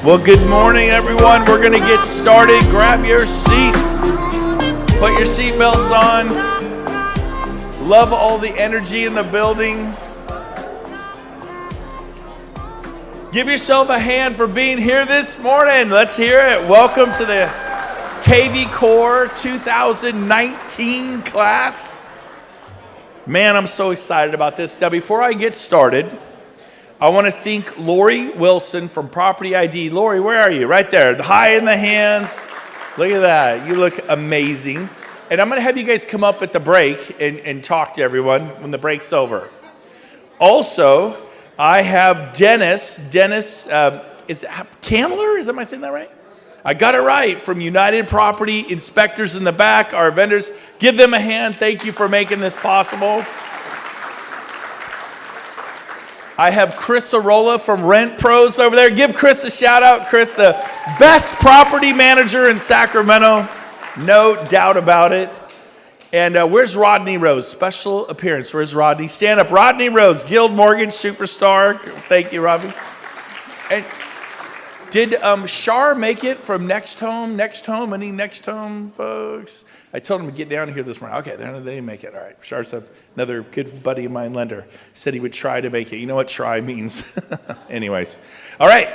Well, good morning, everyone. We're going to get started. Grab your seats. Put your seatbelts on. Love all the energy in the building. Give yourself a hand for being here this morning. Let's hear it. Welcome to the KV Core 2019 class. Man, I'm so excited about this. Now, before I get started, I want to thank Lori Wilson from Property ID. Lori, where are you? Right there, high in the hands. Look at that. You look amazing. And I'm going to have you guys come up at the break and talk to everyone when the break's over. Also, I have Dennis. Dennis, is Candler? Am I saying that right? I got it right. From United Property Inspectors in the back, our vendors. Give them a hand. Thank you for making this possible. I have Chris Arola from Rent Pros over there. Give Chris a shout out. Chris, the best property manager in Sacramento. No doubt about it. And where's Rodney Rose? Special appearance. Where's Rodney? Stand up. Rodney Rose, Guild Mortgage superstar. Thank you, Robbie. And did Shar make it from Next Home? Next Home? Any Next Home folks? I told him to get down here this morning. Okay, they didn't make it. All right. Shar's another good buddy of mine, lender. Said he would try to make it. You know what try means. Anyways. All right.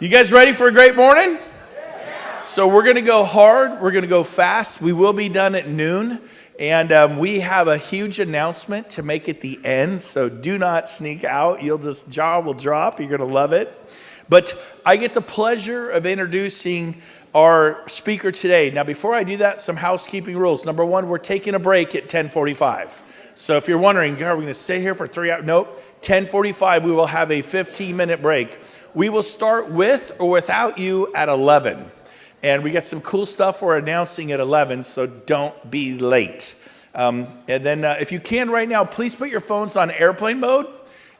You guys ready for a great morning? Yeah. So we're going to go hard. We're going to go fast. We will be done at noon. And we have a huge announcement to make at the end. So do not sneak out. Jaw will drop. You're going to love it. But I get the pleasure of introducing our speaker today. Now, before I do that, some housekeeping rules. Number one, we're taking a break at 10:45. So if you're wondering, are we going to stay here for 3 hours? Nope. 10:45, we will have a 15-minute break. We will start with or without you at 11. And we got some cool stuff we're announcing at 11, so don't be late. And then if you can right now, please put your phones on airplane mode.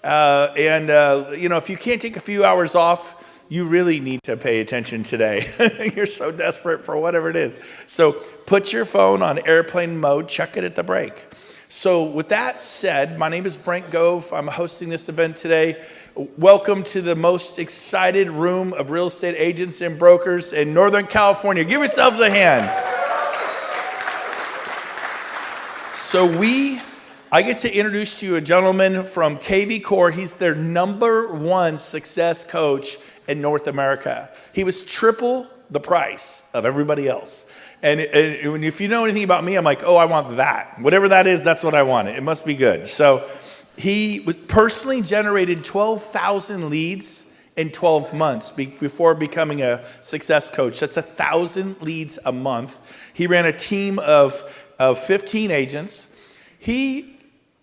If you can't take a few hours off, you really need to pay attention today. You're so desperate for whatever it is. So put your phone on airplane mode. Check it at the break. So with that said, my name is Brent Gove. I'm hosting this event today. Welcome to the most excited room of real estate agents and brokers in Northern California. Give yourselves a hand. So I get to introduce to you a gentleman from KV Core. He's their #1 success coach in North America. He was triple the price of everybody else. And if you know anything about me, I'm like, oh, I want that. Whatever that is, that's what I want. It must be good. So he personally generated 12,000 leads in 12 months before becoming a success coach. That's 1,000 leads a month. He ran a team of 15 agents. He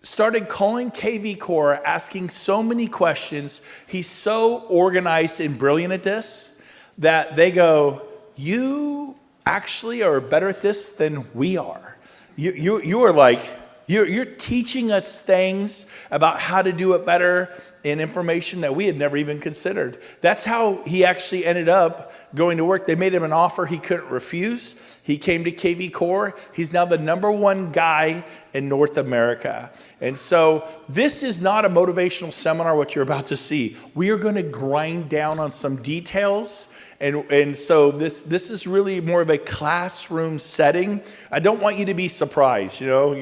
started calling KV Core, asking so many questions. He's so organized and brilliant at this that they go, you actually are better at this than we are. You are like, you're teaching us things about how to do it better and information that we had never even considered. That's how he actually ended up going to work. They made him an offer he couldn't refuse. He came to KV Core. He's now the #1 guy in North America. And so this is not a motivational seminar, what you're about to see. We are going to grind down on some details. And so this is really more of a classroom setting. I don't want you to be surprised. You know,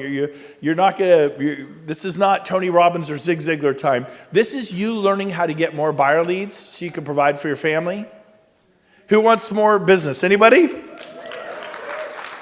you're not this is not Tony Robbins or Zig Ziglar time. This is you learning how to get more buyer leads so you can provide for your family. Who wants more business? Anybody?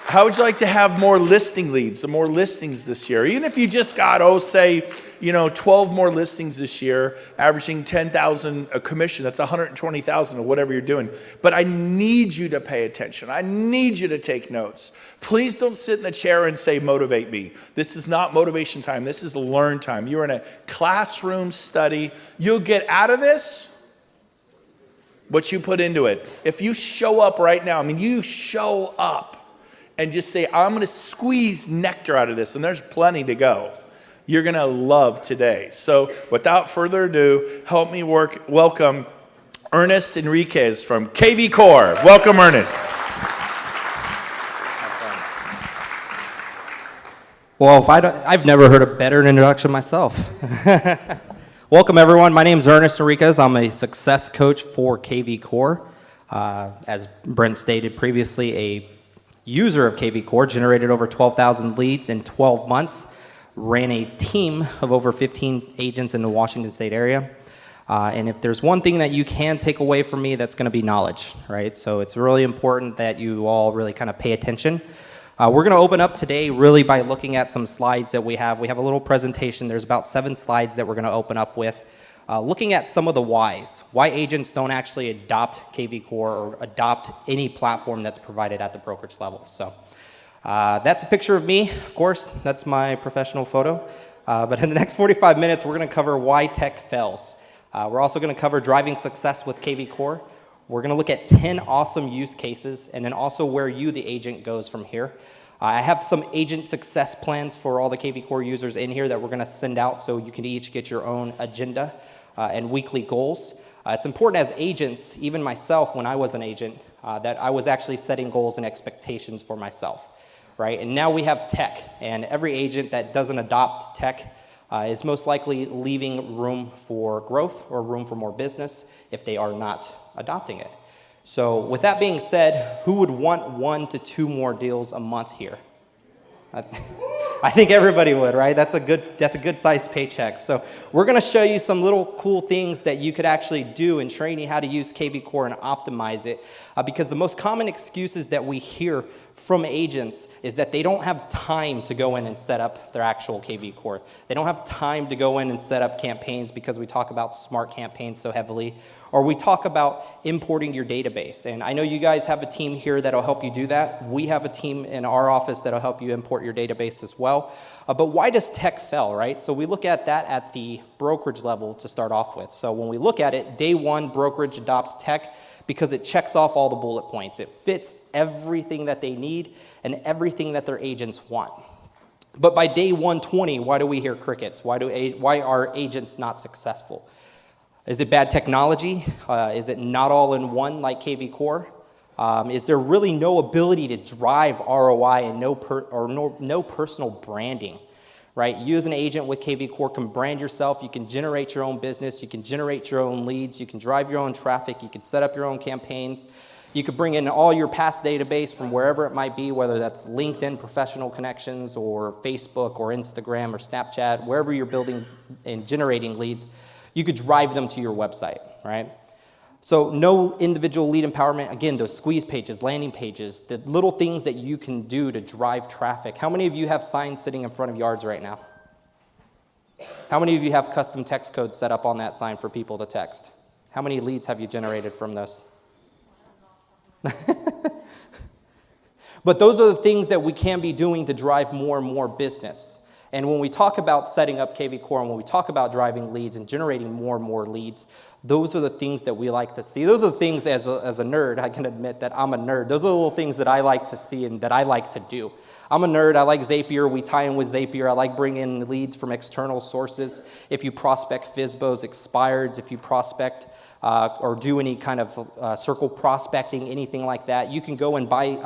How would you like to have more listing leads, more listings this year? Even if you just got, 12 more listings this year, averaging 10,000 a commission, that's 120,000 or whatever you're doing. But I need you to pay attention. I need you to take notes. Please don't sit in the chair and say, motivate me. This is not motivation time. This is learn time. You're in a classroom study. You'll get out of this what you put into it. If you show up right now, you show up and just say, I'm going to squeeze nectar out of this, and there's plenty to go. You're going to love today. So without further ado, help me welcome Ernest Enriquez from KV Core. Welcome, Ernest. Well, I've never heard a better introduction myself. Welcome, everyone. My name is Ernest Enriquez. I'm a success coach for KV Core. As Brent stated previously, a user of KV Core generated over 12,000 leads in 12 months, ran a team of over 15 agents in the Washington State area. And if there's one thing that you can take away from me, that's going to be knowledge, right? So it's really important that you all really kind of pay attention. We're going to open up today really by looking at some slides that we have. We have a little presentation. There's about 7 slides that we're going to open up with, looking at some of the whys, why agents don't actually adopt KV Core or adopt any platform that's provided at the brokerage level. So that's a picture of me, of course. That's my professional photo. But in the next 45 minutes, we're going to cover why tech fails. We're also going to cover driving success with KV Core. We're going to look at 10 awesome use cases, and then also where you, the agent, goes from here. I have some agent success plans for all the KV Core users in here that we're going to send out so you can each get your own agenda and weekly goals. It's important as agents, even myself when I was an agent, that I was actually setting goals and expectations for myself, right? And now we have tech, and every agent that doesn't adopt tech is most likely leaving room for growth or room for more business if they are not adopting it. So with that being said, who would want 1 to 2 more deals a month here? I think everybody would, right? That's a good sized paycheck. So we're going to show you some little cool things that you could actually do and train you how to use KV Core and optimize it. Because the most common excuses that we hear from agents is that they don't have time to go in and set up their actual KV Core. They don't have time to go in and set up campaigns because we talk about smart campaigns so heavily, or we talk about importing your database. And I know you guys have a team here that'll help you do that. We have a team in our office that'll help you import your database as well. But why does tech fail, right? So we look at that at the brokerage level to start off with. So when we look at it, day 1, brokerage adopts tech because it checks off all the bullet points. It fits everything that they need and everything that their agents want. But by day 120, why do we hear crickets? Why are agents not successful? Is it bad technology? Is it not all in one like KV Core? Is there really no ability to drive ROI and no personal branding? Right? You as an agent with KV Core can brand yourself. You can generate your own business. You can generate your own leads. You can drive your own traffic. You can set up your own campaigns. You could bring in all your past database from wherever it might be, whether that's LinkedIn professional connections or Facebook or Instagram or Snapchat, wherever you're building and generating leads, you could drive them to your website, right? So no individual lead empowerment. Again, those squeeze pages, landing pages, the little things that you can do to drive traffic. How many of you have signs sitting in front of yards right now? How many of you have custom text codes set up on that sign for people to text? How many leads have you generated from those? But those are the things that we can be doing to drive more and more business. And when we talk about setting up KV Core and when we talk about driving leads and generating more and more leads, those are the things that we like to see. Those are the things as a nerd, I can admit that I'm a nerd. Those are the little things that I like to see and that I like to do. I'm a nerd. I like Zapier. We tie in with Zapier. I like bringing in leads from external sources. If you prospect FSBOs, expireds, if you prospect or do any kind of circle prospecting, anything like that, you can go and buy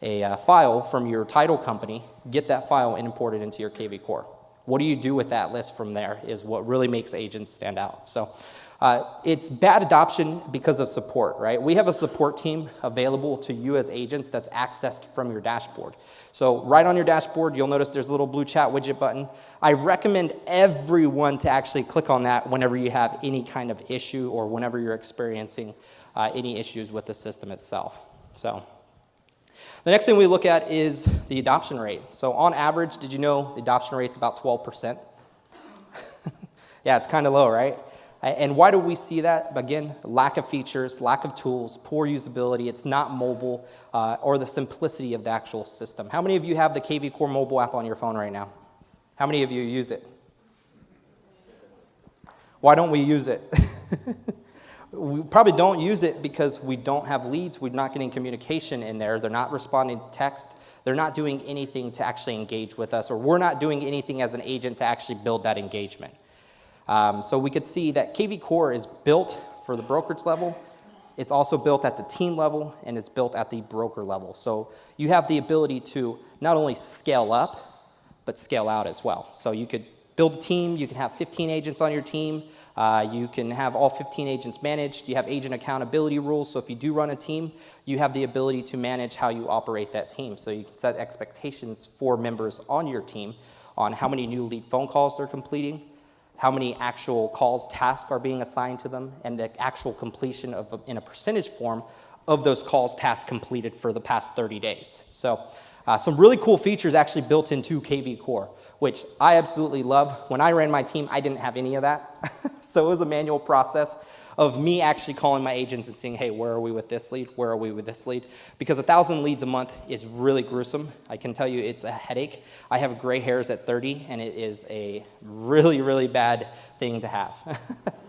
a file from your title company, get that file and import it into your KV Core. What do you do with that list from there is what really makes agents stand out. So it's bad adoption because of support, right? We have a support team available to you as agents that's accessed from your dashboard. So right on your dashboard, you'll notice there's a little blue chat widget button. I recommend everyone to actually click on that whenever you have any kind of issue or whenever you're experiencing any issues with the system itself. So the next thing we look at is the adoption rate. So on average, did you know the adoption rate's about 12%? Yeah, it's kind of low, right? And why do we see that? Again, lack of features, lack of tools, poor usability. It's not mobile or the simplicity of the actual system. How many of you have the KV Core mobile app on your phone right now? How many of you use it? Why don't we use it? We probably don't use it because we don't have leads. We're not getting communication in there. They're not responding to text. They're not doing anything to actually engage with us, or we're not doing anything as an agent to actually build that engagement. So we could see that KV Core is built for the brokerage level. It's also built at the team level, and it's built at the broker level. So you have the ability to not only scale up, but scale out as well. So you could build a team. You can have 15 agents on your team. You can have all 15 agents managed. You have agent accountability rules. So if you do run a team, you have the ability to manage how you operate that team. So you can set expectations for members on your team on how many new lead phone calls they're completing, how many actual calls, tasks are being assigned to them, and the actual completion of, in a percentage form, of those calls, tasks completed for the past 30 days. So some really cool features actually built into KV Core, which I absolutely love. When I ran my team, I didn't have any of that. So it was a manual process of me actually calling my agents and saying, hey, where are we with this lead? Where are we with this lead? Because 1,000 leads a month is really gruesome. I can tell you it's a headache. I have gray hairs at 30, and it is a really, really bad thing to have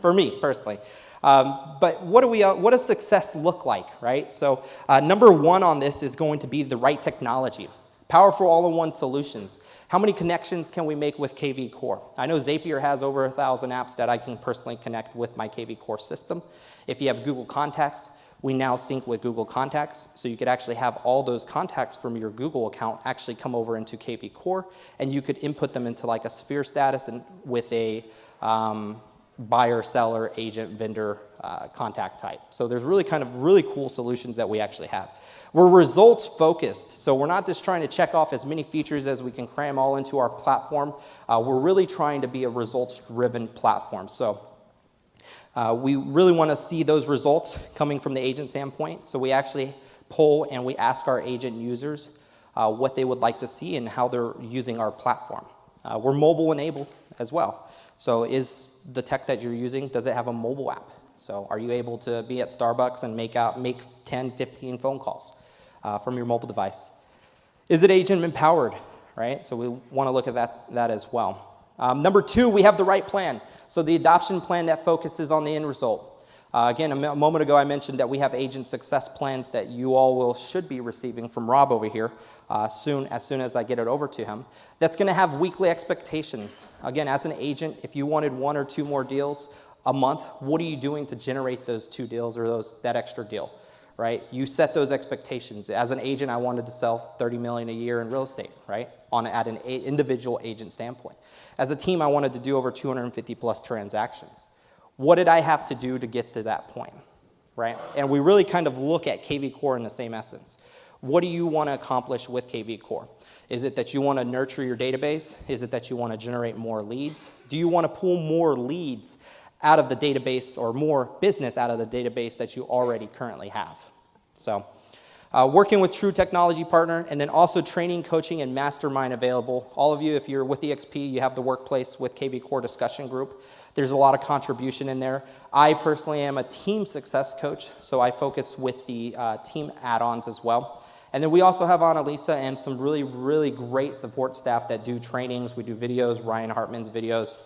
for me personally. But what does success look like, right? So number one on this is going to be the right technology. Powerful all-in-one solutions. How many connections can we make with KV Core? I know Zapier has over 1,000 apps that I can personally connect with my KV Core system. If you have Google Contacts, we now sync with Google Contacts, so you could actually have all those contacts from your Google account actually come over into KV Core, and you could input them into like a sphere status and with a buyer, seller, agent, vendor contact type. So there's really cool solutions that we actually have. We're results focused, so we're not just trying to check off as many features as we can cram all into our platform. We're really trying to be a results-driven platform. So we really want to see those results coming from the agent standpoint. So we actually poll and we ask our agent users what they would like to see and how they're using our platform. We're mobile enabled as well. So is the tech that you're using, does it have a mobile app? So are you able to be at Starbucks and make 10, 15 phone calls from your mobile device? Is it agent empowered, right? So we want to look at that as well. Number two, we have the right plan. So the adoption plan that focuses on the end result. Again, a moment ago I mentioned that we have agent success plans that you all should be receiving from Rob over here as soon as I get it over to him. That's going to have weekly expectations. Again, as an agent, if you wanted 1 or 2 more deals a month, what are you doing to generate those 2 deals or that extra deal, right? You set those expectations. As an agent, I wanted to sell $30 million a year in real estate, right? At an individual agent standpoint. As a team, I wanted to do over 250 plus transactions. What did I have to do to get to that point, right? And we really kind of look at KV Core in the same essence. What do you want to accomplish with KV Core? Is it that you want to nurture your database? Is it that you want to generate more leads? Do you want to pull more leads out of the database or more business out of the database that you already currently have? So working with true technology partner, and then also training, coaching, and mastermind available. All of you, if you're with EXP, you have the workplace with KV Core discussion group. There's a lot of contribution in there. I personally am a team success coach, so I focus with the team add-ons as well. And then we also have Annalisa and some really, really great support staff that do trainings. We do videos, Ryan Hartman's videos.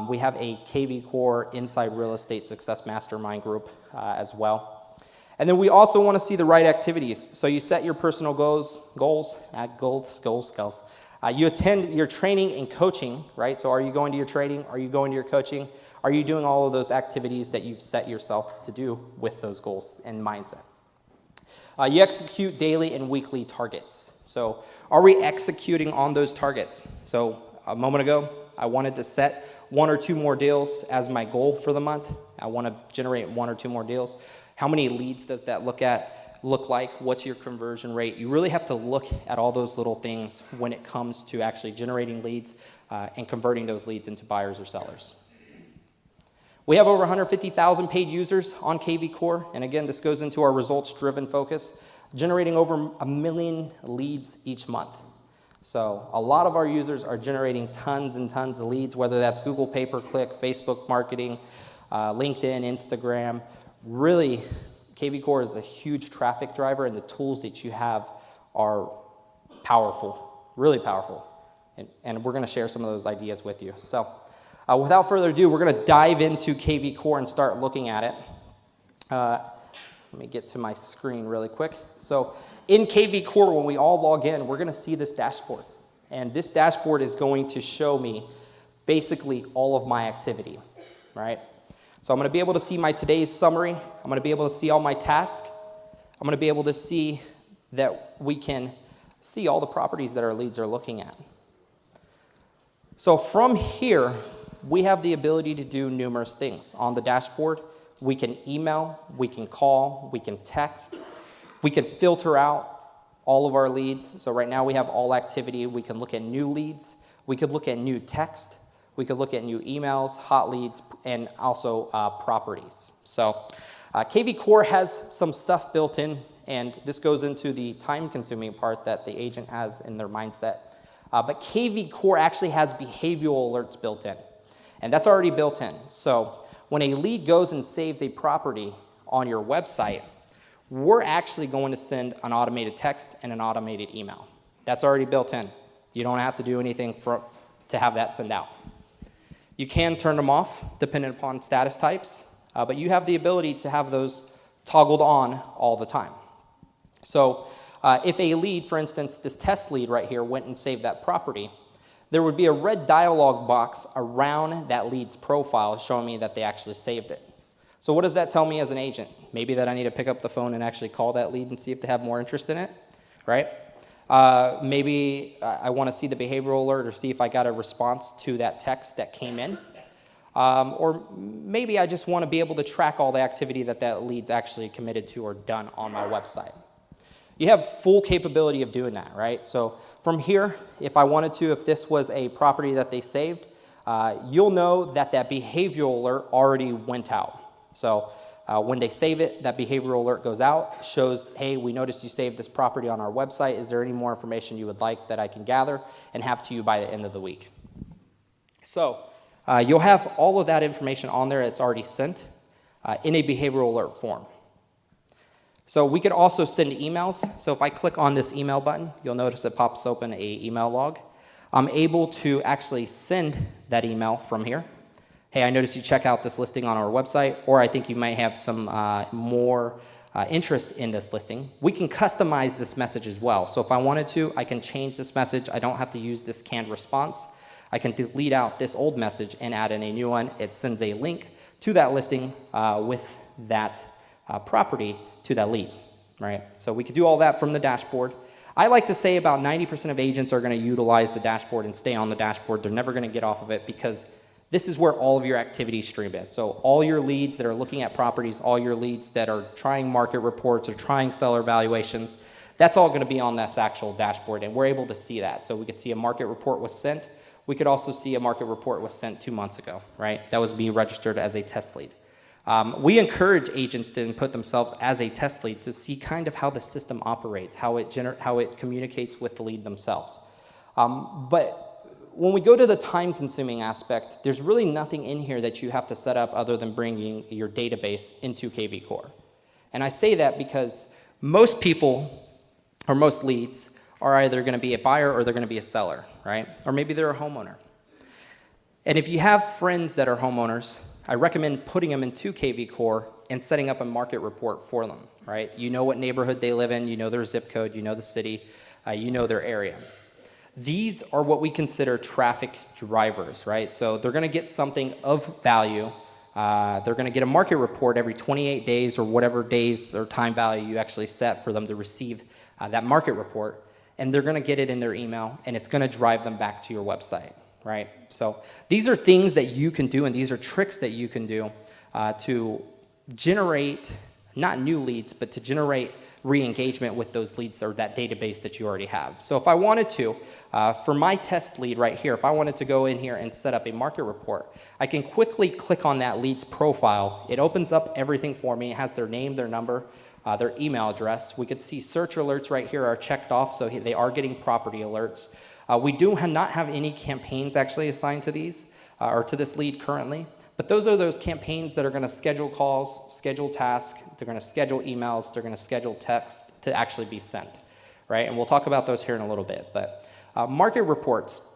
We have a KV Core Inside Real Estate Success Mastermind group as well. And then we also want to see the right activities. So you set your personal goals. You attend your training and coaching, right? So are you going to your training? Are you going to your coaching? Are you doing all of those activities that you've set yourself to do with those goals and mindset? You execute daily and weekly targets. So are we executing on those targets? So a moment ago, I wanted to set 1 or 2 more deals as my goal for the month. I want to generate 1 or 2 more deals. How many leads does that look like? What's your conversion rate? You really have to look at all those little things when it comes to actually generating leads and converting those leads into buyers or sellers. We have over 150,000 paid users on KV Core, and again, this goes into our results-driven focus, generating over 1 million leads each month. So a lot of our users are generating tons and tons of leads, whether that's Google pay-per-click, Facebook marketing, LinkedIn, Instagram. Really, KV Core is a huge traffic driver, and the tools that you have are powerful, really powerful. And we're going to share some of those ideas with you. So without further ado, we're going to dive into KV Core and start looking at it. Let me get to my screen really quick. So in KV Core, when we all log in, we're going to see this dashboard. And this dashboard is going to show me basically all of my activity, right? So I'm going to be able to see my today's summary. I'm going to be able to see all my tasks. I'm going to be able to see that we can see all the properties that our leads are looking at. So from here, we have the ability to do numerous things. On the dashboard, we can email, we can call, we can text, we can filter out all of our leads. So right now we have all activity. We can look at new leads. We could look at new text. We could look at new emails, hot leads, and also properties. So KV Core has some stuff built in, and this goes into the time-consuming part that the agent has in their mindset. But KV Core actually has behavioral alerts built in, and that's already built in. So when a lead goes and saves a property on your website, we're actually going to send an automated text and an automated email. That's already built in. You don't have to do anything to have that sent out. You can turn them off depending upon status types, but you have the ability to have those toggled on all the time. So if a lead, for instance, this test lead right here went and saved that property, there would be a red dialog box around that lead's profile showing me that they actually saved it. So what does that tell me as an agent? Maybe that I need to pick up the phone and actually call that lead and see if they have more interest in it, right? Maybe I want to see the behavioral alert or see if I got a response to that text that came in. Or maybe I just want to be able to track all the activity that that lead's actually committed to or done on my website. You have full capability of doing that, right? So from here, if I wanted to, if this was a property that they saved, you'll know that that behavioral alert already went out. So when they save it, that behavioral alert goes out, shows, hey, we noticed you saved this property on our website. Is there any more information you would like that I can gather and have to you by the end of the week? So you'll have all of that information on there that's already sent in a behavioral alert form. So we could also send emails. So if I click on this email button, you'll notice it pops open an email log. I'm able to actually send that email from here. Hey, I noticed you check out this listing on our website, or I think you might have some more interest in this listing. We can customize this message as well. So if I wanted to, I can change this message. I don't have to use this canned response. I can delete out this old message and add in a new one. It sends a link to that listing with that property to that lead, right? So we could do all that from the dashboard. I like to say about 90% of agents are going to utilize the dashboard and stay on the dashboard. They're never going to get off of it because this is where all of your activity stream is. So all your leads that are looking at properties, all your leads that are trying market reports or trying seller valuations, that's all going to be on this actual dashboard, and we're able to see that. So we could see a market report was sent. We could also see a market report was sent 2 months ago, right? That was being registered as a test lead. We encourage agents to input themselves as a test lead to see kind of how the system operates, how it communicates with the lead themselves. But when we go to the time-consuming aspect, there's really nothing in here that you have to set up other than bringing your database into KV Core. And I say that because most people, or most leads, are either going to be a buyer or they're going to be a seller, right? Or maybe they're a homeowner. And if you have friends that are homeowners, I recommend putting them into KV Core and setting up a market report for them, right? You know what neighborhood they live in, you know their zip code, you know the city, you know their area. These are what we consider traffic drivers, right? So they're going to get something of value. They're going to get a market report every 28 days or whatever days or time value you actually set for them to receive that market report. And they're going to get it in their email, and it's going to drive them back to your website, right? So these are things that you can do, and these are tricks that you can do to generate, not new leads, but to generate re-engagement with those leads or that database that you already have. So if I wanted to, for my test lead right here, if I wanted to go in here and set up a market report, I can quickly click on that lead's profile. It opens up everything for me. It has their name, their number, their email address. We could see search alerts right here are checked off, so they are getting property alerts. We do not have any campaigns actually assigned to these or to this lead currently. But those are those campaigns that are going to schedule calls, schedule tasks, they're going to schedule emails, they're going to schedule text to actually be sent, right? And we'll talk about those here in a little bit. But market reports,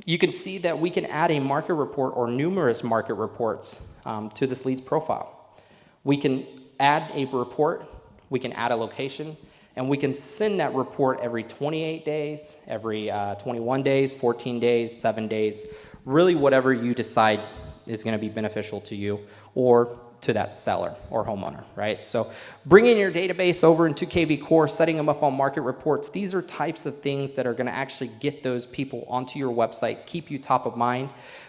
you can see that we can add a market report or numerous market reports to this lead's profile. We can add a report, we can add a location, and we can send that report every 28 days, every 21 days, 14 days, 7 days, really whatever you decide is going to be beneficial to you or to that seller or homeowner, right? So bringing your database over into KV Core, setting them up on market reports, these are types of things that are going to actually get those people onto your website, keep you top of mind,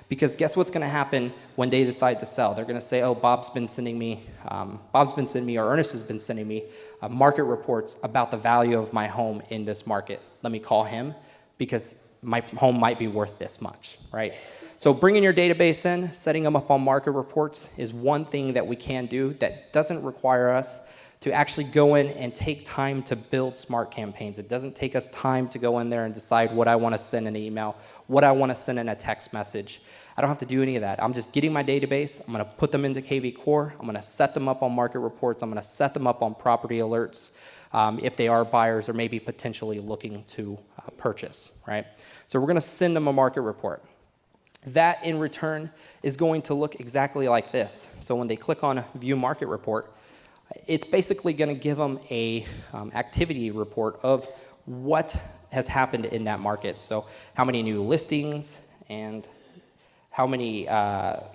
Because guess what's going to happen when they decide to sell? They're going to say, oh, Bob's been sending me, or Ernest has been sending me market reports about the value of my home in this market. Let me call him because my home might be worth this much, right? So bringing your database in, setting them up on market reports is one thing that we can do that doesn't require us to actually go in and take time to build smart campaigns. It doesn't take us time to go in there and decide what I want to send in an email, what I want to send in a text message. I don't have to do any of that. I'm just getting my database. I'm going to put them into KV Core. I'm going to set them up on market reports. I'm going to set them up on property alerts if they are buyers or maybe potentially looking to purchase, right? So we're going to send them a market report. That in return is going to look exactly like this. So when they click on View Market Report, it's basically going to give them a activity report of what has happened in that market. So how many new listings and how many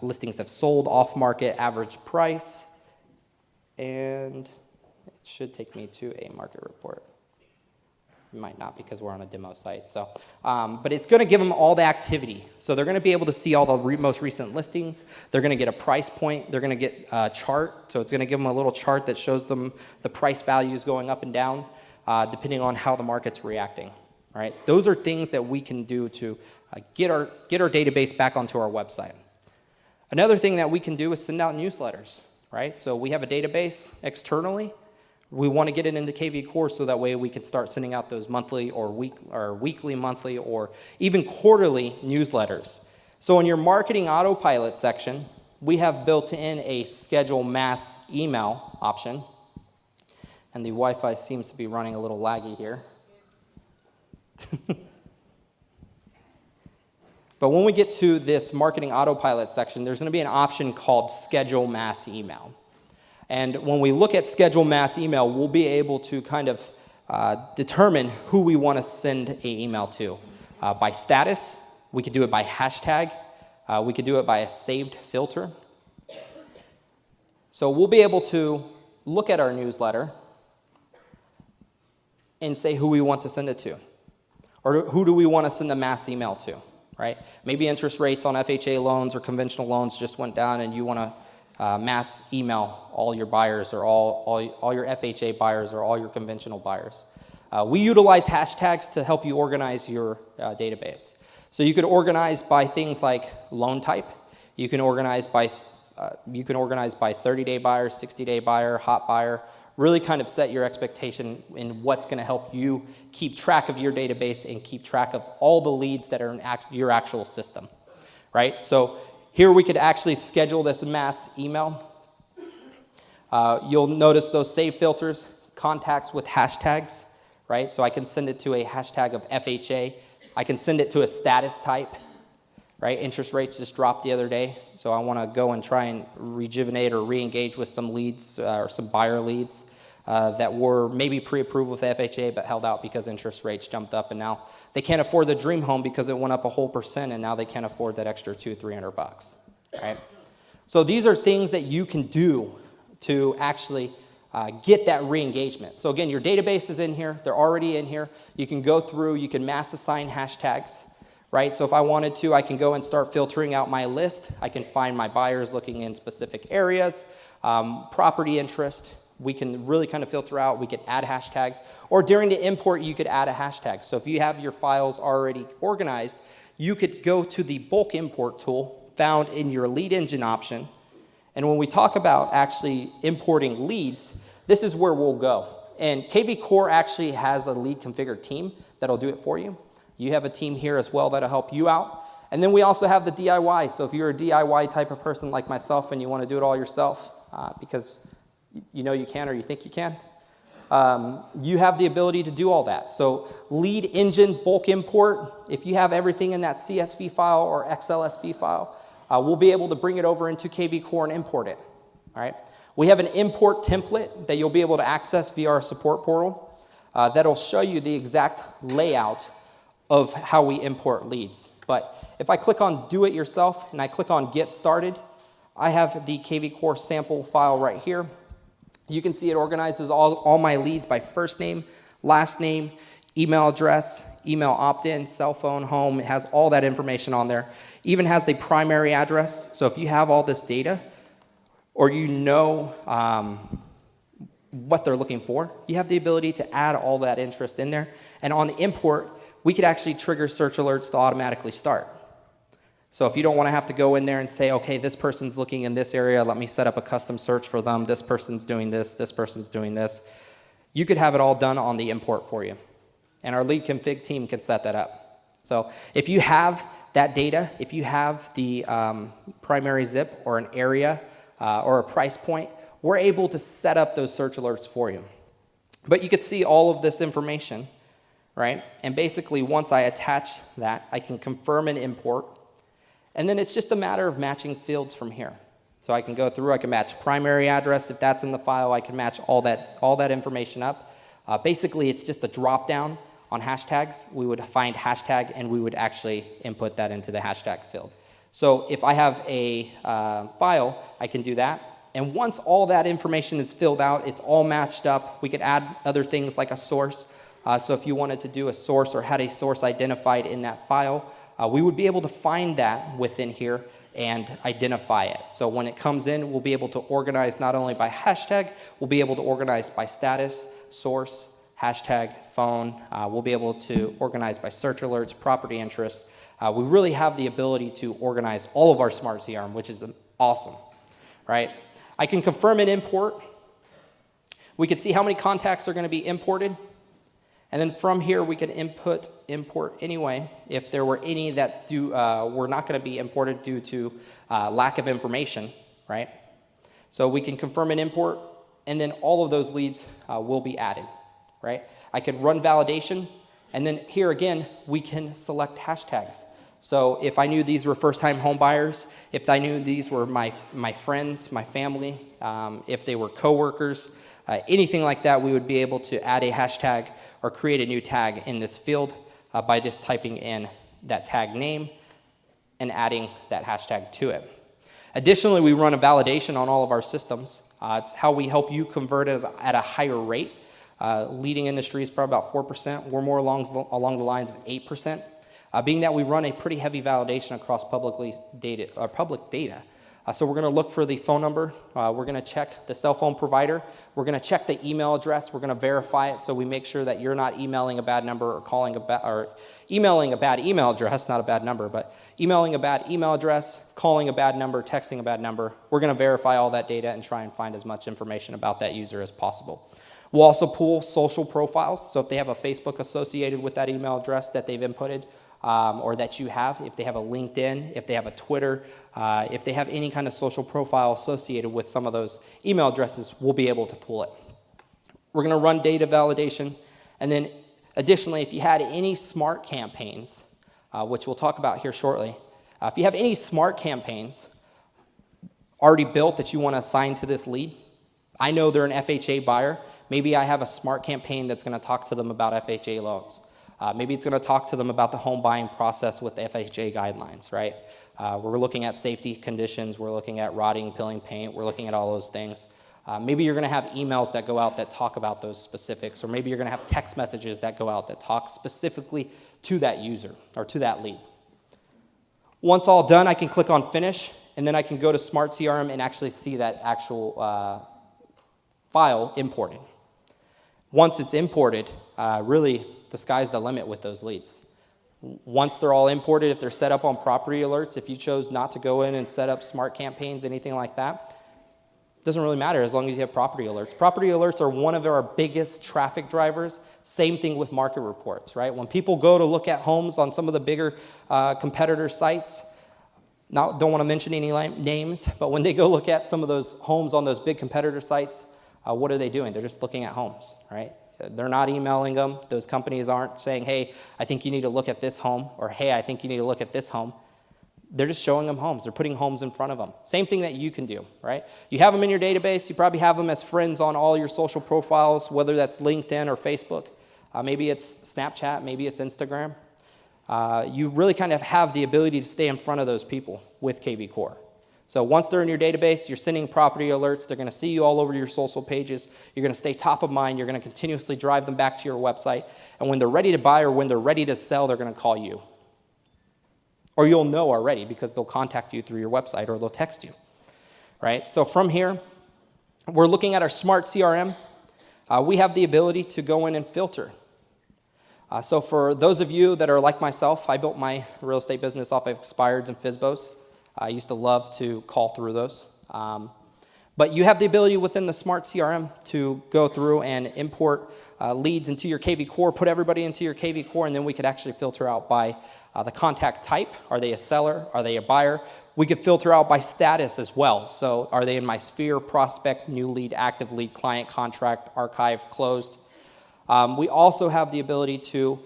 listings have sold off market, average price, and it should take me to a market report. It might not because we're on a demo site. So, but it's going to give them all the activity. So they're going to be able to see all the most recent listings. They're going to get a price point. They're going to get a chart. So it's going to give them a little chart that shows them the price values going up and down depending on how the market's reacting. Right? Those are things that we can do to get our database back onto our website. Another thing that we can do is send out newsletters. Right? So we have a database externally. We want to get it into KV Core so that way we can start sending out those monthly or weekly, monthly, or even quarterly newsletters. So in your marketing autopilot section, we have built in a schedule mass email option. And the Wi-Fi seems to be running a little laggy here. But when we get to this marketing autopilot section, there's going to be an option called schedule mass email. And when we look at schedule mass email, we'll be able to kind of determine who we want to send an email to. By status, we could do it by hashtag, we could do it by a saved filter. So we'll be able to look at our newsletter and say who we want to send it to. Or who do we want to send a mass email to, right? Maybe interest rates on FHA loans or conventional loans just went down and you want to mass email all your buyers or all your FHA buyers or all your conventional buyers. We utilize hashtags to help you organize your database. So you could organize by things like loan type. You can organize by 30-day buyer, 60-day buyer, hot buyer. Really kind of set your expectation in what's going to help you keep track of your database and keep track of all the leads that are in your actual system, right? So here we could actually schedule this mass email. You'll notice those save filters, contacts with hashtags, right? So I can send it to a hashtag of FHA. I can send it to a status type, right? Interest rates just dropped the other day, so I want to go and try and rejuvenate or re-engage with some leads or some buyer leads that were maybe pre-approved with FHA but held out because interest rates jumped up and now they can't afford the dream home because it went up a whole percent and now they can't afford that extra $200-300, right? So these are things that you can do to actually get that re-engagement. So again, your database is in here. They're already in here. You can go through. You can mass assign hashtags, right? So if I wanted to, I can go and start filtering out my list. I can find my buyers looking in specific areas, property interest. We can really kind of filter out. We could add hashtags. Or during the import, you could add a hashtag. So if you have your files already organized, you could go to the bulk import tool found in your lead engine option. And when we talk about actually importing leads, this is where we'll go. And KV Core actually has a lead configured team that'll do it for you. You have a team here as well that'll help you out. And then we also have the DIY. So if you're a DIY type of person like myself and you want to do it all yourself because you know you can or you think you can, you have the ability to do all that. So lead engine bulk import, if you have everything in that CSV file or XLSV file, we'll be able to bring it over into KV Core and import it. All right. We have an import template that you'll be able to access via our support portal that'll show you the exact layout of how we import leads. But if I click on do it yourself and I click on get started, I have the KV Core sample file right here. You can see it organizes all my leads by first name, last name. email address, email opt-in, cell phone, home. It has all that information on there. Even has the primary address. So if you have all this data, or you know what they're looking for, you have the ability to add all that interest in there. And on import, we could actually trigger search alerts to automatically start. So if you don't want to have to go in there and say, okay, this person's looking in this area, let me set up a custom search for them, this person's doing this person's doing this, you could have it all done on the import for you. And our lead config team can set that up. So if you have that data, if you have the primary zip or an area or a price point, we're able to set up those search alerts for you. But you could see all of this information, right? And basically, once I attach that, I can confirm an import. And then it's just a matter of matching fields from here. So I can go through, I can match primary address. If that's in the file, I can match all that information up. Basically, it's just a drop down on hashtags. We would find hashtag, and we would actually input that into the hashtag field. So if I have a file, I can do that. And once all that information is filled out, it's all matched up. We could add other things like a source. So if you wanted to do a source or had a source identified in that file, we would be able to find that within here and identify it. So when it comes in, we'll be able to organize not only by hashtag, we'll be able to organize by status, source, hashtag, phone. We'll be able to organize by search alerts, property interest. We really have the ability to organize all of our smart CRM, which is awesome, right? I can confirm an import. We can see how many contacts are going to be imported. And then from here, we can import anyway if there were any that were not going to be imported due to lack of information, right? So we can confirm an import, and then all of those leads will be added, right? I could run validation, and then here again, we can select hashtags. So if I knew these were first-time home buyers, if I knew these were my friends, my family, if they were coworkers, anything like that, we would be able to add a hashtag or create a new tag in this field by just typing in that tag name and adding that hashtag to it. Additionally, we run a validation on all of our systems. It's how we help you convert at a higher rate. Leading industry is probably about 4%. We're more along the lines of 8%. Being that we run a pretty heavy validation across public data. So we're going to look for the phone number. We're going to check the cell phone provider. We're going to check the email address. We're going to verify it so we make sure that you're not emailing a bad number or emailing a bad email address, not a bad number, but emailing a bad email address, calling a bad number, texting a bad number. We're going to verify all that data and try and find as much information about that user as possible. We'll also pull social profiles. So if they have a Facebook associated with that email address that they've inputted, or that you have, if they have a LinkedIn, if they have a Twitter, if they have any kind of social profile associated with some of those email addresses, we'll be able to pull it. We're going to run data validation. And then additionally, if you had any smart campaigns, which we'll talk about here shortly, if you have any smart campaigns already built that you want to assign to this lead, I know they're an FHA buyer. Maybe I have a smart campaign that's going to talk to them about FHA loans. Maybe it's going to talk to them about the home buying process with the FHA guidelines, right? We're looking at safety conditions. We're looking at rotting, peeling paint. We're looking at all those things. Maybe you're going to have emails that go out that talk about those specifics, or maybe you're going to have text messages that go out that talk specifically to that user or to that lead. Once all done, I can click on Finish, and then I can go to Smart CRM and actually see that actual file imported. Once it's imported, really, the sky's the limit with those leads. Once they're all imported, if they're set up on property alerts, if you chose not to go in and set up smart campaigns, anything like that, it doesn't really matter as long as you have property alerts. Property alerts are one of our biggest traffic drivers. Same thing with market reports, right? When people go to look at homes on some of the bigger competitor sites, don't want to mention any names, but when they go look at some of those homes on those big competitor sites, what are they doing? They're just looking at homes, right? They're not emailing them. Those companies aren't saying, hey, I think you need to look at this home, or hey, I think you need to look at this home. They're just showing them homes. They're putting homes in front of them. Same thing that you can do, right? You have them in your database. You probably have them as friends on all your social profiles, whether that's LinkedIn or Facebook. Maybe it's Snapchat. Maybe it's Instagram. You really kind of have the ability to stay in front of those people with KV Core. So once they're in your database, you're sending property alerts. They're going to see you all over your social pages. You're going to stay top of mind. You're going to continuously drive them back to your website. And when they're ready to buy or when they're ready to sell, they're going to call you. Or you'll know already because they'll contact you through your website or they'll text you, right? So from here, we're looking at our smart CRM. We have the ability to go in and filter. So for those of you that are like myself, I built my real estate business off of expireds and FSBOs. I used to love to call through those. But you have the ability within the smart CRM to go through and import leads into your KV Core, put everybody into your KV Core, and then we could actually filter out by the contact type. Are they a seller? Are they a buyer? We could filter out by status as well. So are they in my sphere, prospect, new lead, active lead, client, contract, archive, closed? We also have the ability to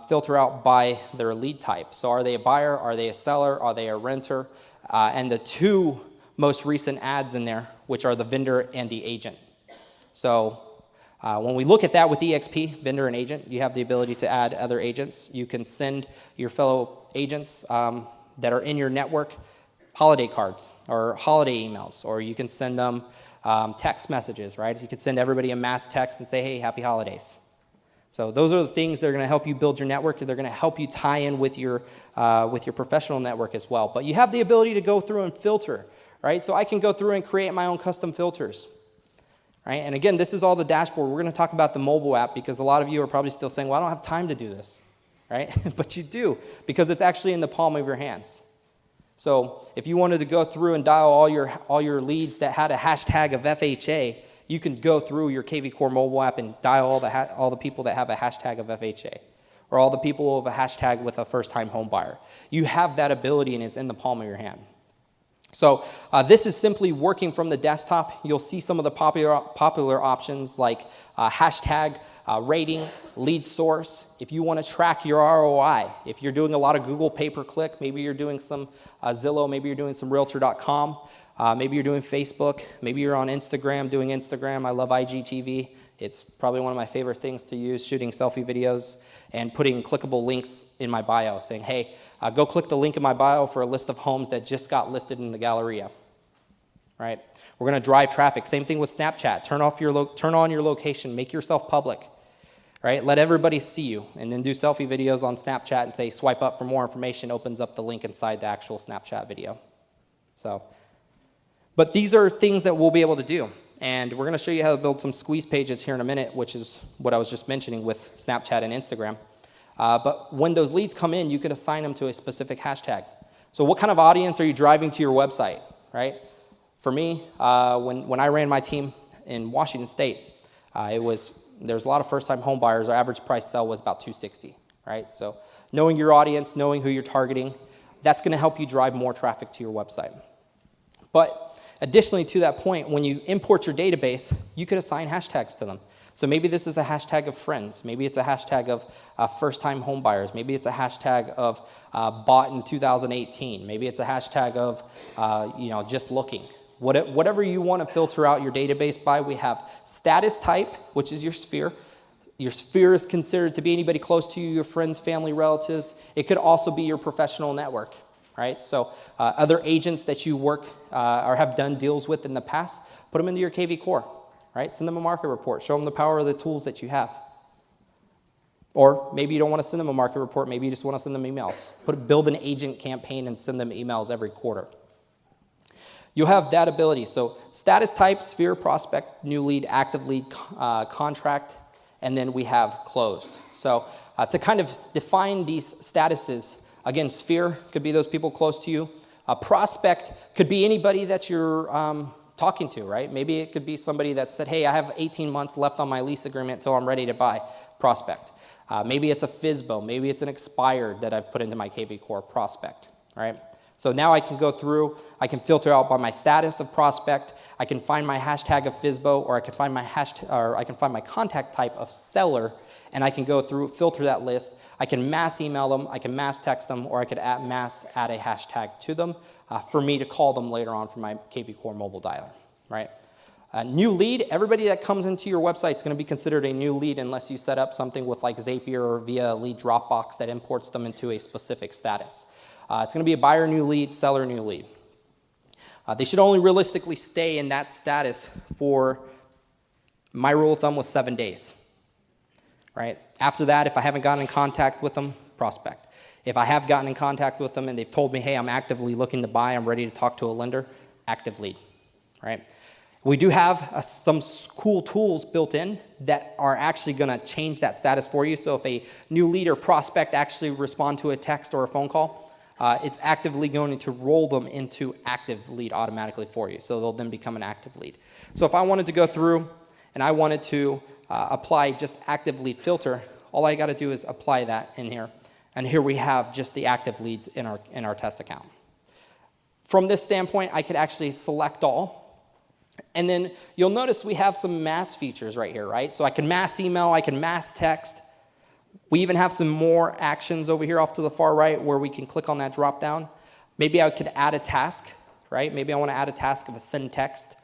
filter out by their lead type. So are they a buyer? Are they a seller? Are they a renter? And the two most recent ads in there, which are the vendor and the agent. So when we look at that with EXP, vendor and agent, you have the ability to add other agents. You can send your fellow agents that are in your network holiday cards or holiday emails, or you can send them text messages, right? You could send everybody a mass text and say, hey, happy holidays. So those are the things that are going to help you build your network. They're going to help you tie in with your professional network as well. But you have the ability to go through and filter, right? So I can go through and create my own custom filters, right? And again, this is all the dashboard. We're going to talk about the mobile app because a lot of you are probably still saying, well, I don't have time to do this, right? But you do because it's actually in the palm of your hands. So if you wanted to go through and dial all your leads that had a hashtag of FHA, you can go through your KV Core mobile app and dial all the people that have a hashtag of FHA, or all the people with a hashtag with a first-time home buyer. You have that ability, and it's in the palm of your hand. So this is simply working from the desktop. You'll see some of the popular options like hashtag, rating, lead source. If you want to track your ROI, if you're doing a lot of Google pay-per-click, maybe you're doing some Zillow, maybe you're doing some Realtor.com, maybe you're doing Facebook, maybe you're on Instagram, doing Instagram. I love IGTV. It's probably one of my favorite things to use, shooting selfie videos and putting clickable links in my bio saying, hey, go click the link in my bio for a list of homes that just got listed in the Galleria, right? We're going to drive traffic. Same thing with Snapchat. Turn on your location. Make yourself public, right? Let everybody see you, and then do selfie videos on Snapchat and say, swipe up for more information, opens up the link inside the actual Snapchat video. So, but these are things that we'll be able to do. And we're going to show you how to build some squeeze pages here in a minute, which is what I was just mentioning with Snapchat and Instagram. But when those leads come in, you can assign them to a specific hashtag. So what kind of audience are you driving to your website, right? For me, when I ran my team in Washington State, there's a lot of first-time home buyers. Our average price sell was about $260, right? So knowing your audience, knowing who you're targeting, that's going to help you drive more traffic to your website. But additionally to that point, when you import your database, you could assign hashtags to them. So maybe this is a hashtag of friends. Maybe it's a hashtag of first-time home buyers. Maybe it's a hashtag of bought in 2018. Maybe it's a hashtag of just looking. Whatever you want to filter out your database by, we have status type, which is your sphere. Your sphere is considered to be anybody close to you, your friends, family, relatives. It could also be your professional network, right? So other agents that you work or have done deals with in the past, put them into your KV Core, right? Send them a market report. Show them the power of the tools that you have. Or maybe you don't want to send them a market report. Maybe you just want to send them emails. Build an agent campaign and send them emails every quarter. You'll have that ability. So status type, sphere, prospect, new lead, active lead, contract, and then we have closed. So to kind of define these statuses, again, sphere could be those people close to you. A prospect could be anybody that you're talking to, right? Maybe it could be somebody that said, hey, I have 18 months left on my lease agreement until I'm ready to buy. Prospect. Maybe it's a FSBO. Maybe it's an expired that I've put into my KV Core. Prospect, right? So now I can go through, I can filter out by my status of prospect, I can find my hashtag of FSBO, or I can find my contact type of seller, and I can go through, filter that list. I can mass email them, I can mass text them, or I could mass add a hashtag to them for me to call them later on for my KV Core mobile dialer, right? New lead, everybody that comes into your website is going to be considered a new lead unless you set up something with like Zapier or via a lead Dropbox that imports them into a specific status. It's going to be a buyer new lead, seller new lead. They should only realistically stay in that status for, my rule of thumb was 7 days, right? After that, if I haven't gotten in contact with them, prospect. If I have gotten in contact with them and they've told me, hey, I'm actively looking to buy, I'm ready to talk to a lender, active lead, right? We do have some cool tools built in that are actually going to change that status for you. So if a new lead or prospect actually respond to a text or a phone call, it's actively going to roll them into active lead automatically for you. So they'll then become an active lead. So if I wanted to go through and I wanted to apply just active lead filter, all I got to do is apply that in here. And here we have just the active leads in our test account. From this standpoint, I could actually select all. And then you'll notice we have some mass features right here, right? So I can mass email, I can mass text. We even have some more actions over here off to the far right where we can click on that drop down. Maybe I could add a task, right? Maybe I want to add a task of a send text.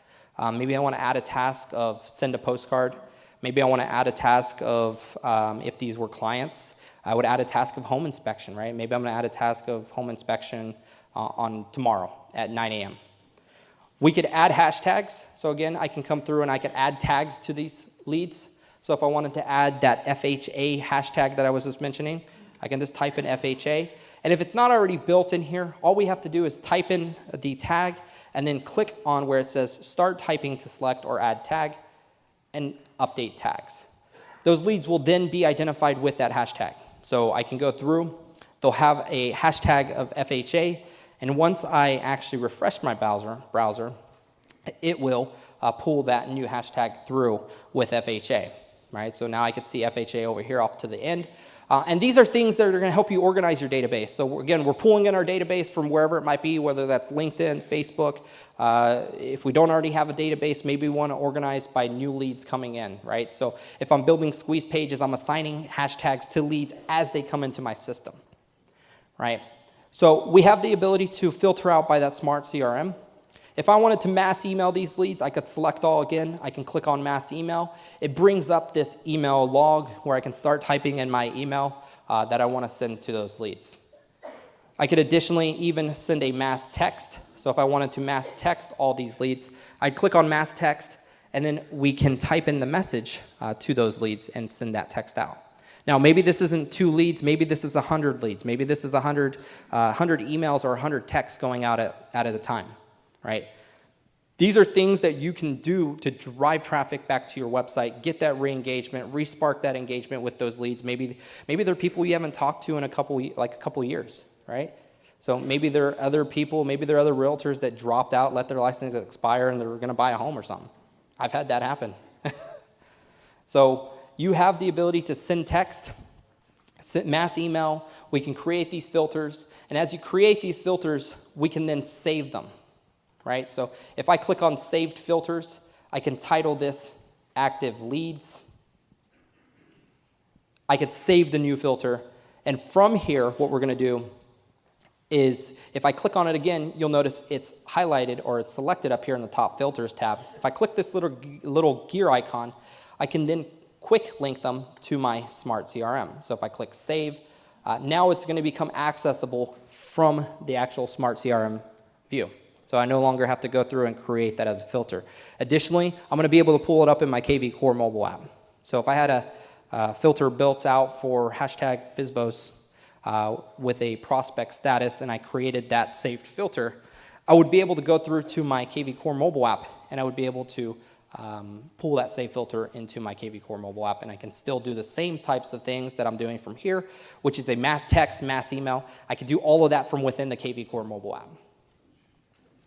Maybe I want to add a task of send a postcard. Maybe I want to add a task of, if these were clients, I would add a task of home inspection, right? Maybe I'm going to add a task of home inspection on tomorrow at 9 a.m. We could add hashtags. So again, I can come through and I can add tags to these leads. So if I wanted to add that FHA hashtag that I was just mentioning, I can just type in FHA. And if it's not already built in here, all we have to do is type in the tag and then click on where it says start typing to select or add tag and update tags. Those leads will then be identified with that hashtag. So I can go through, they'll have a hashtag of FHA, and once I actually refresh my browser, it will pull that new hashtag through with FHA, right? So now I can see FHA over here off to the end. And these are things that are going to help you organize your database. So again, we're pulling in our database from wherever it might be, whether that's LinkedIn, Facebook. If we don't already have a database, maybe we want to organize by new leads coming in, right? So if I'm building squeeze pages, I'm assigning hashtags to leads as they come into my system, right? So we have the ability to filter out by that smart CRM. If I wanted to mass email these leads, I could select all again. I can click on mass email. It brings up this email log where I can start typing in my email that I want to send to those leads. I could additionally even send a mass text. So if I wanted to mass text all these leads, I'd click on mass text, and then we can type in the message to those leads and send that text out. Now, maybe this isn't 2 leads. Maybe this is 100 leads. Maybe this is 100 emails or 100 texts going out at a time, right? These are things that you can do to drive traffic back to your website, get that re-engagement, re-spark that engagement with those leads. Maybe they're people you haven't talked to in a couple years, right? So maybe there are other people, maybe there are other realtors that dropped out, let their license expire, and they're going to buy a home or something. I've had that happen. So you have the ability to send text, send mass email. We can create these filters. And as you create these filters, we can then save them, right? So if I click on saved filters, I can title this active leads. I could save the new filter. And from here, what we're going to do is if I click on it again, you'll notice it's highlighted or it's selected up here in the top filters tab. If I click this little gear icon, I can then quick link them to my smart CRM. So if I click save, now it's going to become accessible from the actual smart CRM view. So I no longer have to go through and create that as a filter. Additionally, I'm going to be able to pull it up in my KV Core mobile app. So if I had a filter built out for hashtag FSBOs with a prospect status and I created that saved filter, I would be able to go through to my KV Core mobile app and I would be able to pull that save filter into my KV Core mobile app, and I can still do the same types of things that I'm doing from here, which is a mass text, mass email. I can do all of that from within the KV Core mobile app.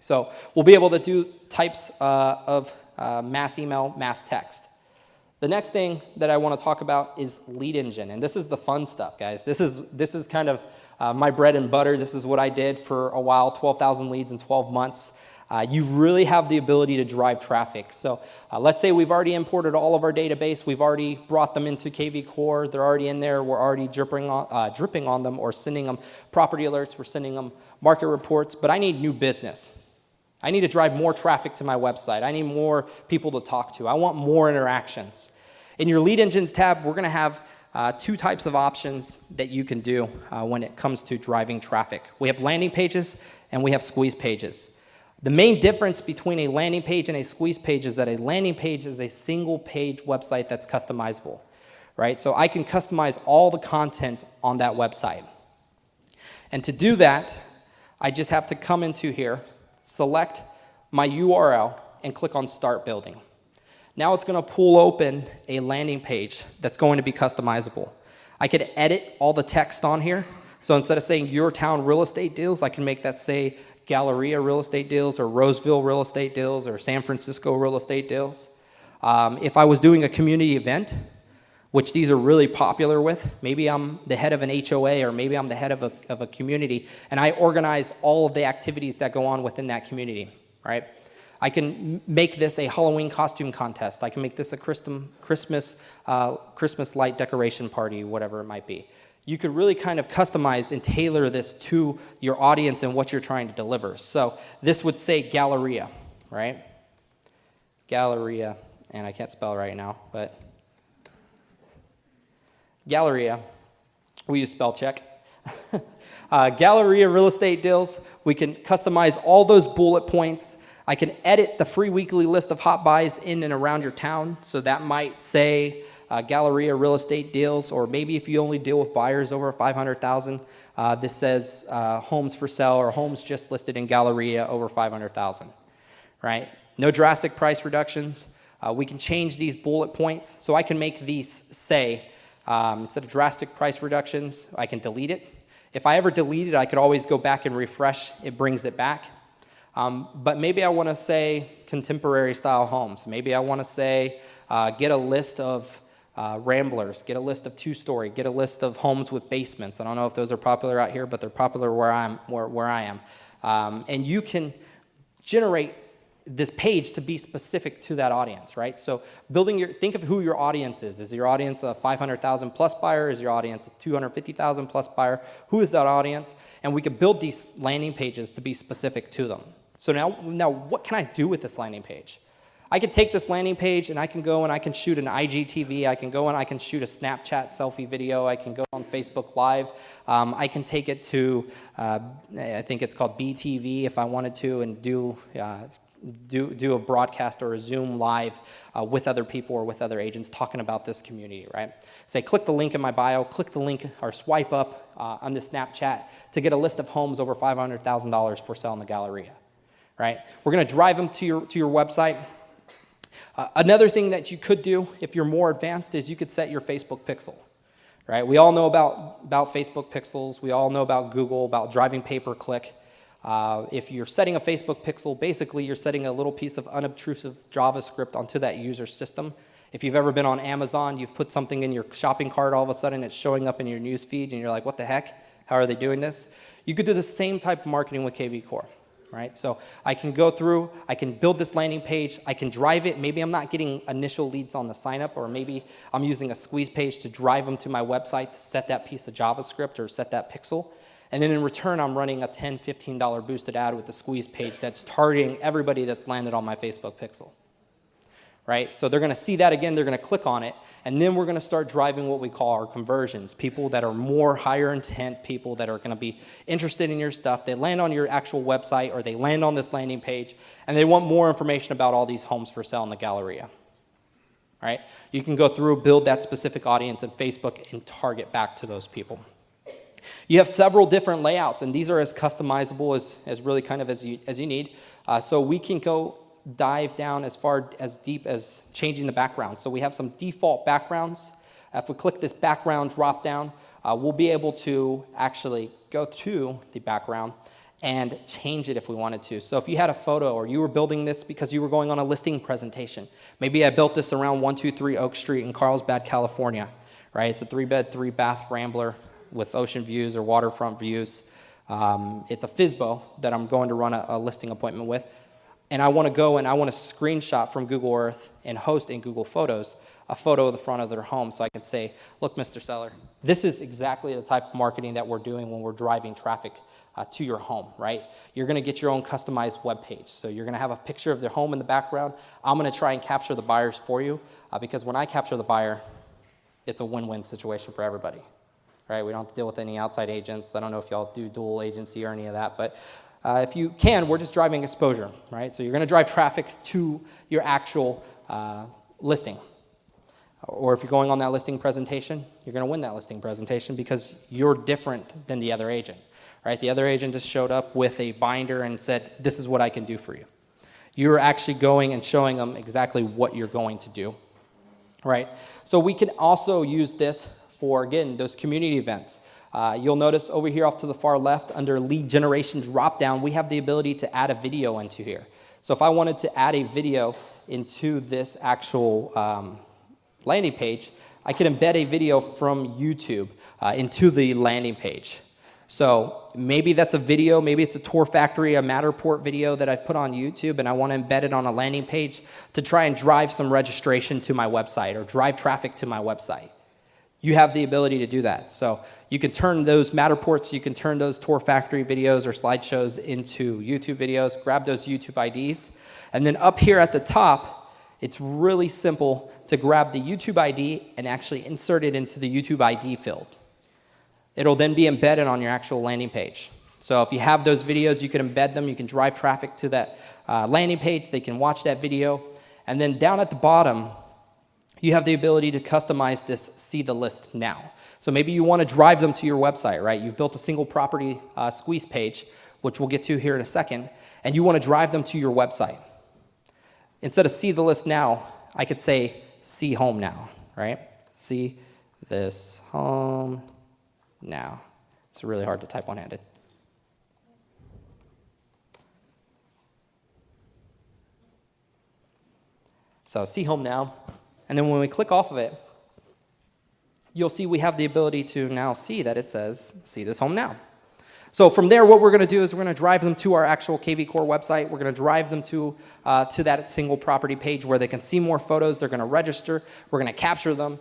So we'll be able to do types of mass email, mass text. The next thing that I want to talk about is lead engine, and this is the fun stuff, guys. This is kind of my bread and butter. This is what I did for a while, 12,000 leads in 12 months. You really have the ability to drive traffic. So let's say we've already imported all of our database. We've already brought them into KV Core. They're already in there. We're already dripping on them or sending them property alerts. We're sending them market reports. But I need new business. I need to drive more traffic to my website. I need more people to talk to. I want more interactions. In your lead engines tab, we're going to have 2 types of options that you can do when it comes to driving traffic. We have landing pages and we have squeeze pages. The main difference between a landing page and a squeeze page is that a landing page is a single page website that's customizable, right? So I can customize all the content on that website. And to do that, I just have to come into here, select my URL, and click on Start Building. Now it's going to pull open a landing page that's going to be customizable. I could edit all the text on here. So instead of saying Your Town Real Estate Deals, I can make that say Galleria Real Estate Deals, or Roseville Real Estate Deals, or San Francisco Real Estate Deals. If I was doing a community event, which these are really popular with, maybe I'm the head of an HOA, or maybe I'm the head of a community, and I organize all of the activities that go on within that community, right? I can make this a Halloween costume contest. I can make this a Christmas light decoration party, whatever it might be. You could really kind of customize and tailor this to your audience and what you're trying to deliver. So this would say Galleria, right? Galleria, and I can't spell right now, but Galleria, we use spell check. Galleria Real Estate Deals, we can customize all those bullet points. I can edit the free weekly list of hot buys in and around your town. So that might say Galleria Real Estate Deals, or maybe if you only deal with buyers over $500,000, this says homes for sale or homes just listed in Galleria over $500,000, right? No drastic price reductions. We can change these bullet points. So I can make these say, instead of drastic price reductions, I can delete it. If I ever delete it, I could always go back and refresh. It brings it back. But maybe I want to say contemporary style homes. Maybe I want to say get a list of ramblers, get a list of two-story, get a list of homes with basements. I don't know if those are popular out here, but they're popular where I am. And you can generate this page to be specific to that audience, right? So think of who your audience is. Is your audience a 500,000 plus buyer? Is your audience a 250,000 plus buyer? Who is that audience? And we could build these landing pages to be specific to them. So now what can I do with this landing page? I could take this landing page and I can go and I can shoot an IGTV. I can go and I can shoot a Snapchat selfie video. I can go on Facebook Live. I can take it to, I think it's called BTV if I wanted to, and do a broadcast or a Zoom live with other people or with other agents talking about this community, right? Say, click the link in my bio, click the link or swipe up on the Snapchat to get a list of homes over $500,000 for sale in the Galleria, right? We're going to drive them to your website. Another thing that you could do if you're more advanced is you could set your Facebook pixel, right? We all know about Facebook pixels. We all know about Google, about driving pay-per-click. If you're setting a Facebook pixel, basically you're setting a little piece of unobtrusive JavaScript onto that user system. If you've ever been on Amazon, you've put something in your shopping cart, all of a sudden it's showing up in your news feed, and you're like, what the heck? How are they doing this? You could do the same type of marketing with KV Core, right? So I can go through, I can build this landing page, I can drive it. Maybe I'm not getting initial leads on the sign up, or maybe I'm using a squeeze page to drive them to my website to set that piece of JavaScript or set that pixel. And then in return, I'm running a $10, $15 boosted ad with the squeeze page that's targeting everybody that's landed on my Facebook pixel, right? So they're going to see that again, they're going to click on it, and then we're going to start driving what we call our conversions, people that are more higher intent, people that are going to be interested in your stuff. They land on your actual website, or they land on this landing page, and they want more information about all these homes for sale in the Galleria, right? You can go through, build that specific audience in Facebook, and target back to those people. You have several different layouts, and these are as customizable as really kind of as you need. So we can go dive down as far as deep as changing the background. So we have some default backgrounds. If we click this background drop down, we'll be able to actually go to the background and change it if we wanted to. So if you had a photo, or you were building this because you were going on a listing presentation, maybe I built this around 123 Oak Street in Carlsbad, California, right? It's a 3-bed, 3-bath rambler with ocean views or waterfront views. It's a FSBO that I'm going to run a listing appointment with. And I want to go and I want to screenshot from Google Earth and host in Google Photos a photo of the front of their home, so I can say, look, Mr. Seller, this is exactly the type of marketing that we're doing when we're driving traffic to your home, right? You're going to get your own customized web page. So you're going to have a picture of their home in the background. I'm going to try and capture the buyers for you, because when I capture the buyer, it's a win-win situation for everybody. Right? We don't have to deal with any outside agents. I don't know if y'all do dual agency or any of that, but if you can, we're just driving exposure, right? So you're going to drive traffic to your actual listing. Or if you're going on that listing presentation, you're going to win that listing presentation because you're different than the other agent, right? The other agent just showed up with a binder and said, this is what I can do for you. You're actually going and showing them exactly what you're going to do, right? So we can also use this for, again, those community events. You'll notice over here off to the far left under lead generation dropdown, we have the ability to add a video into here. So if I wanted to add a video into this actual landing page, I could embed a video from YouTube into the landing page. So maybe that's a video, maybe it's a Tour Factory, a Matterport video that I've put on YouTube, and I want to embed it on a landing page to try and drive some registration to my website or drive traffic to my website. You have the ability to do that. So you can turn those Matterports, you can turn those Tour Factory videos or slideshows into YouTube videos, grab those YouTube IDs, and then up here at the top, it's really simple to grab the YouTube ID and actually insert it into the YouTube ID field. It'll then be embedded on your actual landing page. So if you have those videos, you can embed them, you can drive traffic to that landing page, they can watch that video, and then down at the bottom, you have the ability to customize this see the list now. So maybe you want to drive them to your website, right? You've built a single property squeeze page, which we'll get to here in a second, and you want to drive them to your website. Instead of see the list now, I could say see home now, right? See this home now. It's really hard to type one-handed. So see home now. And then when we click off of it, you'll see we have the ability to now see that it says, see this home now. So from there, what we're going to do is we're going to drive them to our actual KV Core website. We're going to drive them to that single property page where they can see more photos. They're going to register. We're going to capture them.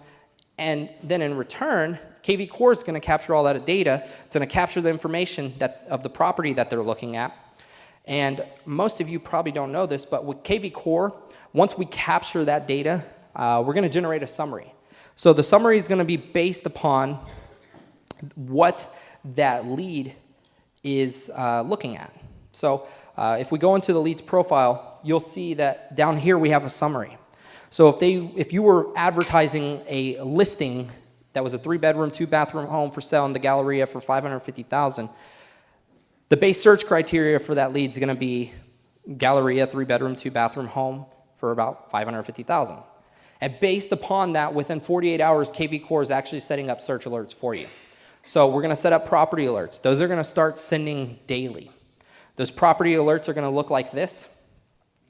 And then in return, KV Core is going to capture all that data. It's going to capture the information of the property that they're looking at. And most of you probably don't know this, but with KV Core, once we capture that data, we're going to generate a summary. So the summary is going to be based upon what that lead is looking at. So if we go into the lead's profile, you'll see that down here we have a summary. So if you were advertising a listing that was a 3-bedroom, 2-bathroom home for sale in the Galleria for $550,000, the base search criteria for that lead is going to be Galleria 3-bedroom, 2-bathroom home for about $550,000. And based upon that, within 48 hours, KV Core is actually setting up search alerts for you. So we're going to set up property alerts. Those are going to start sending daily. Those property alerts are going to look like this.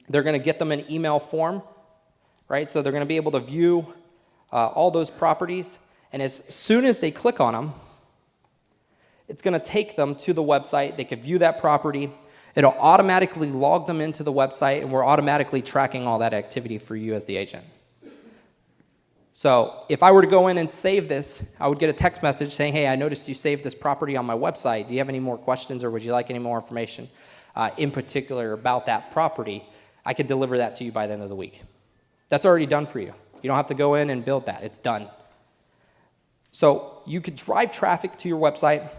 They're going to get them in email form, right? So they're going to be able to view all those properties. And as soon as they click on them, it's going to take them to the website. They can view that property. It'll automatically log them into the website, and we're automatically tracking all that activity for you as the agent. So if I were to go in and save this, I would get a text message saying, hey, I noticed you saved this property on my website. Do you have any more questions, or would you like any more information in particular about that property? I could deliver that to you by the end of the week. That's already done for you. You don't have to go in and build that. It's done. So you could drive traffic to your website.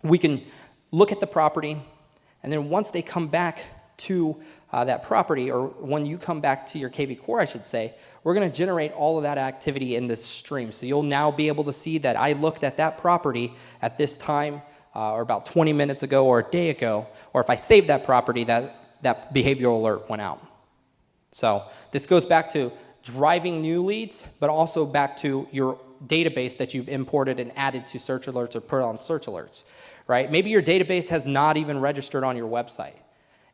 We can look at the property, and then once they come back to that property, or when you come back to your KV Core, I should say, we're going to generate all of that activity in this stream. So you'll now be able to see that I looked at that property at this time, or about 20 minutes ago or a day ago, or if I saved that property, that behavioral alert went out. So this goes back to driving new leads, but also back to your database that you've imported and added to search alerts or put on search alerts, right? Maybe your database has not even registered on your website.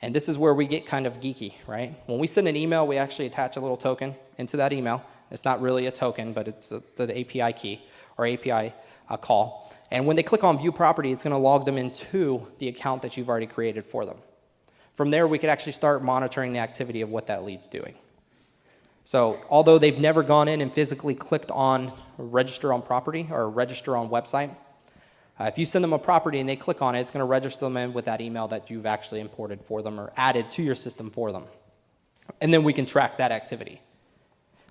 And this is where we get kind of geeky, right? When we send an email, we actually attach a little token into that email. It's not really a token, but it's an API key or API call. And when they click on View Property, it's going to log them into the account that you've already created for them. From there, we could actually start monitoring the activity of what that lead's doing. So although they've never gone in and physically clicked on register on property or register on website, if you send them a property and they click on it, it's going to register them in with that email that you've actually imported for them or added to your system for them. And then we can track that activity.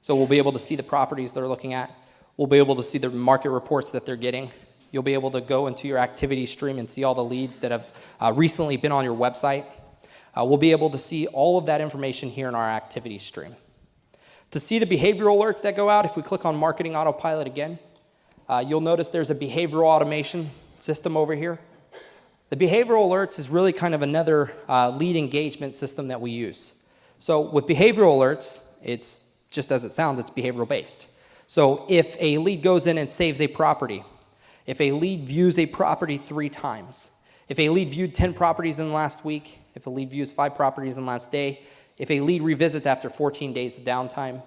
So we'll be able to see the properties they're looking at. We'll be able to see the market reports that they're getting. you'll be able to go into your activity stream and see all the leads that have recently been on your website. We'll be able to see all of that information here in our activity stream. To see the behavioral alerts that go out, if we click on Marketing Autopilot again, you'll notice there's a behavioral automation system over here. The behavioral alerts is really kind of another lead engagement system that we use. So with behavioral alerts, it's just as it sounds, it's behavioral based. So if a lead goes in and saves a property, if a lead views a property 3 times, if a lead viewed 10 properties in the last week, if a lead views 5 properties in the last day, if a lead revisits after 14 days of downtime,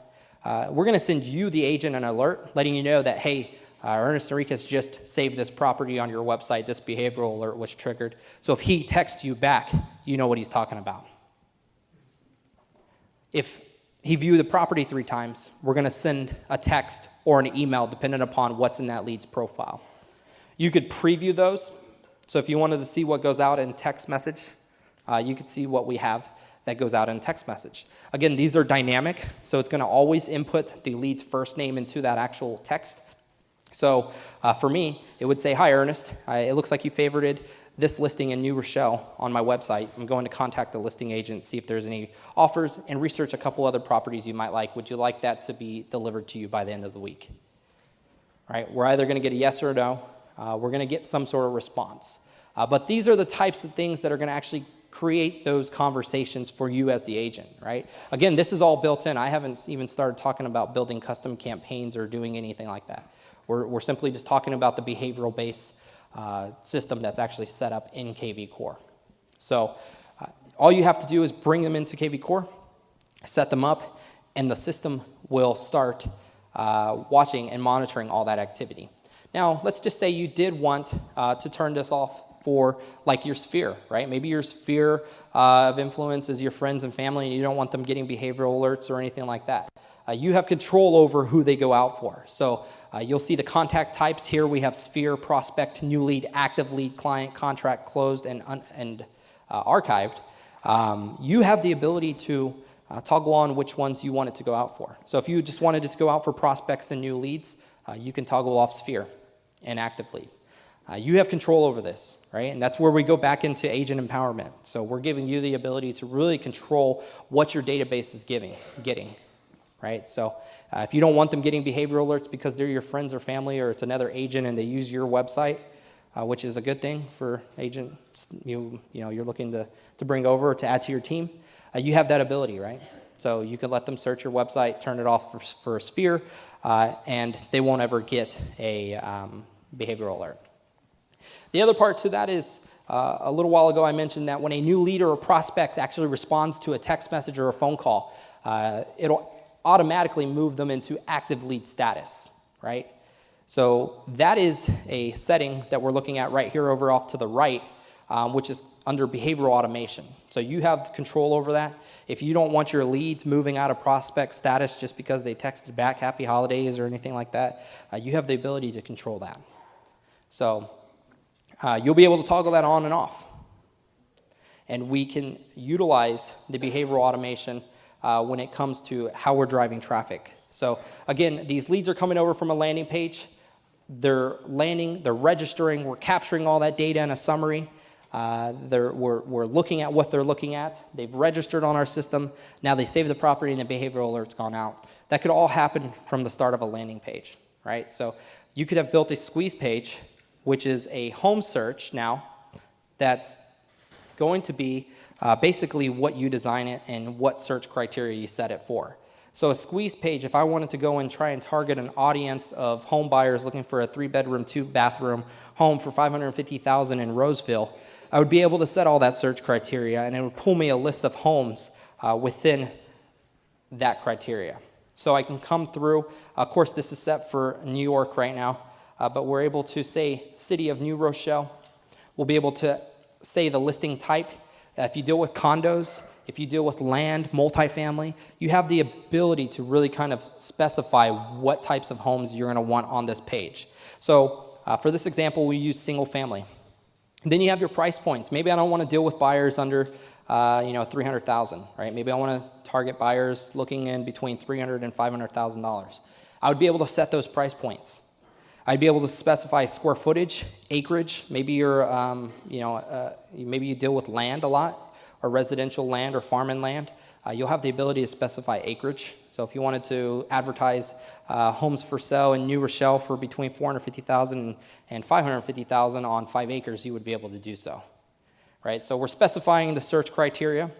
we're going to send you, the agent, an alert letting you know that, hey, Ernest Enriquez just saved this property on your website. This behavioral alert was triggered. So if he texts you back, you know what he's talking about. If he viewed the property 3 times, we're going to send a text or an email depending upon what's in that lead's profile. You could preview those. So if you wanted to see what goes out in text message, you could see what we have that goes out in text message. Again, these are dynamic, so it's going to always input the lead's first name into that actual text. So for me, it would say, hi, Ernest. It looks like you favorited this listing in New Rochelle on my website. I'm going to contact the listing agent, see if there's any offers, and research a couple other properties you might like. Would you like that to be delivered to you by the end of the week? All right, we're either going to get a yes or a no. We're going to get some sort of response. But these are the types of things that are going to actually create those conversations for you as the agent, right? Again, this is all built in. I haven't even started talking about building custom campaigns or doing anything like that. We're simply just talking about the behavioral-based system that's actually set up in KV Core. So all you have to do is bring them into KV Core, set them up, and the system will start watching and monitoring all that activity. Now, let's just say you did want to turn this off for like your sphere, right? Maybe your sphere of influence is your friends and family, and you don't want them getting behavioral alerts or anything like that. You have control over who they go out for. So you'll see the contact types here. We have sphere, prospect, new lead, active lead, client, contract, closed, and archived. You have the ability to toggle on which ones you want it to go out for. So if you just wanted it to go out for prospects and new leads, you can toggle off sphere and active lead. You have control over this, right? And that's where we go back into agent empowerment. So we're giving you the ability to really control what your database is getting, right? So if you don't want them getting behavioral alerts because they're your friends or family, or it's another agent and they use your website, which is a good thing for agents you're looking to bring over or to add to your team, you have that ability, right? So you can let them search your website, turn it off for a sphere, and they won't ever get a behavioral alert. The other part to that is, a little while ago I mentioned that when a new lead or a prospect actually responds to a text message or a phone call, it'll automatically move them into active lead status, right? So that is a setting that we're looking at right here over off to the right, which is under behavioral automation. So you have control over that. If you don't want your leads moving out of prospect status just because they texted back happy holidays or anything like that, you have the ability to control that. So you'll be able to toggle that on and off. And we can utilize the behavioral automation when it comes to how we're driving traffic. So again, these leads are coming over from a landing page. They're landing, they're registering, we're capturing all that data in a summary. We're looking at what they're looking at. They've registered on our system. Now they save the property and the behavioral alert's gone out. That could all happen from the start of a landing page, right? So you could have built a squeeze page, which is a home search now that's going to be basically what you design it and what search criteria you set it for. So a squeeze page, if I wanted to go and try and target an audience of home buyers looking for a 3-bedroom, 2-bathroom home for $550,000 in Roseville, I would be able to set all that search criteria, and it would pull me a list of homes within that criteria. So I can come through. Of course, this is set for New York right now, but we're able to say City of New Rochelle. We'll be able to say the listing type. If you deal with condos, if you deal with land, multifamily, you have the ability to really kind of specify what types of homes you're going to want on this page. So for this example, we use single family. Then you have your price points. Maybe I don't want to deal with buyers under $300,000, right? Maybe I want to target buyers looking in between $300,000 and $500,000. I would be able to set those price points. I'd be able to specify square footage, acreage. Maybe maybe you deal with land a lot, or residential land or farming land. You'll have the ability to specify acreage. So if you wanted to advertise homes for sale in New Rochelle for between $450,000 and $550,000 on 5 acres, you would be able to do so. Right? So we're specifying the search criteria.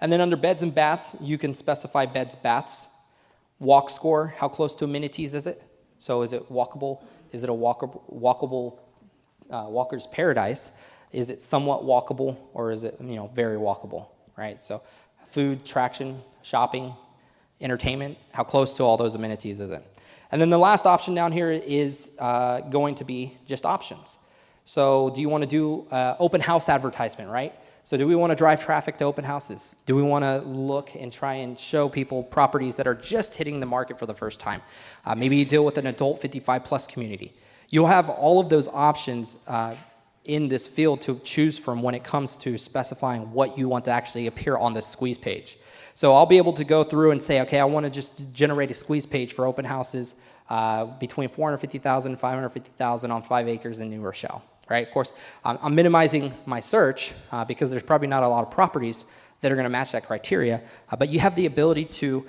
And then under beds and baths, you can specify beds, baths. Walk score, how close to amenities is it? So is it walkable? Is it a walkable walker's paradise? Is it somewhat walkable, or is it very walkable? Right? So food, traction, shopping, entertainment, how close to all those amenities is it? And then the last option down here is going to be just options. So do you want to do open house advertisement, right? So do we want to drive traffic to open houses? Do we want to look and try and show people properties that are just hitting the market for the first time? Maybe you deal with an adult 55 plus community. You'll have all of those options in this field to choose from when it comes to specifying what you want to actually appear on this squeeze page. So I'll be able to go through and say, okay, I want to just generate a squeeze page for open houses between $450,000 and $550,000 on 5 acres in New Rochelle. Right? Of course, I'm minimizing my search because there's probably not a lot of properties that are going to match that criteria, but you have the ability to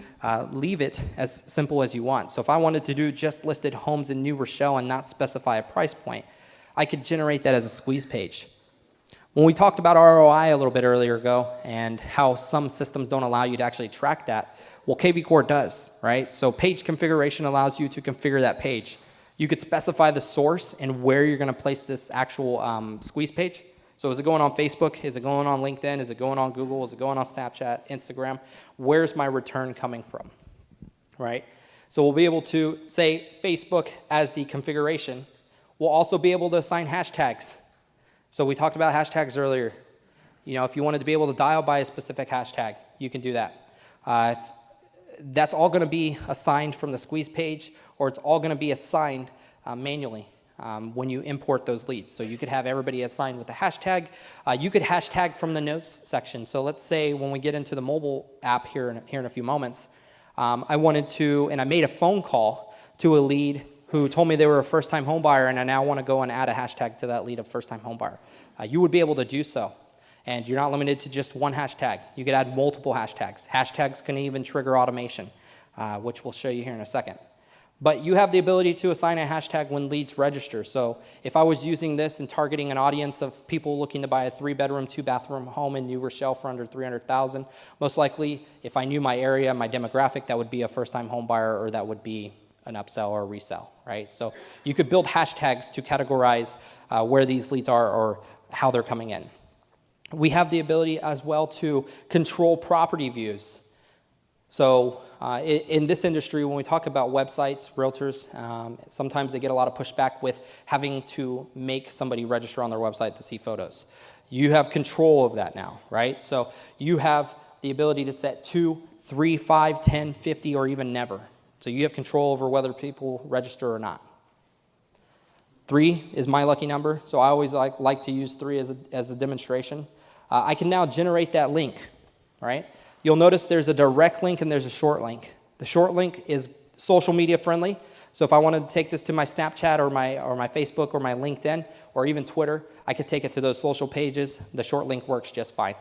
leave it as simple as you want. So if I wanted to do just listed homes in New Rochelle and not specify a price point, I could generate that as a squeeze page. When we talked about ROI a little bit earlier ago and how some systems don't allow you to actually track that, well, KV Core does, right? So page configuration allows you to configure that page. You could specify the source and where you're going to place this actual squeeze page. So is it going on Facebook? Is it going on LinkedIn? Is it going on Google? Is it going on Snapchat, Instagram? Where's my return coming from, right? So we'll be able to say Facebook as the configuration. We'll also be able to assign hashtags. So we talked about hashtags earlier. If you wanted to be able to dial by a specific hashtag, you can do that. That's all going to be assigned from the squeeze page, or it's all going to be assigned manually when you import those leads. So you could have everybody assigned with a hashtag. You could hashtag from the notes section. So let's say when we get into the mobile app here in a few moments, I wanted to, and I made a phone call to a lead who told me they were a first-time home buyer, and I now want to go and add a hashtag to that lead of first-time home buyer. You would be able to do so. And you're not limited to just one hashtag. You could add multiple hashtags. Hashtags can even trigger automation, which we'll show you here in a second. But you have the ability to assign a hashtag when leads register. So if I was using this and targeting an audience of people looking to buy a 3-bedroom, 2-bathroom home in New Rochelle for under $300,000, most likely, if I knew my area, my demographic, that would be a first-time home buyer, or that would be an upsell or a resell, right? So you could build hashtags to categorize where these leads are or how they're coming in. We have the ability as well to control property views. So in this industry, when we talk about websites, realtors, sometimes they get a lot of pushback with having to make somebody register on their website to see photos. You have control of that now, right? So you have the ability to set 2, 3, 5, 10, 50, or even never. So you have control over whether people register or not. 3 is my lucky number, so I always like to use 3 as a demonstration. I can now generate that link, right? You'll notice there's a direct link and there's a short link. The short link is social media friendly. So if I wanted to take this to my Snapchat or my Facebook or my LinkedIn or even Twitter, I could take it to those social pages. The short link works just fine.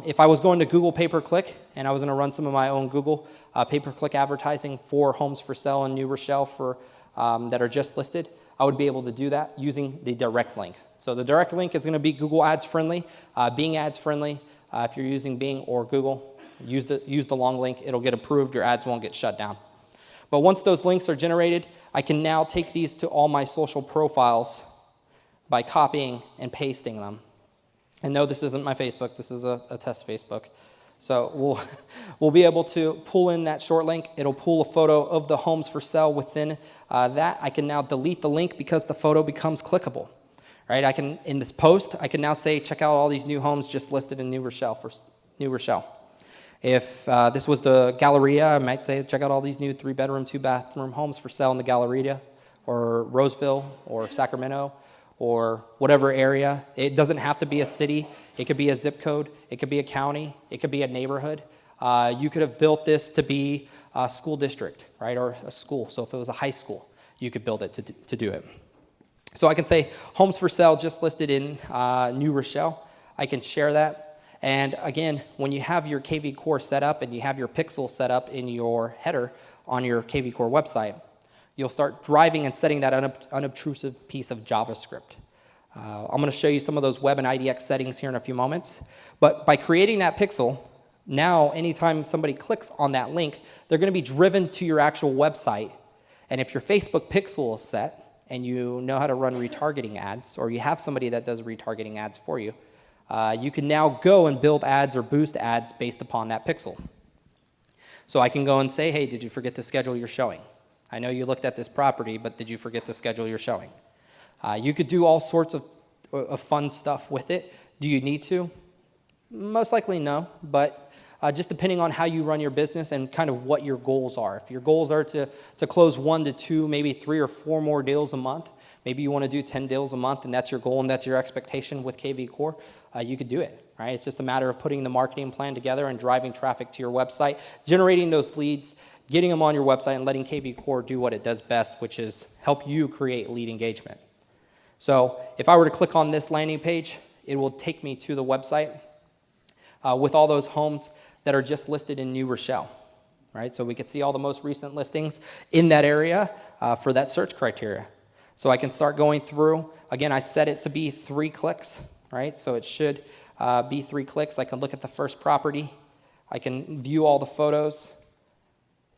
If I was going to Google pay-per-click and I was going to run some of my own Google pay-per-click advertising for homes for sale in New Rochelle that are just listed, I would be able to do that using the direct link. So the direct link is going to be Google Ads friendly, Bing Ads friendly. If you're using Bing or Google, use the long link. It'll get approved. Your ads won't get shut down. But once those links are generated, I can now take these to all my social profiles by copying and pasting them. And no, this isn't my Facebook. This is a test Facebook. So we'll be able to pull in that short link. It'll pull a photo of the homes for sale within that. I can now delete the link because the photo becomes clickable. Right? In this post, I can now say, check out all these new homes just listed in New Rochelle. If this was the Galleria, I might say, check out all these new 3-bedroom, 2-bathroom homes for sale in the Galleria, or Roseville, or Sacramento, or whatever area. It doesn't have to be a city. It could be a zip code. It could be a county. It could be a neighborhood. You could have built this to be a school district, right, or a school. So if it was a high school, you could build it to do it. So I can say homes for sale just listed in New Rochelle. I can share that. And again, when you have your KV Core set up and you have your pixel set up in your header on your KV Core website, you'll start driving and setting that unobtrusive piece of JavaScript. I'm going to show you some of those web and IDX settings here in a few moments. But by creating that pixel, now anytime somebody clicks on that link, they're going to be driven to your actual website. And if your Facebook pixel is set and you know how to run retargeting ads, or you have somebody that does retargeting ads for you, you can now go and build ads or boost ads based upon that pixel. So I can go and say, hey, did you forget to schedule your showing? I know you looked at this property, but did you forget to schedule your showing? You could do all sorts of fun stuff with it. Do you need to? Most likely no, but just depending on how you run your business and kind of what your goals are. If your goals are to close 1 to 2, maybe 3 or 4 more deals a month, maybe you want to do 10 deals a month and that's your goal and that's your expectation with KV Core, you could do it, right? It's just a matter of putting the marketing plan together and driving traffic to your website, generating those leads, getting them on your website, and letting KV Core do what it does best, which is help you create lead engagement. So if I were to click on this landing page, it will take me to the website with all those homes that are just listed in New Rochelle, right? So we could see all the most recent listings in that area for that search criteria. So I can start going through. Again, I set it to be 3 clicks, right? So it should be 3 clicks. I can look at the first property. I can view all the photos.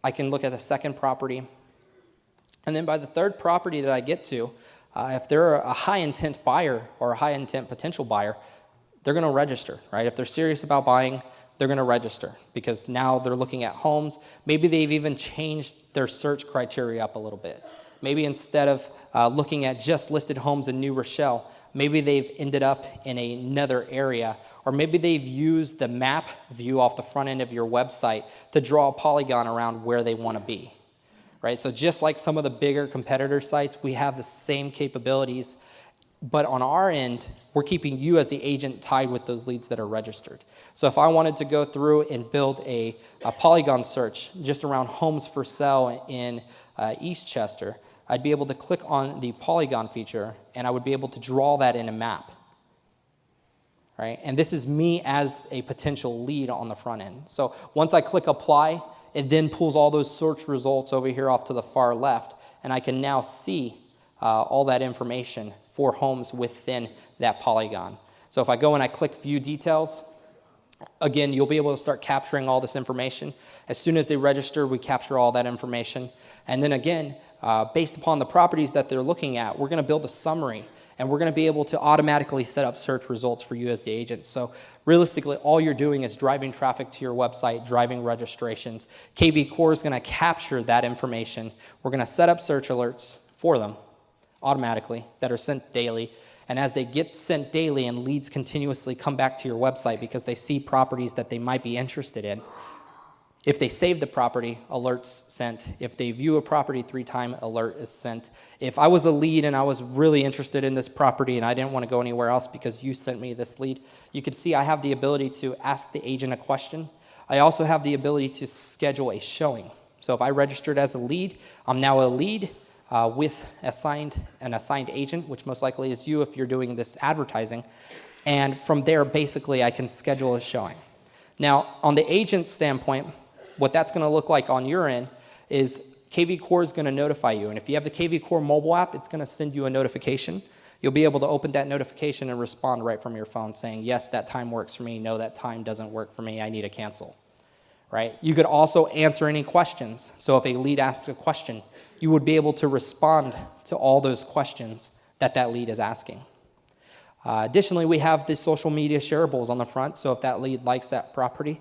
I can look at the second property. And then by the third property that I get to, if they're a high-intent buyer or a high-intent potential buyer, they're going to register, right? If they're serious about buying, they're going to register because now they're looking at homes. Maybe they've even changed their search criteria up a little bit. Maybe instead of looking at just listed homes in New Rochelle, maybe they've ended up in another area, or maybe they've used the map view off the front end of your website to draw a polygon around where they want to be, right? So just like some of the bigger competitor sites, we have the same capabilities, but on our end, we're keeping you as the agent tied with those leads that are registered. So if I wanted to go through and build a polygon search just around homes for sale in Eastchester, I'd be able to click on the polygon feature and I would be able to draw that in a map, right? And this is me as a potential lead on the front end. So once I click apply, it then pulls all those search results over here off to the far left, and I can now see all that information for homes within that polygon. So if I go and I click view details, again, you'll be able to start capturing all this information. As soon as they register, we capture all that information. And then again, based upon the properties that they're looking at, we're going to build a summary, and we're going to be able to automatically set up search results for you as the agent. So realistically, all you're doing is driving traffic to your website, driving registrations. KV Core is going to capture that information. We're going to set up search alerts for them automatically that are sent daily. And as they get sent daily and leads continuously come back to your website because they see properties that they might be interested in, if they save the property, alerts sent. If they view a property 3 times, alert is sent. If I was a lead and I was really interested in this property and I didn't want to go anywhere else because you sent me this lead, you can see I have the ability to ask the agent a question. I also have the ability to schedule a showing. So if I registered as a lead, I'm now a lead with an assigned agent, which most likely is you if you're doing this advertising. And from there, basically, I can schedule a showing. Now, on the agent standpoint, what that's going to look like on your end is KV Core is going to notify you. And if you have the KV Core mobile app, it's going to send you a notification. You'll be able to open that notification and respond right from your phone saying, yes, that time works for me. No, that time doesn't work for me. I need to cancel, right? You could also answer any questions. So if a lead asks a question, you would be able to respond to all those questions that lead is asking. Additionally, we have the social media shareables on the front. So if that lead likes that property,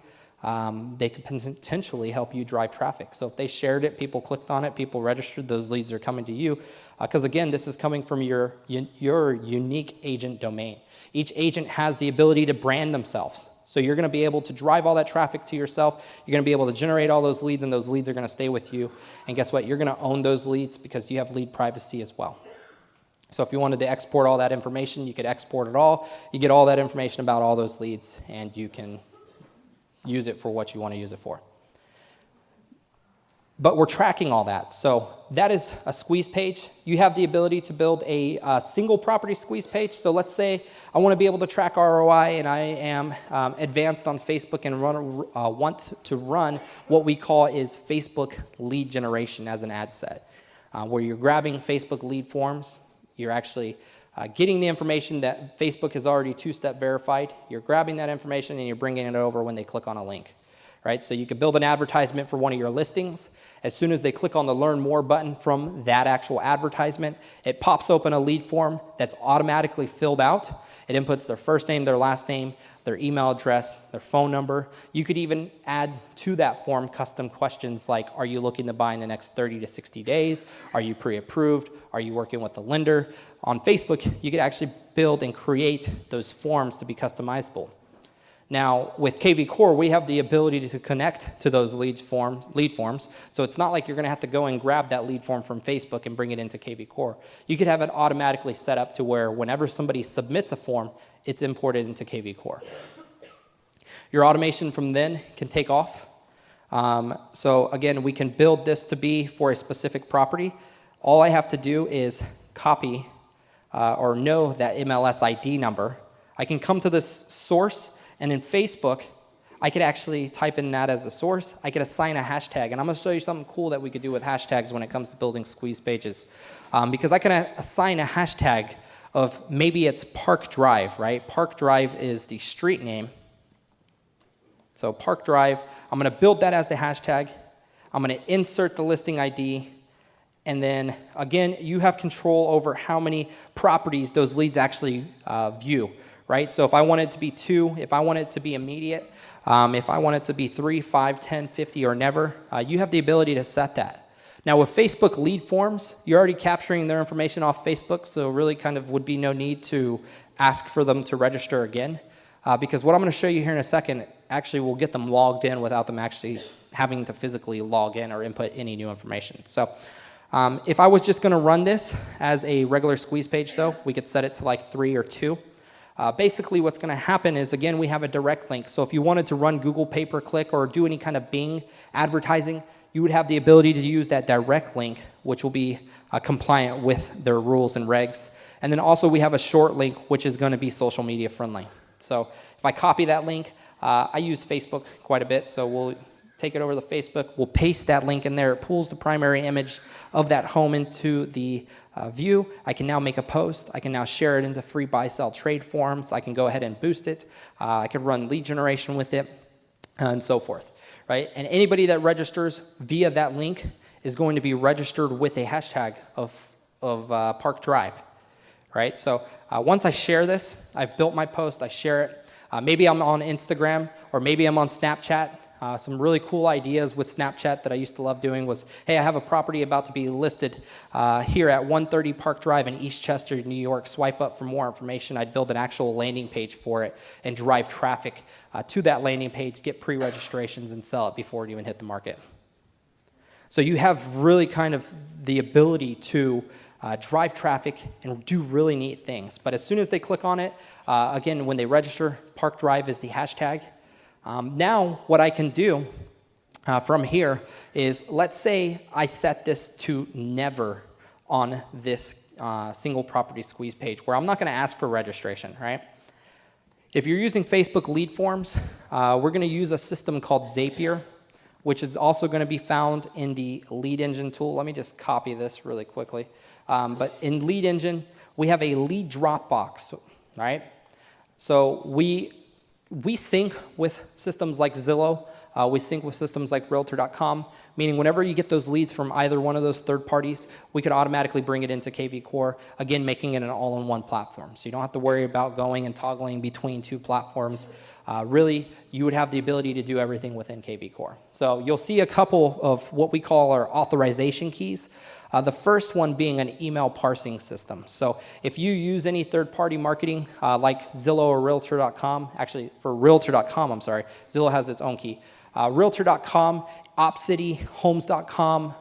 they could potentially help you drive traffic. So if they shared it, people clicked on it, people registered, those leads are coming to you. Because again, this is coming from your unique agent domain. Each agent has the ability to brand themselves. So you're going to be able to drive all that traffic to yourself. You're going to be able to generate all those leads, and those leads are going to stay with you. And guess what? You're going to own those leads because you have lead privacy as well. So if you wanted to export all that information, you could export it all. You get all that information about all those leads, and you can use it for what you want to use it for. But we're tracking all that. So that is a squeeze page. You have the ability to build a single property squeeze page. So let's say I want to be able to track ROI and I am advanced on Facebook and want to run what we call is Facebook lead generation as an ad set, where you're grabbing Facebook lead forms. You're actually getting the information that Facebook has already two-step verified. You're grabbing that information and you're bringing it over when they click on a link. Right? So you could build an advertisement for one of your listings. As soon as they click on the Learn More button from that actual advertisement, it pops open a lead form that's automatically filled out. It inputs their first name, their last name, their email address, their phone number. You could even add to that form custom questions like, are you looking to buy in the next 30 to 60 days? Are you pre-approved? Are you working with the lender? On Facebook, you could actually build and create those forms to be customizable. Now, with KV Core, we have the ability to connect to those lead forms. So it's not like you're going to have to go and grab that lead form from Facebook and bring it into KV Core. You could have it automatically set up to where whenever somebody submits a form, it's imported into KV Core. Your automation from then can take off. So again, we can build this to be for a specific property. All I have to do is copy or know that MLS ID number. I can come to this source. And in Facebook, I could actually type in that as a source. I could assign a hashtag. And I'm going to show you something cool that we could do with hashtags when it comes to building squeeze pages. Because I can assign a hashtag of maybe it's Park Drive, right? Park Drive is the street name. So Park Drive, I'm going to build that as the hashtag. I'm going to insert the listing ID. And then, again, you have control over how many properties those leads actually view. Right? So if I want it to be 2, if I want it to be immediate, if I want it to be 3, 5, 10, 50, or never, you have the ability to set that. Now with Facebook lead forms, you're already capturing their information off Facebook, so really kind of would be no need to ask for them to register again, because what I'm going to show you here in a second actually will get them logged in without them actually having to physically log in or input any new information. So if I was just going to run this as a regular squeeze page though, we could set it to like 3 or 2. Basically, what's going to happen is, again, we have a direct link. So if you wanted to run Google pay-per-click or do any kind of Bing advertising, you would have the ability to use that direct link, which will be compliant with their rules and regs. And then also we have a short link, which is going to be social media friendly. So if I copy that link, I use Facebook quite a bit, so we'll take it over to Facebook. We'll paste that link in there. It pulls the primary image of that home into the view. I can now make a post. I can now share it into free buy, sell, trade forums. I can go ahead and boost it. I can run lead generation with it and so forth, right? And anybody that registers via that link is going to be registered with a hashtag of Park Drive, right? So once I share this, I've built my post, I share it. Maybe I'm on Instagram or maybe I'm on Snapchat. Some really cool ideas with Snapchat that I used to love doing was, hey, I have a property about to be listed here at 130 Park Drive in Eastchester, New York. Swipe up for more information. I'd build an actual landing page for it and drive traffic to that landing page, get pre-registrations, and sell it before it even hit the market. So you have really kind of the ability to drive traffic and do really neat things. But as soon as they click on it, again, when they register, Park Drive is the hashtag. Now, what I can do from here is, let's say I set this to never on this single property squeeze page, where I'm not going to ask for registration, right? If you're using Facebook lead forms, we're going to use a system called Zapier, which is also going to be found in the Lead Engine tool. Let me just copy this really quickly. But in Lead Engine, we have a lead drop box, right? So we sync with systems like Zillow. We sync with systems like Realtor.com, meaning whenever you get those leads from either one of those third parties, we could automatically bring it into KV Core, again, making it an all-in-one platform. So you don't have to worry about going and toggling between 2 platforms. Really, you would have the ability to do everything within KV Core. So you'll see a couple of what we call our authorization keys. The first one being an email parsing system. So if you use any third-party marketing like Zillow or Realtor.com, actually for Realtor.com, I'm sorry, Zillow has its own key. Realtor.com, OpCity, Homes.com,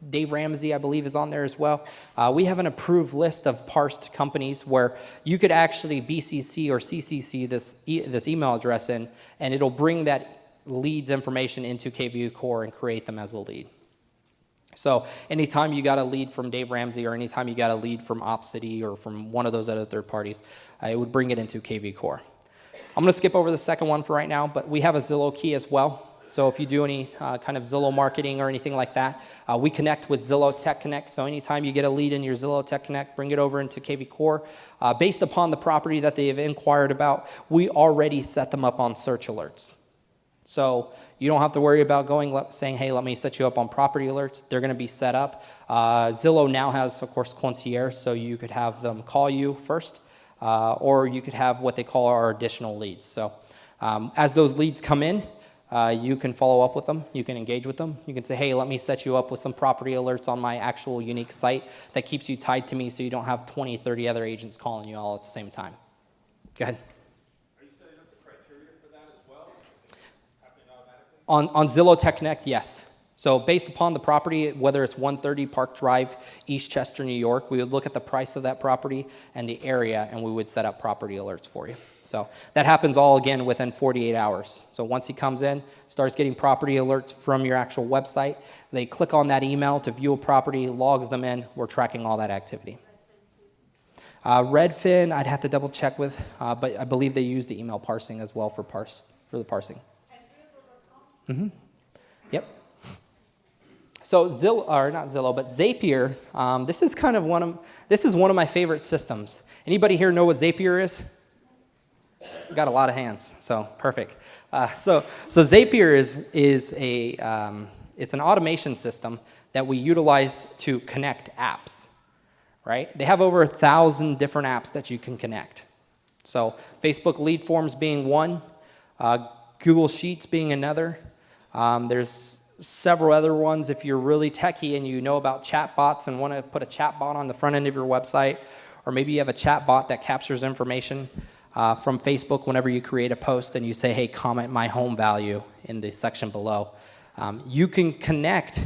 Dave Ramsey, I believe, is on there as well. We have an approved list of parsed companies where you could actually BCC or CCC this email address in, and it'll bring that leads information into KV Core and create them as a lead. So anytime you got a lead from Dave Ramsey or anytime you got a lead from OpCity or from one of those other third parties, it would bring it into KV Core. I'm going to skip over the second one for right now, but we have a Zillow key as well. So if you do any kind of Zillow marketing or anything like that, we connect with Zillow Tech Connect. So anytime you get a lead in your Zillow Tech Connect, bring it over into KV Core. Based upon the property that they have inquired about, we already set them up on search alerts. So you don't have to worry about saying, hey, let me set you up on property alerts. They're going to be set up. Zillow now has, of course, concierge, so you could have them call you first, or you could have what they call our additional leads. So as those leads come in, you can follow up with them. You can engage with them. You can say, hey, let me set you up with some property alerts on my actual unique site that keeps you tied to me so you don't have 20, 30 other agents calling you all at the same time. Go ahead. Are you setting up the criteria for that as well? Happening automatically? On Zillow Tech Connect, yes. So based upon the property, whether it's 130 Park Drive, East Chester, New York, we would look at the price of that property and the area, and we would set up property alerts for you. So that happens all, again, within 48 hours. So once he comes in, starts getting property alerts from your actual website, they click on that email to view a property, logs them in, we're tracking all that activity. Redfin, I'd have to double check with, but I believe they use the email parsing as well for the parsing. Mm-hmm. Yep. So not Zillow, but Zapier. This is one of my favorite systems. Anybody here know what Zapier is? Got a lot of hands, so perfect. So Zapier is it's an automation system that we utilize to connect apps. Right? They have over 1,000 different apps that you can connect. So Facebook lead forms being one, Google Sheets being another. There's several other ones if you're really techie and you know about chatbots and want to put a chatbot on the front end of your website, or maybe you have a chatbot that captures information from Facebook whenever you create a post and you say, hey, comment my home value in the section below. You can connect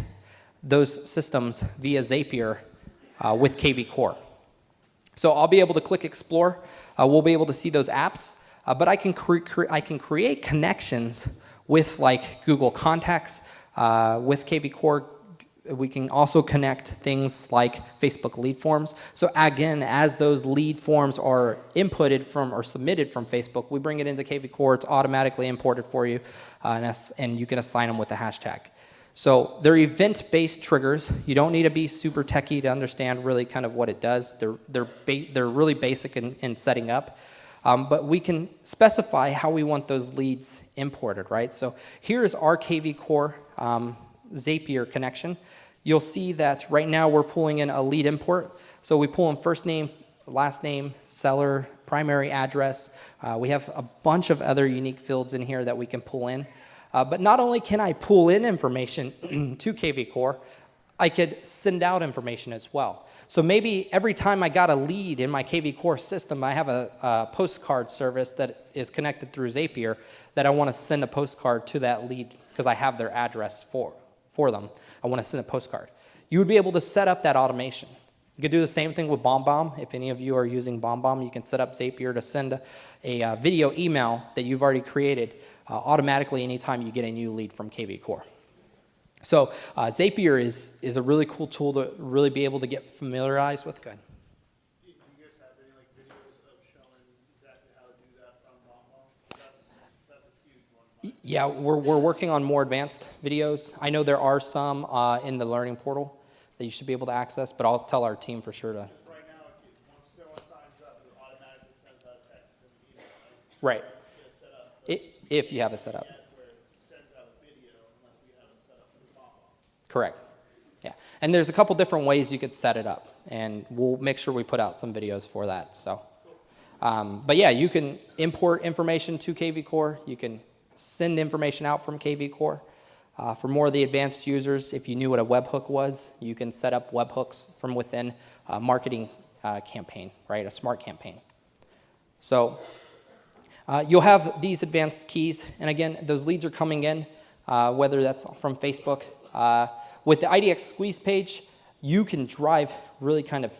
those systems via Zapier with KV Core. So I'll be able to click Explore. We'll be able to see those apps, but I can create connections with like Google Contacts. With KV Core, we can also connect things like Facebook lead forms. So again, as those lead forms are inputted from or submitted from Facebook, we bring it into KV Core. It's automatically imported for you, and you can assign them with the hashtag. So they're event-based triggers. You don't need to be super techie to understand really kind of what it does. They're really basic in setting up. But we can specify how we want those leads imported, right? So here's our KV Core Zapier connection. You'll see that right now we're pulling in a lead import. So we pull in first name, last name, seller, primary address. We have a bunch of other unique fields in here that we can pull in. But not only can I pull in information to KV Core, I could send out information as well. So maybe every time I got a lead in my KV Core system, I have a postcard service that is connected through Zapier that I want to send a postcard to that lead because I have their address for them. I want to send a postcard. You would be able to set up that automation. You could do the same thing with BombBomb. If any of you are using BombBomb, you can set up Zapier to send a video email that you've already created automatically anytime you get a new lead from KV Core. So Zapier is a really cool tool to really be able to get familiarized with. Good. Do you guys have any like videos of showing exactly how to do that on BombBomb? That's a huge one. Yeah, we're working on more advanced videos. I know there are some in the learning portal that you should be able to access, but I'll tell our team for sure to. Right now, once someone signs up, it automatically sends out a text and email. Right. Get it set up. If you have it set up. Where it sends out a video unless we have it set up through BombBomb. Correct. Yeah. And there's a couple different ways you could set it up, and we'll make sure we put out some videos for that. So, but yeah, you can import information to KV Core. You can send information out from KV Core. For more of the advanced users, if you knew what a webhook was, you can set up webhooks from within a marketing campaign, right? A smart campaign. So you'll have these advanced keys, and again, those leads are coming in, whether that's from Facebook. With the IDX squeeze page, you can drive really kind of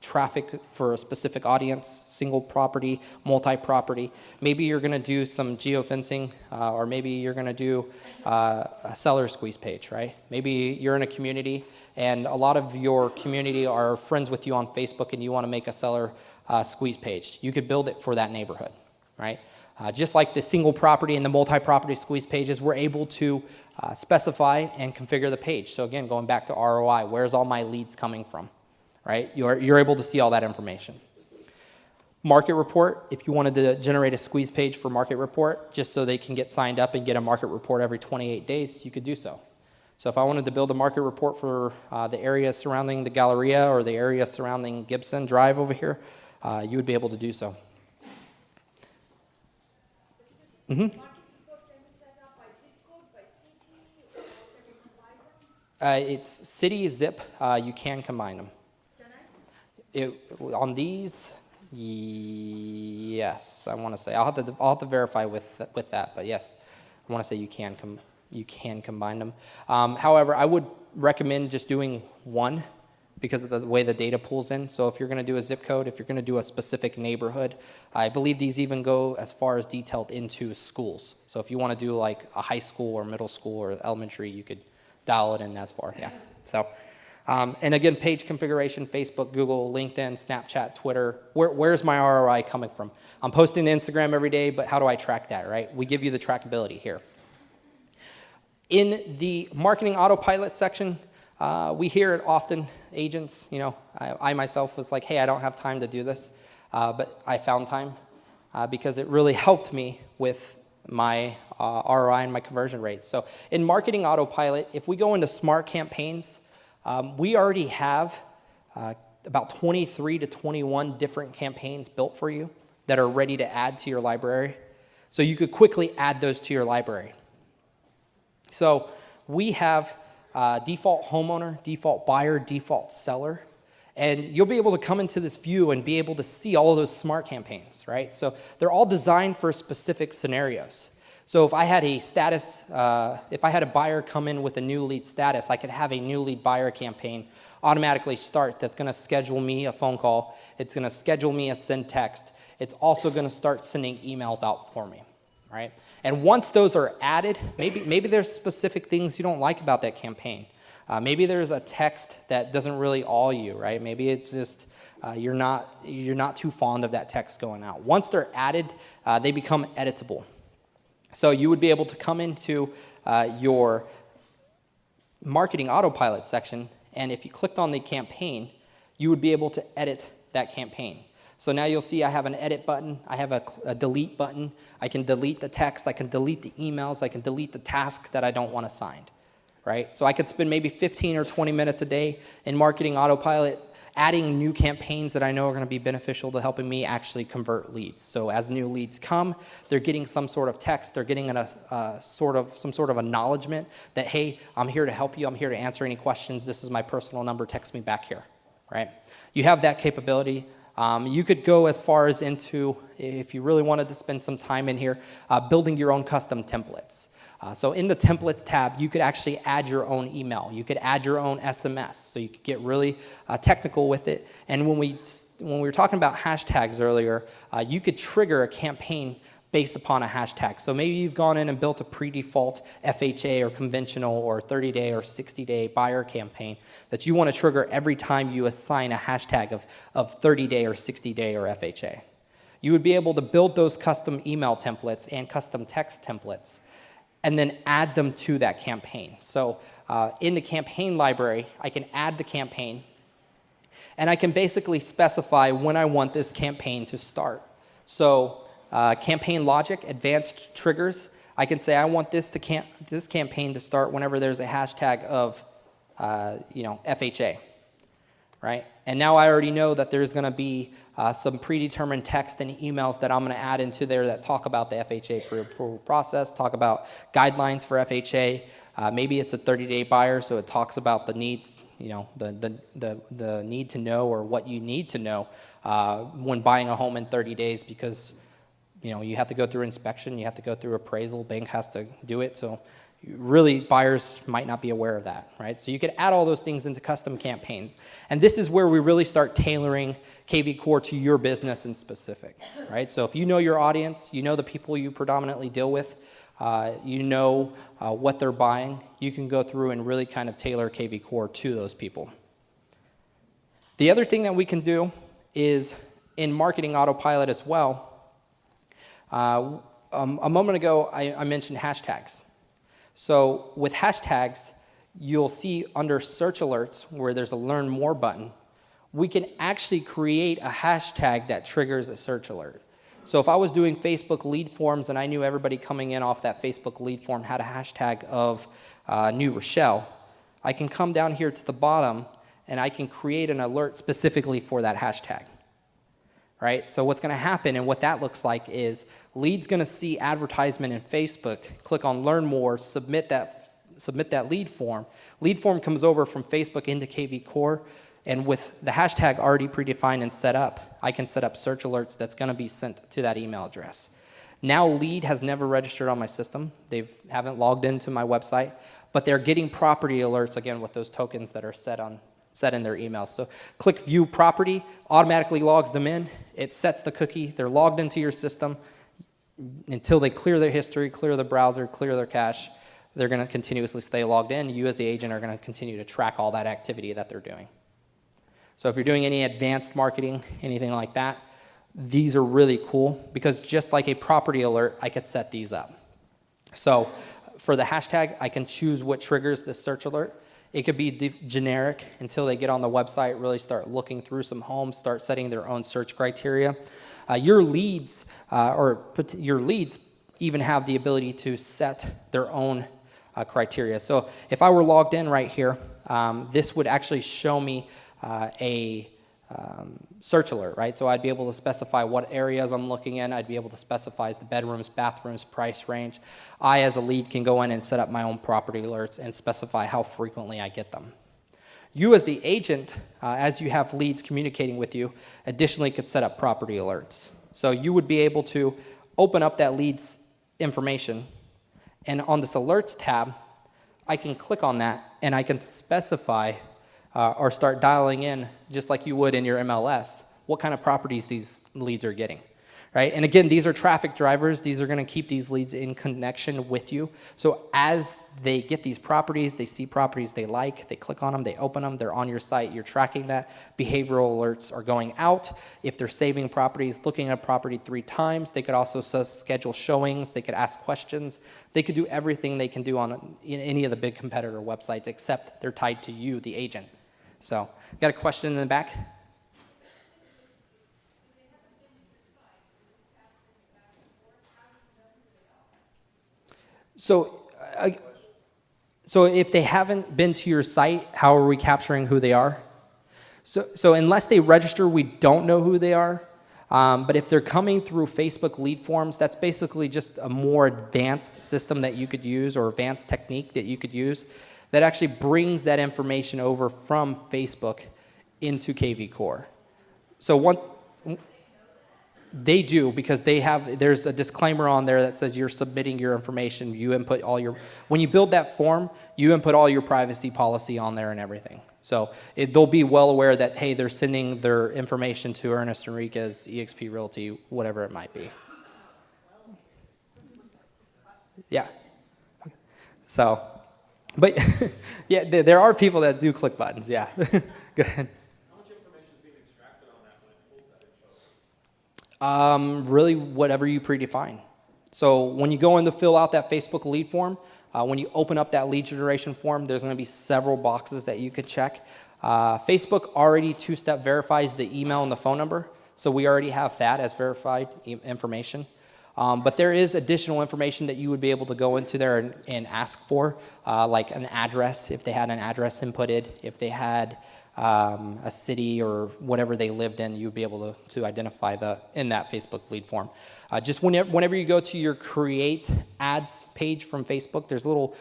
traffic for a specific audience, single property, multi-property. Maybe you're going to do some geofencing, or maybe you're going to do a seller squeeze page, right? Maybe you're in a community and a lot of your community are friends with you on Facebook and you want to make a seller squeeze page. You could build it for that neighborhood, right? Just like the single property and the multi-property squeeze pages, we're able to specify and configure the page. So again, going back to ROI, where's all my leads coming from, right? You're able to see all that information. Market report, if you wanted to generate a squeeze page for market report, just so they can get signed up and get a market report every 28 days, you could do so. So if I wanted to build a market report for the area surrounding the Galleria or the area surrounding Gibson Drive over here, you would be able to do so. Mm-hmm. It's city, zip, you can combine them. On these, yes, I want to say. I'll have to verify with that, but yes, I want to say you can combine them. However, I would recommend just doing one because of the way the data pulls in. So if you're going to do a zip code, if you're going to do a specific neighborhood, I believe these even go as far as detailed into schools. So if you want to do like a high school or middle school or elementary, you could dial it in as far, yeah. So, and again, page configuration, Facebook, Google, LinkedIn, Snapchat, Twitter. Where's my ROI coming from? I'm posting to Instagram every day, but how do I track that, right? We give you the trackability here. In the marketing autopilot section, we hear it often, agents, you know, I myself was like, hey, I don't have time to do this, but I found time because it really helped me with my ROI and my conversion rates. So in marketing autopilot, if we go into smart campaigns, we already have about 23 to 21 different campaigns built for you that are ready to add to your library. So you could quickly add those to your library. So we have default homeowner, default buyer, default seller. And you'll be able to come into this view and be able to see all of those smart campaigns, right? So they're all designed for specific scenarios. So if I had a status, if I had a buyer come in with a new lead status, I could have a new lead buyer campaign automatically start that's going to schedule me a phone call. It's going to schedule me a send text. It's also going to start sending emails out for me, right? And once those are added, maybe there's specific things you don't like about that campaign. Maybe there's a text that doesn't really awe you, right? Maybe it's just you're not too fond of that text going out. Once they're added, they become editable. So you would be able to come into your marketing autopilot section, and if you clicked on the campaign, you would be able to edit that campaign. So now you'll see I have an edit button, I have a delete button, I can delete the text, I can delete the emails, I can delete the task that I don't want assigned, right? So I could spend maybe 15 or 20 minutes a day in marketing autopilot adding new campaigns that I know are going to be beneficial to helping me actually convert leads. So as new leads come, they're getting some sort of text, they're getting some sort of acknowledgement that, hey, I'm here to help you, I'm here to answer any questions, this is my personal number, text me back here, right? You have that capability. You could go as far as into, if you really wanted to spend some time in here, building your own custom templates. So in the templates tab, you could actually add your own email. You could add your own SMS. So you could get really technical with it. And when we were talking about hashtags earlier, you could trigger a campaign based upon a hashtag. So maybe you've gone in and built a pre-default FHA or conventional or 30-day or 60-day buyer campaign that you want to trigger every time you assign a hashtag of 30-day or 60-day or FHA. You would be able to build those custom email templates and custom text templates and then add them to that campaign. So in the campaign library, I can add the campaign, and I can basically specify when I want this campaign to start. So campaign logic, advanced triggers, I can say I want this campaign to start whenever there's a hashtag of FHA, right? And now I already know that there's going to be some predetermined text and emails that I'm going to add into there that talk about the FHA pre-approval process, talk about guidelines for FHA. Maybe it's a 30-day buyer, so it talks about the needs, the need to know or what you need to know when buying a home in 30 days because you have to go through inspection, you have to go through appraisal, bank has to do it, so really buyers might not be aware of that, right? So you could add all those things into custom campaigns. And this is where we really start tailoring KV Core to your business in specific, right? So if you know your audience, you know the people you predominantly deal with, you know what they're buying, you can go through and really kind of tailor KV Core to those people. The other thing that we can do is in marketing autopilot as well. A moment ago, I mentioned hashtags. So with hashtags, you'll see under search alerts where there's a learn more button, we can actually create a hashtag that triggers a search alert. So if I was doing Facebook lead forms and I knew everybody coming in off that Facebook lead form had a hashtag of New Rochelle, I can come down here to the bottom and I can create an alert specifically for that hashtag. Right? So what's going to happen and what that looks like is lead's going to see advertisement in Facebook, click on learn more, submit that lead form. Lead form comes over from Facebook into KV Core, and with the hashtag already predefined and set up, I can set up search alerts that's going to be sent to that email address. Now lead has never registered on my system. They haven't logged into my website, but they're getting property alerts again with those tokens that are set in their email. So click view property, automatically logs them in. It sets the cookie. They're logged into your system until they clear their history, clear the browser, clear their cache. They're going to continuously stay logged in. You as the agent are going to continue to track all that activity that they're doing. So if you're doing any advanced marketing, anything like that, these are really cool because just like a property alert, I could set these up. So for the hashtag, I can choose what triggers this search alert. It could be generic until they get on the website, really start looking through some homes, start setting their own search criteria. Your leads even have the ability to set their own criteria. So if I were logged in right here, this would actually show me a search alert, right? So I'd be able to specify what areas I'm looking in. I'd be able to specify the bedrooms, bathrooms, price range. I, as a lead, can go in and set up my own property alerts and specify how frequently I get them. You, as the agent, as you have leads communicating with you, additionally could set up property alerts. So you would be able to open up that lead's information, and on this alerts tab, I can click on that, and I can specify or start dialing in, just like you would in your MLS, what kind of properties these leads are getting, right? And again, these are traffic drivers. These are going to keep these leads in connection with you. So as they get these properties, they see properties they like, they click on them, they open them, they're on your site, you're tracking that. Behavioral alerts are going out. If they're saving properties, looking at a property 3 times, they could also schedule showings, they could ask questions. They could do everything they can do on any of the big competitor websites, except they're tied to you, the agent. So, got a question in the back? So if they haven't been to your site, how are we capturing who they are? So unless they register, we don't know who they are. But if they're coming through Facebook lead forms, that's basically just a more advanced system that you could use, or advanced technique that you could use, that actually brings that information over from Facebook into KV Core. So once they do, because there's a disclaimer on there that says you're submitting your information, you input when you build that form, you input all your privacy policy on there and everything. So they'll be well aware that, hey, they're sending their information to Ernest Enriquez, eXp Realty, whatever it might be. Yeah. So, but yeah, there are people that do click buttons, yeah. Go ahead. How much information is being extracted on that when it pulls that info? Really, whatever you predefine. So when you go in to fill out that Facebook lead form, when you open up that lead generation form, there's going to be several boxes that you could check. Facebook already 2-step verifies the email and the phone number, so we already have that as verified information. But there is additional information that you would be able to go into there and ask for, like an address, if they had an address inputted, if they had a city or whatever they lived in, you'd be able to identify in that Facebook lead form. Just whenever you go to your create ads page from Facebook, there's a little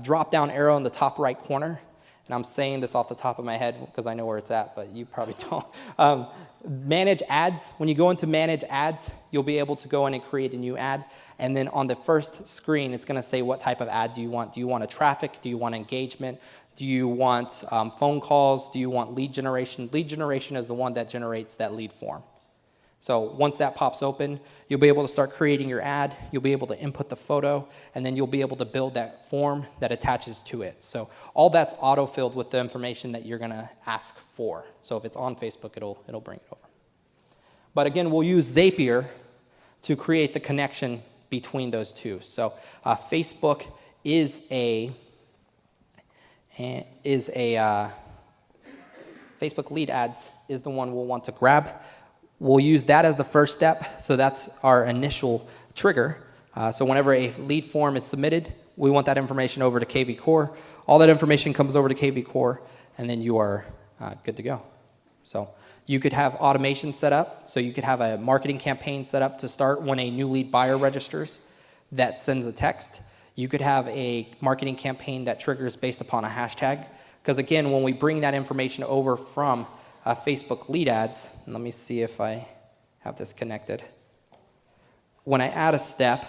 drop-down arrow in the top right corner. and I'm saying this off the top of my head because I know where it's at, but you probably don't. Manage ads. When you go into manage ads, you'll be able to go in and create a new ad. And then on the first screen, it's going to say what type of ad do you want. Do you want a traffic? Do you want engagement? Do you want phone calls? Do you want lead generation? Lead generation is the one that generates that lead form. So once that pops open, you'll be able to start creating your ad. You'll be able to input the photo, and then you'll be able to build that form that attaches to it. So all that's auto-filled with the information that you're going to ask for. So if it's on Facebook, it'll bring it over. But again, we'll use Zapier to create the connection between those two. So Facebook is a Facebook lead ads is the one we'll want to grab. We'll use that as the first step, so that's our initial trigger. So whenever a lead form is submitted, we want that information over to KV Core. All that information comes over to KV Core, and then you are good to go. So you could have automation set up, so you could have a marketing campaign set up to start when a new lead buyer registers that sends a text. You could have a marketing campaign that triggers based upon a hashtag, because again, when we bring that information over from Facebook lead ads, and let me see if I have this connected. When I add a step,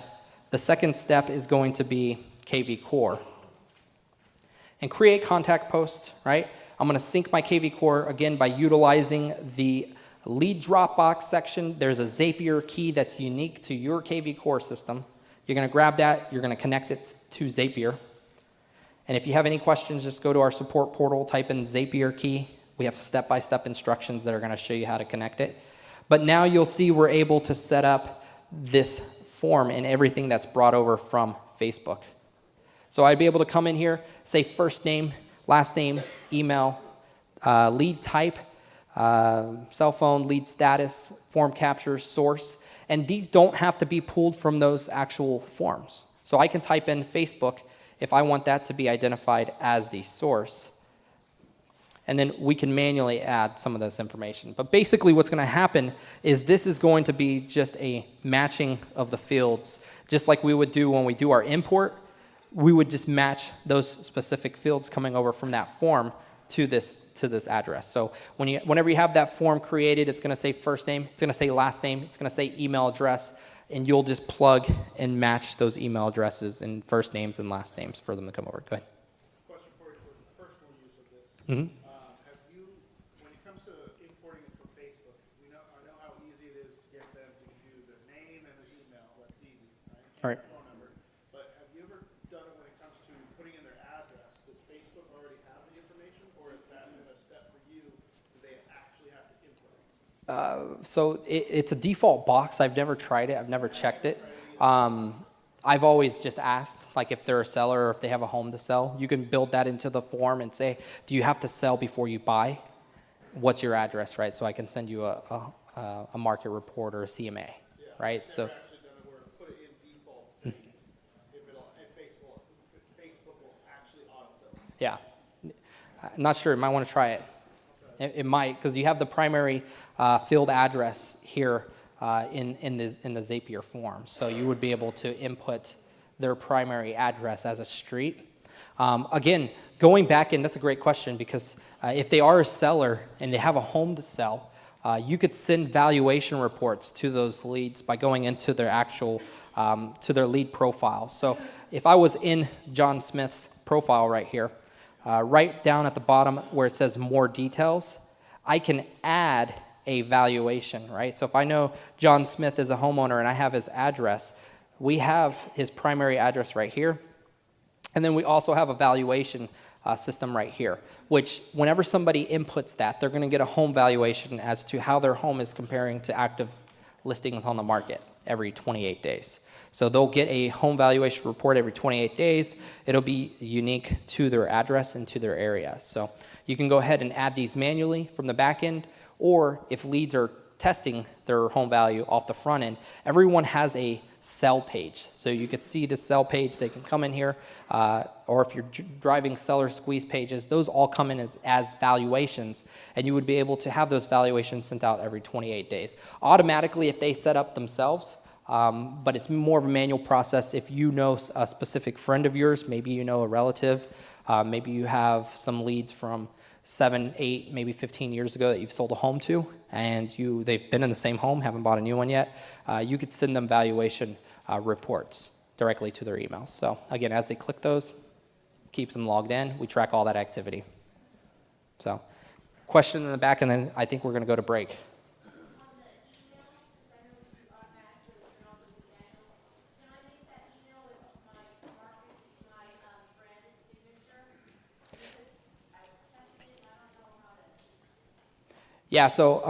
the second step is going to be KV Core. And create contact post, right? I'm going to sync my KV Core again by utilizing the lead Dropbox section. There's a Zapier key that's unique to your KV Core system. You're going to grab that, you're going to connect it to Zapier. And if you have any questions, just go to our support portal, type in Zapier key. We have step-by-step instructions that are going to show you how to connect it. But now you'll see we're able to set up this form and everything that's brought over from Facebook. So I'd be able to come in here, say first name, last name, email, lead type, cell phone, lead status, form capture, source. And these don't have to be pulled from those actual forms. So I can type in Facebook if I want that to be identified as the source. And then we can manually add some of this information. But basically what's going to happen is this is going to be just a matching of the fields. Just like we would do when we do our import, we would just match those specific fields coming over from that form to this address. So whenever you have that form created, it's going to say first name, it's going to say last name, it's going to say email address, and you'll just plug and match those email addresses and first names and last names for them to come over. Go ahead. Question for you for the personal use of this. Mm-hmm. Have you, when it comes to importing it from Facebook, I know how easy it is to get them to give you their name and their email. That's easy, right? All right. Phone number. But have you ever done it when it comes to putting in their address? Does Facebook already have the information, or is that a step for you? Do they actually have to import it? So it's a default box. I've never tried it. I've never checked it. I've always just asked, like if they're a seller or if they have a home to sell, you can build that into the form and say, do you have to sell before you buy? What's your address, right? So I can send you a market report or a CMA, right? I've So. never actually done it where put it in default. If Facebook will actually autofill. Yeah. I'm not sure. You might want to try it. It might, because you have the primary field address here in the Zapier form. So you would be able to input their primary address as a street. Again, going back in, that's a great question, because if they are a seller and they have a home to sell, you could send valuation reports to those leads by going into their actual, to their lead profile. So if I was in John Smith's profile right here, right down at the bottom where it says more details, I can add a valuation, right? So if I know John Smith is a homeowner and I have his address, we have his primary address right here. And then we also have a valuation system right here, which whenever somebody inputs that, they're going to get a home valuation as to how their home is comparing to active listings on the market every 28 days. So they'll get a home valuation report every 28 days. It'll be unique to their address and to their area. So you can go ahead and add these manually from the back end, or if leads are testing their home value off the front end, everyone has a sell page. So you could see the sell page. They can come in here, or if you're driving seller squeeze pages, those all come in as valuations, and you would be able to have those valuations sent out every 28 days. Automatically, if they set up themselves, but it's more of a manual process. If you know a specific friend of yours, maybe you know a relative, Maybe you have some leads from 7, 8, maybe 15 years ago that you've sold a home to, and they've been in the same home, haven't bought a new one yet. You could send them valuation reports directly to their emails. So again, as they click those, keeps them logged in. We track all that activity. So question in the back, and then I think we're going to go to break. Yeah, so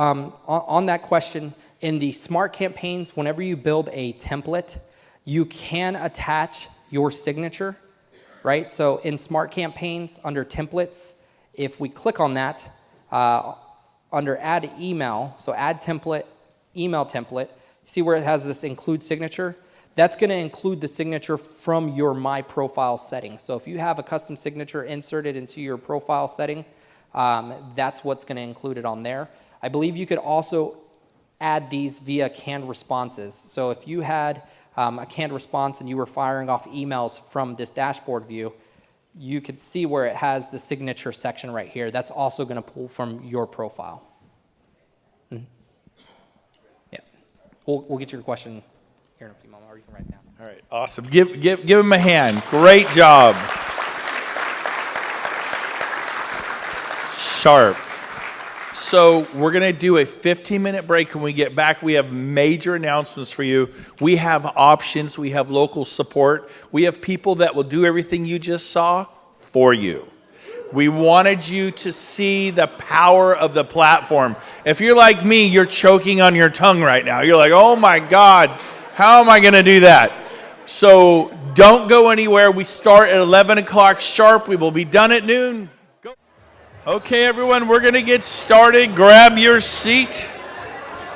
on that question, in the smart campaigns, whenever you build a template, you can attach your signature, right? So in smart campaigns, under templates, if we click on that, under add email, so add template, email template, see where it has this include signature? That's going to include the signature from your My Profile setting. So if you have a custom signature inserted into your profile setting, that's what's going to include it on there. I believe you could also add these via canned responses. So if you had a canned response and you were firing off emails from this dashboard view, you could see where it has the signature section right here. That's also going to pull from your profile. Mm-hmm. Yeah. We'll get your question here in a few moments, or you can write it down. All right, awesome. Give him a hand. Great job. Sharp. So we're going to do a 15-minute break. When we get back, we have major announcements for you. We have options. We have local support. We have people that will do everything you just saw for you. We wanted you to see the power of the platform. If you're like me, you're choking on your tongue right now. You're like, oh my God, how am I going to do that? So don't go anywhere. We start at 11 o'clock sharp. We will be done at noon. Okay, everyone, we're going to get started. Grab your seat.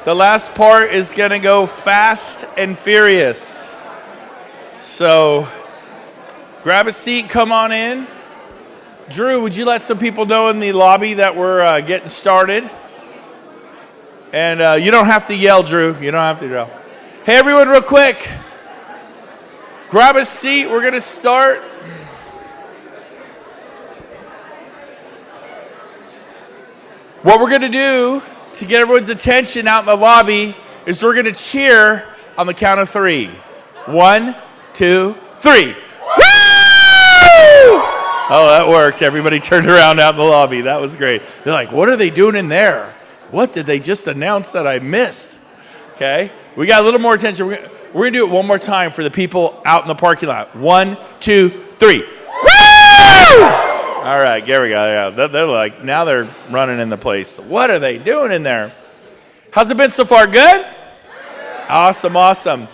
The last part is going to go fast and furious. So grab a seat, come on in. Drew, would you let some people know in the lobby that we're getting started? And you don't have to yell, Drew. You don't have to yell. Hey, everyone, real quick. Grab a seat. We're going to start. What we're going to do to get everyone's attention out in the lobby is we're going to cheer on the count of 3. 1, 2, 3. Woo! Oh, that worked. Everybody turned around out in the lobby. That was great. They're like, what are they doing in there? What did they just announce that I missed? Okay. We got a little more attention. We're going to do it one more time for the people out in the parking lot. 1, 2, 3. Woo! All right, there we go. Yeah. They're like, now they're running in the place. What are they doing in there? How's it been so far? Good? Awesome, awesome.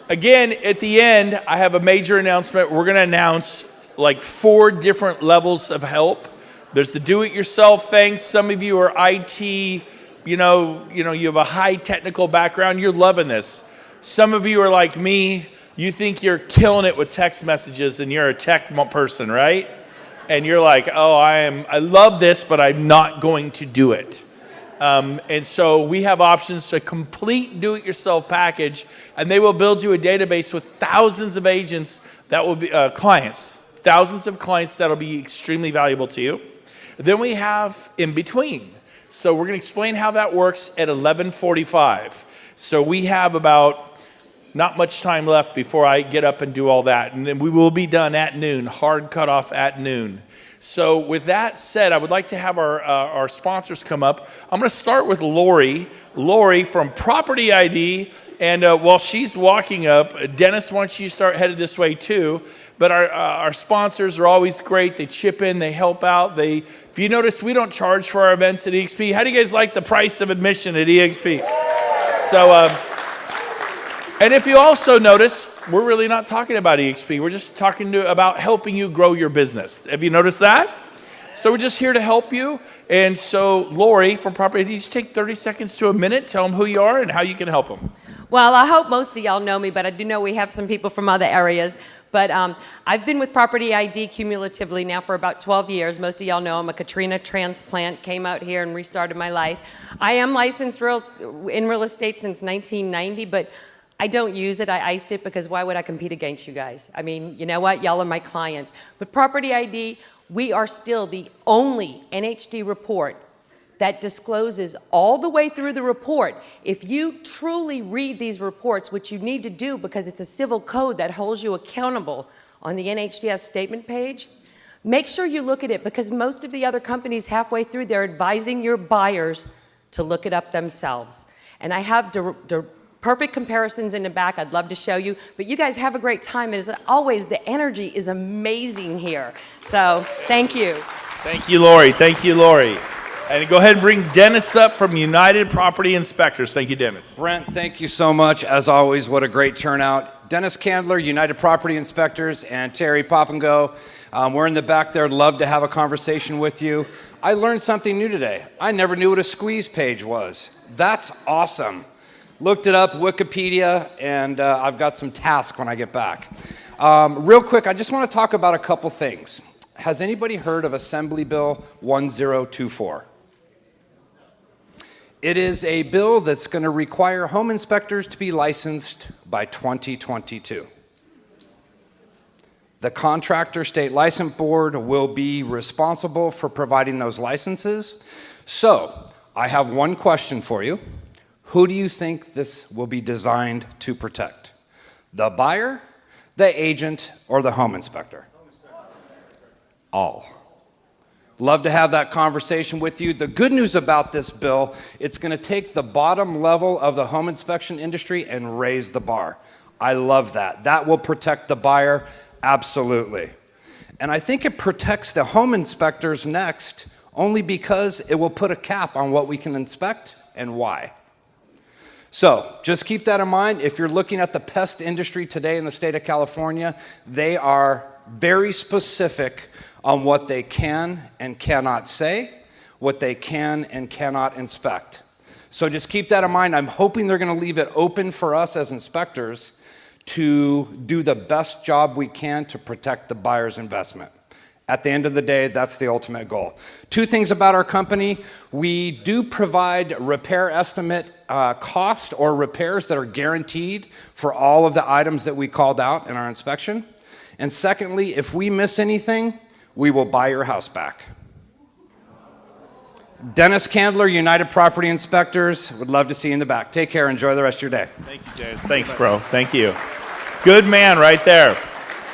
Again, at the end, I have a major announcement. We're going to announce like 4 different levels of help. There's the do-it-yourself thing. Some of you are IT, you have a high technical background. You're loving this. Some of you are like me. You think you're killing it with text messages and you're a tech person, right? And you're like, oh, I love this, but I'm not going to do it. And so we have options to complete do-it-yourself package, and they will build you a database with thousands of agents that will be clients, thousands of clients that will be extremely valuable to you. Then we have in between. So we're going to explain how that works at 11:45. So we have about not much time left before I get up and do all that. And then we will be done at noon, hard cutoff at noon. So with that said, I would like to have our sponsors come up. I'm going to start with Lori. Lori from Property ID. And while she's walking up, Dennis, why don't you start headed this way too. But our sponsors are always great. They chip in, they help out. If you notice, we don't charge for our events at EXP. How do you guys like the price of admission at EXP? So, and if you also notice, we're really not talking about EXP. We're just talking about helping you grow your business. Have you noticed that? So we're just here to help you. And so, Lori from Property ID, just take 30 seconds to a minute. Tell them who you are and how you can help them. Well, I hope most of y'all know me, but I do know we have some people from other areas. But I've been with Property ID cumulatively now for about 12 years. Most of y'all know I'm a Katrina transplant, came out here and restarted my life. I am licensed in real estate since 1990, but I don't use it. I iced it because why would I compete against you guys? I mean, you know what? Y'all are my clients. But Property ID, We are still the only NHD report that discloses all the way through the report. If you truly read these reports, which you need to do because it's a civil code that holds you accountable on the NHDS statement page, make sure you look at it, because most of the other companies halfway through, they're advising your buyers to look it up themselves. And I have the perfect comparisons in the back. I'd love to show you, but you guys have a great time. As always, the energy is amazing here. So thank you. Thank you, Lori. Thank you, Lori. And go ahead and bring Dennis up from United Property Inspectors. Thank you, Dennis. Brent, thank you so much. As always, what a great turnout. Dennis Candler, United Property Inspectors, and Terry Popengo. We're in the back there. Love to have a conversation with you. I learned something new today. I never knew what a squeeze page was. That's awesome. Looked it up, Wikipedia, and I've got some tasks when I get back. Real quick, I just want to talk about a couple things. Has anybody heard of Assembly Bill 1024? It is a bill that's going to require home inspectors to be licensed by 2022. The Contractor State License Board will be responsible for providing those licenses. So, I have one question for you. Who do you think this will be designed to protect? The buyer, the agent, or the home inspector? All. Love to have that conversation with you. The good news about this bill, it's going to take the bottom level of the home inspection industry and raise the bar. I love that. That will protect the buyer, absolutely. And I think it protects the home inspectors next, only because it will put a cap on what we can inspect and why. So just keep that in mind. If you're looking at the pest industry today in the state of California, they are very specific on what they can and cannot say, what they can and cannot inspect. So just keep that in mind. I'm hoping they're going to leave it open for us as inspectors to do the best job we can to protect the buyer's investment. At the end of the day, that's the ultimate goal. Two things about our company. We do provide repair estimate cost or repairs that are guaranteed for all of the items that we called out in our inspection. And secondly, if we miss anything, we will buy your house back. Dennis Candler, United Property Inspectors. Would love to see you in the back. Take care. Enjoy the rest of your day. Thank you, Dennis. Thanks, bro. Thank you. Good man right there.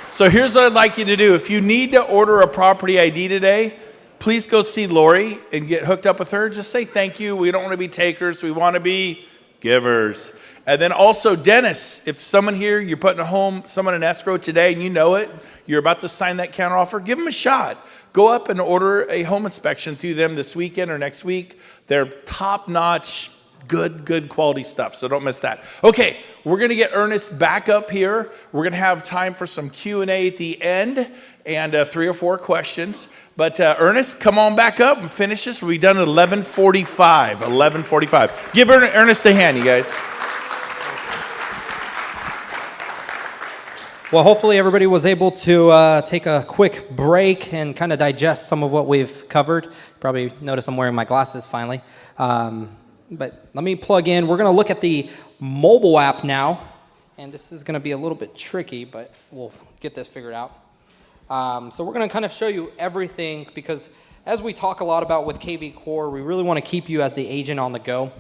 So here's what I'd like you to do. If you need to order a property ID today, please go see Lori and get hooked up with her. Just say thank you. We don't want to be takers. We want to be givers. And then also, Dennis, if someone here, you're putting someone in escrow today and you know it, you're about to sign that counteroffer, give them a shot. Go up and order a home inspection through them this weekend or next week. They're top-notch, good quality stuff, so don't miss that. Okay, we're going to get Ernest back up here. We're going to have time for some Q&A at the end and 3 or 4 questions. But Ernest, come on back up and finish this. We'll be done at 11:45. 11:45. Give Ernest a hand, you guys. Well, hopefully everybody was able to take a quick break and kind of digest some of what we've covered. Probably notice I'm wearing my glasses finally. But let me plug in. We're going to look at the mobile app now. And this is going to be a little bit tricky, but we'll get this figured out. So we're going to kind of show you everything, because as we talk a lot about with KV Core, we really want to keep you as the agent on the go.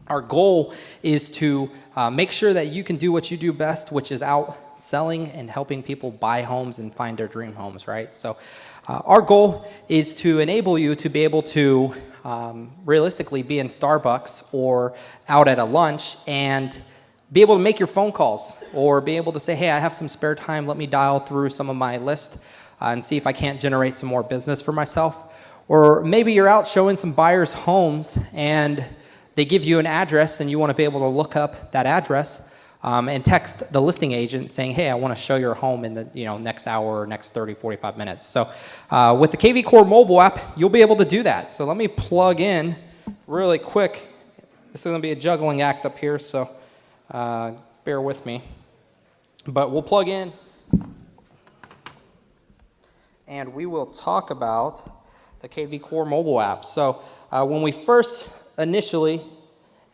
Our goal is to make sure that you can do what you do best, which is out selling and helping people buy homes and find their dream homes, right? So our goal is to enable you to be able to realistically be in Starbucks or out at a lunch and be able to make your phone calls, or be able to say, hey, I have some spare time, let me dial through some of my list and see if I can't generate some more business for myself. Or maybe you're out showing some buyers homes and they give you an address and you want to be able to look up that address and text the listing agent saying, hey, I want to show your home in the next hour or next 30, 45 minutes. So with the KV Core mobile app, you'll be able to do that. So let me plug in really quick. This is going to be a juggling act up here, so bear with me. But we'll plug in and we will talk about the KV Core mobile app. So when we first initially,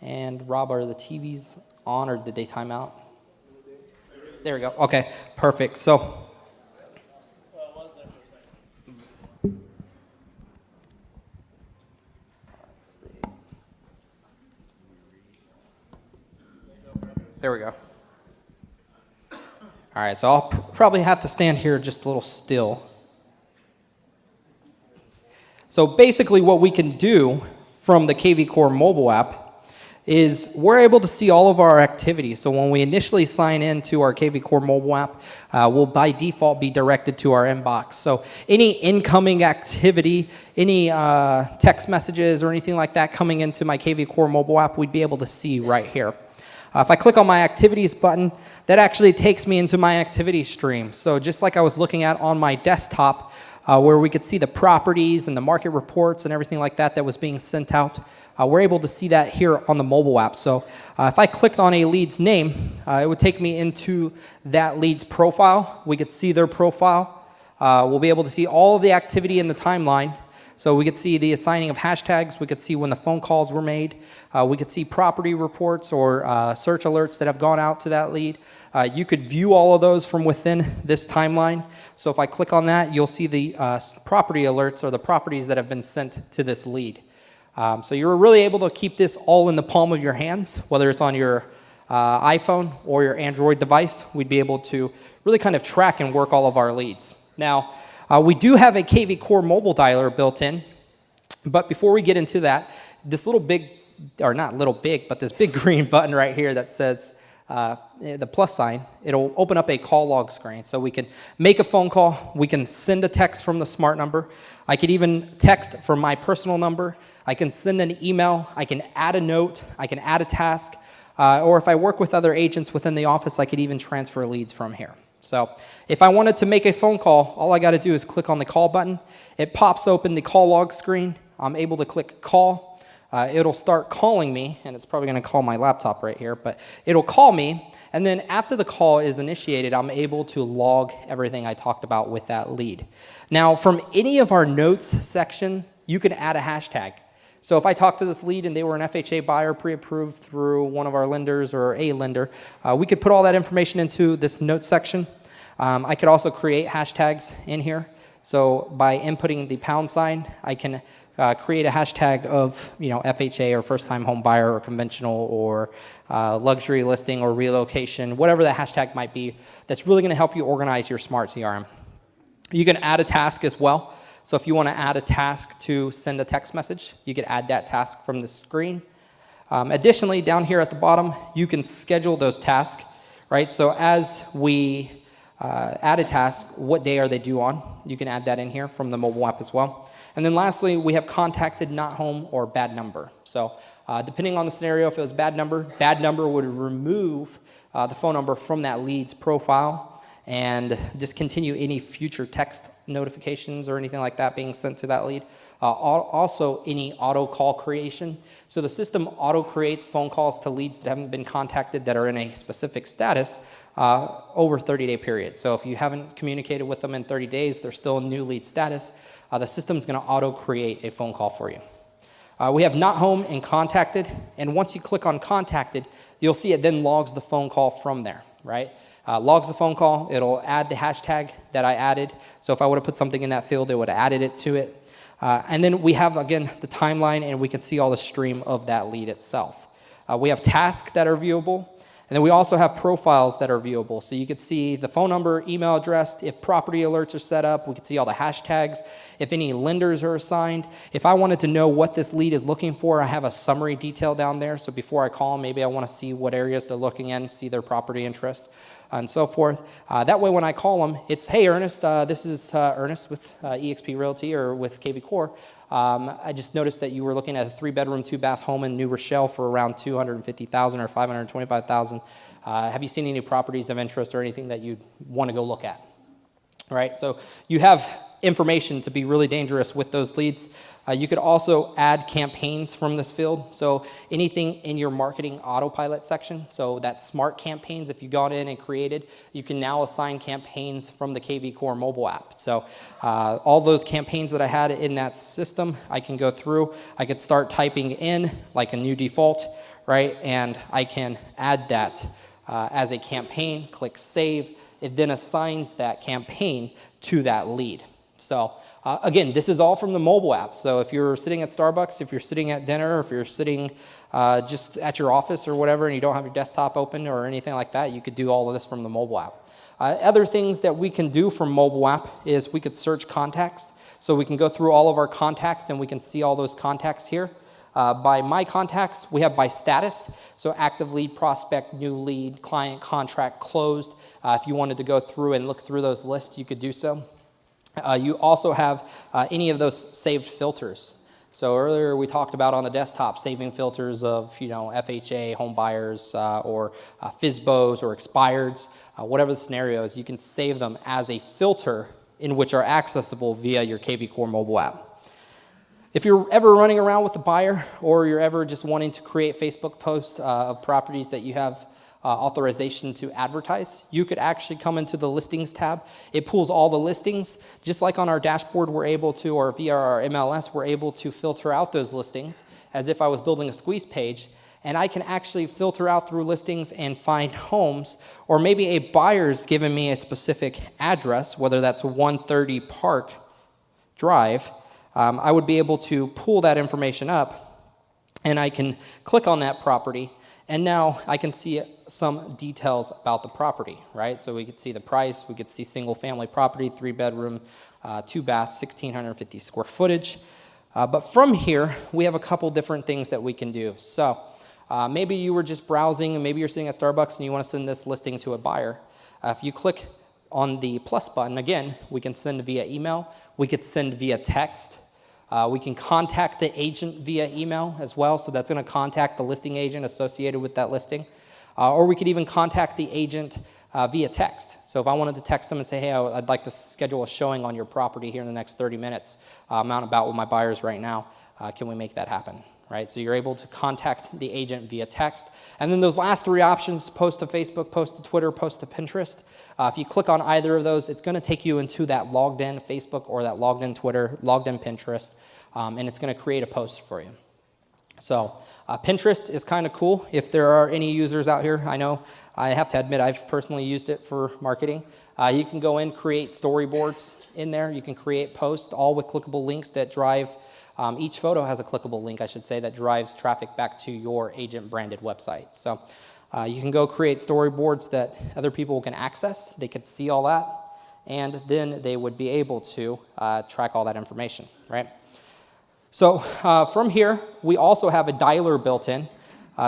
and Rob, are the TVs on or did they time out? There we go. Okay, perfect. So There we go. All right, so I'll probably have to stand here just a little still. So basically what we can do from the KV Core mobile app is we're able to see all of our activities. So when we initially sign in to our KV Core mobile app, we'll by default be directed to our inbox. So any incoming activity, any text messages or anything like that coming into my KV Core mobile app, we'd be able to see right here. If I click on my activities button, that actually takes me into my activity stream. So just like I was looking at on my desktop, where we could see the properties and the market reports and everything like that that was being sent out, we're able to see that here on the mobile app. So if I clicked on a lead's name, it would take me into that lead's profile. We could see their profile. We'll be able to see all of the activity in the timeline. So we could see the assigning of hashtags. We could see when the phone calls were made. We could see property reports or search alerts that have gone out to that lead. You could view all of those from within this timeline. So if I click on that, you'll see the property alerts or the properties that have been sent to this lead. So you're really able to keep this all in the palm of your hands, whether it's on your iPhone or your Android device. We'd be able to really kind of track and work all of our leads. Now, we do have a KV Core mobile dialer built in, but before we get into that, this little big, or not little big, but this big green button right here that says the plus sign, it'll open up a call log screen. So we can make a phone call, we can send a text from the smart number, I could even text from my personal number, I can send an email, I can add a note, I can add a task, or if I work with other agents within the office, I could even transfer leads from here. So if I wanted to make a phone call, all I got to do is click on the call button. It pops open the call log screen. I'm able to click call. It'll start calling me, and it's probably going to call my laptop right here, but it'll call me, and then after the call is initiated, I'm able to log everything I talked about with that lead. Now, from any of our notes section, you can add a hashtag. So if I talk to this lead and they were an FHA buyer pre-approved through one of our lenders or a lender, we could put all that information into this notes section. I could also create hashtags in here. So by inputting the pound sign, I can create a hashtag of FHA or first-time home buyer or conventional or luxury listing or relocation, whatever the hashtag might be. That's really going to help you organize your smart CRM. You can add a task as well. So if you want to add a task to send a text message, you could add that task from the screen. Additionally, down here at the bottom, you can schedule those tasks, right? So as we add a task, what day are they due on? You can add that in here from the mobile app as well. And then lastly, we have contacted, not home, or bad number. So depending on the scenario, if it was bad number would remove the phone number from that lead's profile and discontinue any future text notifications or anything like that being sent to that lead. Also, any auto call creation. So the system auto creates phone calls to leads that haven't been contacted that are in a specific status over a 30-day period. So if you haven't communicated with them in 30 days, they're still in new lead status, the system's going to auto create a phone call for you. We have not home and contacted, and once you click on contacted, you'll see it then logs the phone call from there, right? Logs the phone call, it'll add the hashtag that I added. So if I would have put something in that field, it would have added it to it. And then we have, again, the timeline, and we can see all the stream of that lead itself. We have tasks that are viewable, and then we also have profiles that are viewable. So you could see the phone number, email address, if property alerts are set up, we could see all the hashtags, if any lenders are assigned. If I wanted to know what this lead is looking for, I have a summary detail down there. So before I call them, maybe I want to see what areas they're looking in, see their property interest, and so forth. That way when I call them, it's, hey, Ernest, this is Ernest with eXp Realty or with KV Core. I just noticed that you were looking at a 3-bedroom, 2-bath home in New Rochelle for around $250,000 or $525,000. Have you seen any properties of interest or anything that you want to go look at? All right, so you have information to be really dangerous with those leads. You could also add campaigns from this field. So anything in your marketing autopilot section, so that smart campaigns, if you got in and created, you can now assign campaigns from the KV Core mobile app. So all those campaigns that I had in that system, I can go through. I could start typing in like a new default, right? And I can add that as a campaign, click save. It then assigns that campaign to that lead. So Again, this is all from the mobile app. So if you're sitting at Starbucks, if you're sitting at dinner, if you're sitting just at your office or whatever, and you don't have your desktop open or anything like that, you could do all of this from the mobile app. Other things that we can do from mobile app is we could search contacts. So we can go through all of our contacts and we can see all those contacts here. By my contacts, we have by status. So active lead, prospect, new lead, client, contract, closed. If you wanted to go through and look through those lists, you could do so. You also have any of those saved filters. So earlier we talked about on the desktop saving filters of FHA, home buyers, or FSBOs or expireds, whatever the scenario is. You can save them as a filter in which are accessible via your KV Core mobile app. If you're ever running around with a buyer or you're ever just wanting to create Facebook posts of properties that you have authorization to advertise, you could actually come into the listings tab. It pulls all the listings. Just like on our dashboard we're able to, or via our MLS, we're able to filter out those listings as if I was building a squeeze page. And I can actually filter out through listings and find homes, or maybe a buyer's given me a specific address, whether that's 130 Park Drive. I would be able to pull that information up, and I can click on that property, and now I can see some details about the property, right? So we could see the price, we could see single-family property, 3-bedroom, 2-bath, 1,650 square footage. But from here, we have a couple different things that we can do. So maybe you were just browsing, and maybe you're sitting at Starbucks and you want to send this listing to a buyer. If you click on the plus button, again, we can send via email, we could send via text. We can contact the agent via email as well, so that's going to contact the listing agent associated with that listing. Or we could even contact the agent via text. So if I wanted to text them and say, hey, I'd like to schedule a showing on your property here in the next 30 minutes, I'm out and about with my buyers right now, can we make that happen? Right? So you're able to contact the agent via text. And then those last three options, post to Facebook, post to Twitter, post to Pinterest. If you click on either of those, it's going to take you into that logged in Facebook or that logged in Twitter, logged in Pinterest, and it's going to create a post for you. So Pinterest is kind of cool. If there are any users out here, I know I have to admit I've personally used it for marketing. You can go in, create storyboards in there. You can create posts, all with clickable links that drive. Each photo has a clickable link, I should say, that drives traffic back to your agent-branded website. So you can go create storyboards that other people can access. They could see all that, and then they would be able to track all that information, right? So from here, we also have a dialer built in.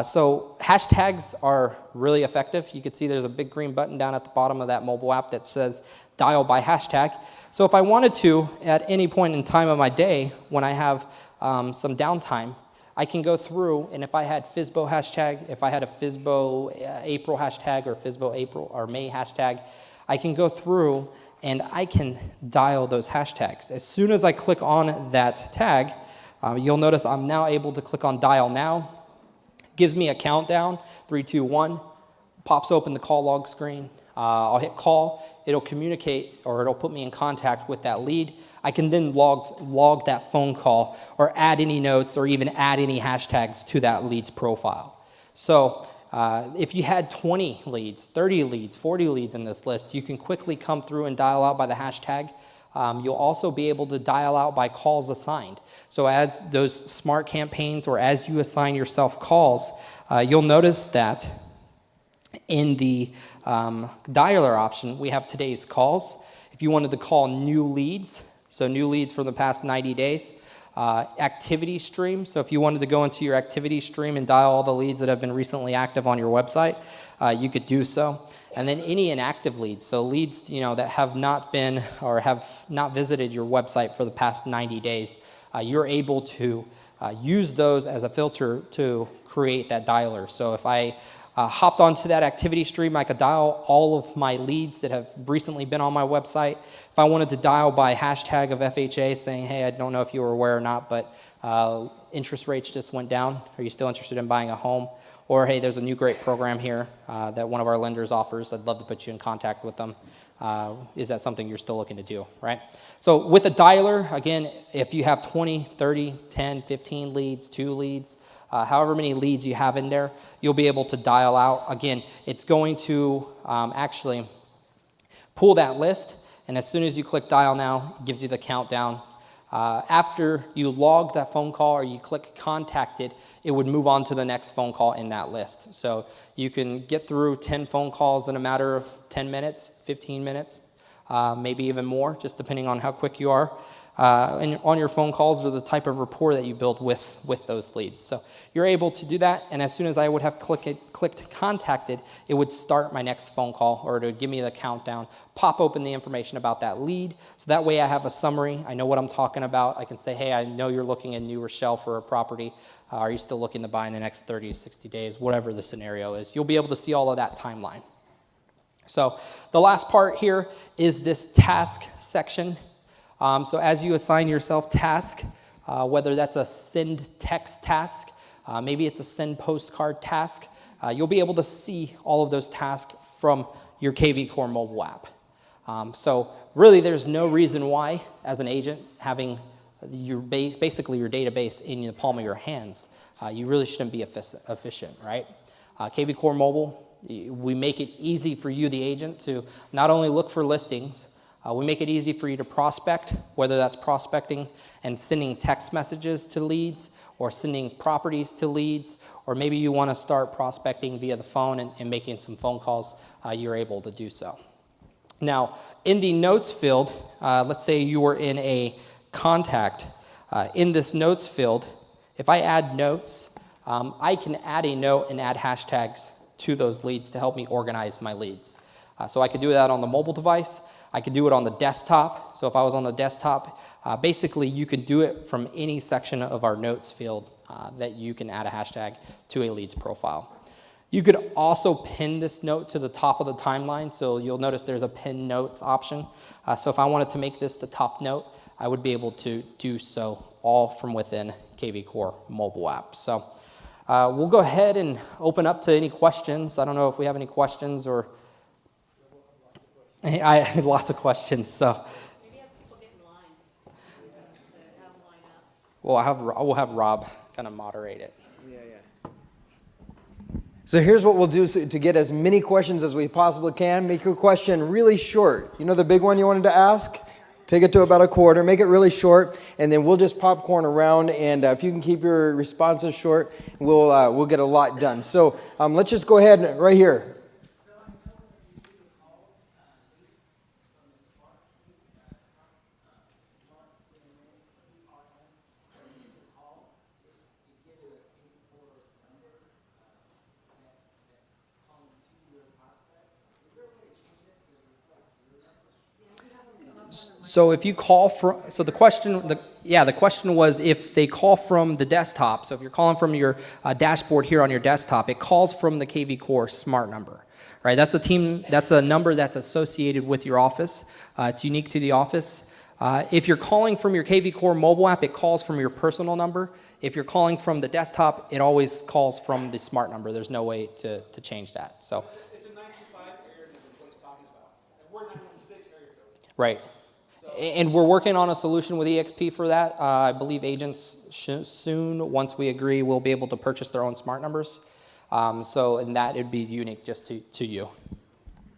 So hashtags are really effective. You can see there's a big green button down at the bottom of that mobile app that says dial by hashtag. So if I wanted to, at any point in time of my day, when I have some downtime, I can go through, and if I had FSBO hashtag, if I had a FSBO April hashtag or FSBO April or May hashtag, I can go through and I can dial those hashtags. As soon as I click on that tag, you'll notice I'm now able to click on dial now. Gives me a countdown, 3, 2, 1, pops open the call log screen. I'll hit call, it'll communicate, or it'll put me in contact with that lead. I can then log that phone call or add any notes or even add any hashtags to that lead's profile. So if you had 20 leads, 30 leads, 40 leads in this list, you can quickly come through and dial out by the hashtag. You'll also be able to dial out by calls assigned. So as those smart campaigns or as you assign yourself calls, you'll notice that in the dialer option, we have today's calls. If you wanted to call new leads, so new leads for the past 90 days, activity stream. So if you wanted to go into your activity stream and dial all the leads that have been recently active on your website, you could do so. And then any inactive leads, so leads that have not been or have not visited your website for the past 90 days, you're able to use those as a filter to create that dialer. So if I hopped onto that activity stream, I could dial all of my leads that have recently been on my website. If I wanted to dial by hashtag of FHA saying, hey, I don't know if you were aware or not, but interest rates just went down. Are you still interested in buying a home? Or, hey, there's a new great program here that one of our lenders offers. I'd love to put you in contact with them. Is that something you're still looking to do, right? So with a dialer, again, if you have 20, 30, 10, 15 leads, 2 leads, however many leads you have in there, you'll be able to dial out. Again, it's going to actually pull that list. And as soon as you click dial now, it gives you the countdown. After you log that phone call or you click contacted, it would move on to the next phone call in that list. So you can get through 10 phone calls in a matter of 10 minutes, 15 minutes, maybe even more, just depending on how quick you are. And on your phone calls or the type of rapport that you build with those leads. So you're able to do that, and as soon as I would have clicked contacted, it would start my next phone call, or it would give me the countdown, pop open the information about that lead, so that way I have a summary, I know what I'm talking about, I can say, hey, I know you're looking in New Rochelle for a property, are you still looking to buy in the next 30 to 60 days, whatever the scenario is. You'll be able to see all of that timeline. So the last part here is this task section. So as you assign yourself task, whether that's a send text task, maybe it's a send postcard task, you'll be able to see all of those tasks from your KV Core mobile app. So really there's no reason why, as an agent, having your basically your database in the palm of your hands, you really shouldn't be efficient, right? KV Core Mobile, we make it easy for you, the agent, to not only look for listings, we make it easy for you to prospect, whether that's prospecting and sending text messages to leads or sending properties to leads, or maybe you want to start prospecting via the phone and making some phone calls, you're able to do so. Now, in the notes field, let's say you were in a contact. In this notes field, if I add notes, I can add a note and add hashtags to those leads to help me organize my leads. So I could do that on the mobile device. I could do it on the desktop. So if I was on the desktop, basically you could do it from any section of our notes field that you can add a hashtag to a lead's profile. You could also pin this note to the top of the timeline. So you'll notice there's a pin notes option. So if I wanted to make this the top note, I would be able to do so all from within KV Core mobile app. So we'll go ahead and open up to any questions. I don't know if we have any questions or... I had lots of questions, so. Maybe have people get in line. Have them line up. Well, we'll have Rob kind of moderate it. Yeah. So here's what we'll do to get as many questions as we possibly can. Make your question really short. You know the big one you wanted to ask? Take it to about a quarter. Make it really short, and then we'll just popcorn around. And if you can keep your responses short, we'll get a lot done. So let's just go ahead right here. So if you call from, so the question was if they call from the desktop. So if you're calling from your dashboard here on your desktop, it calls from the KV Core smart number, right? That's a number that's associated with your office. It's unique to the office. If you're calling from your KV Core mobile app, it calls from your personal number. If you're calling from the desktop, it always calls from the smart number. There's no way to change that. So it's a 925 area code is what he's talking about. And we're 916 area code. right. And we're working on a solution with EXP for that. I believe agents soon, once we agree, will be able to purchase their own smart numbers. And that would be unique just to you.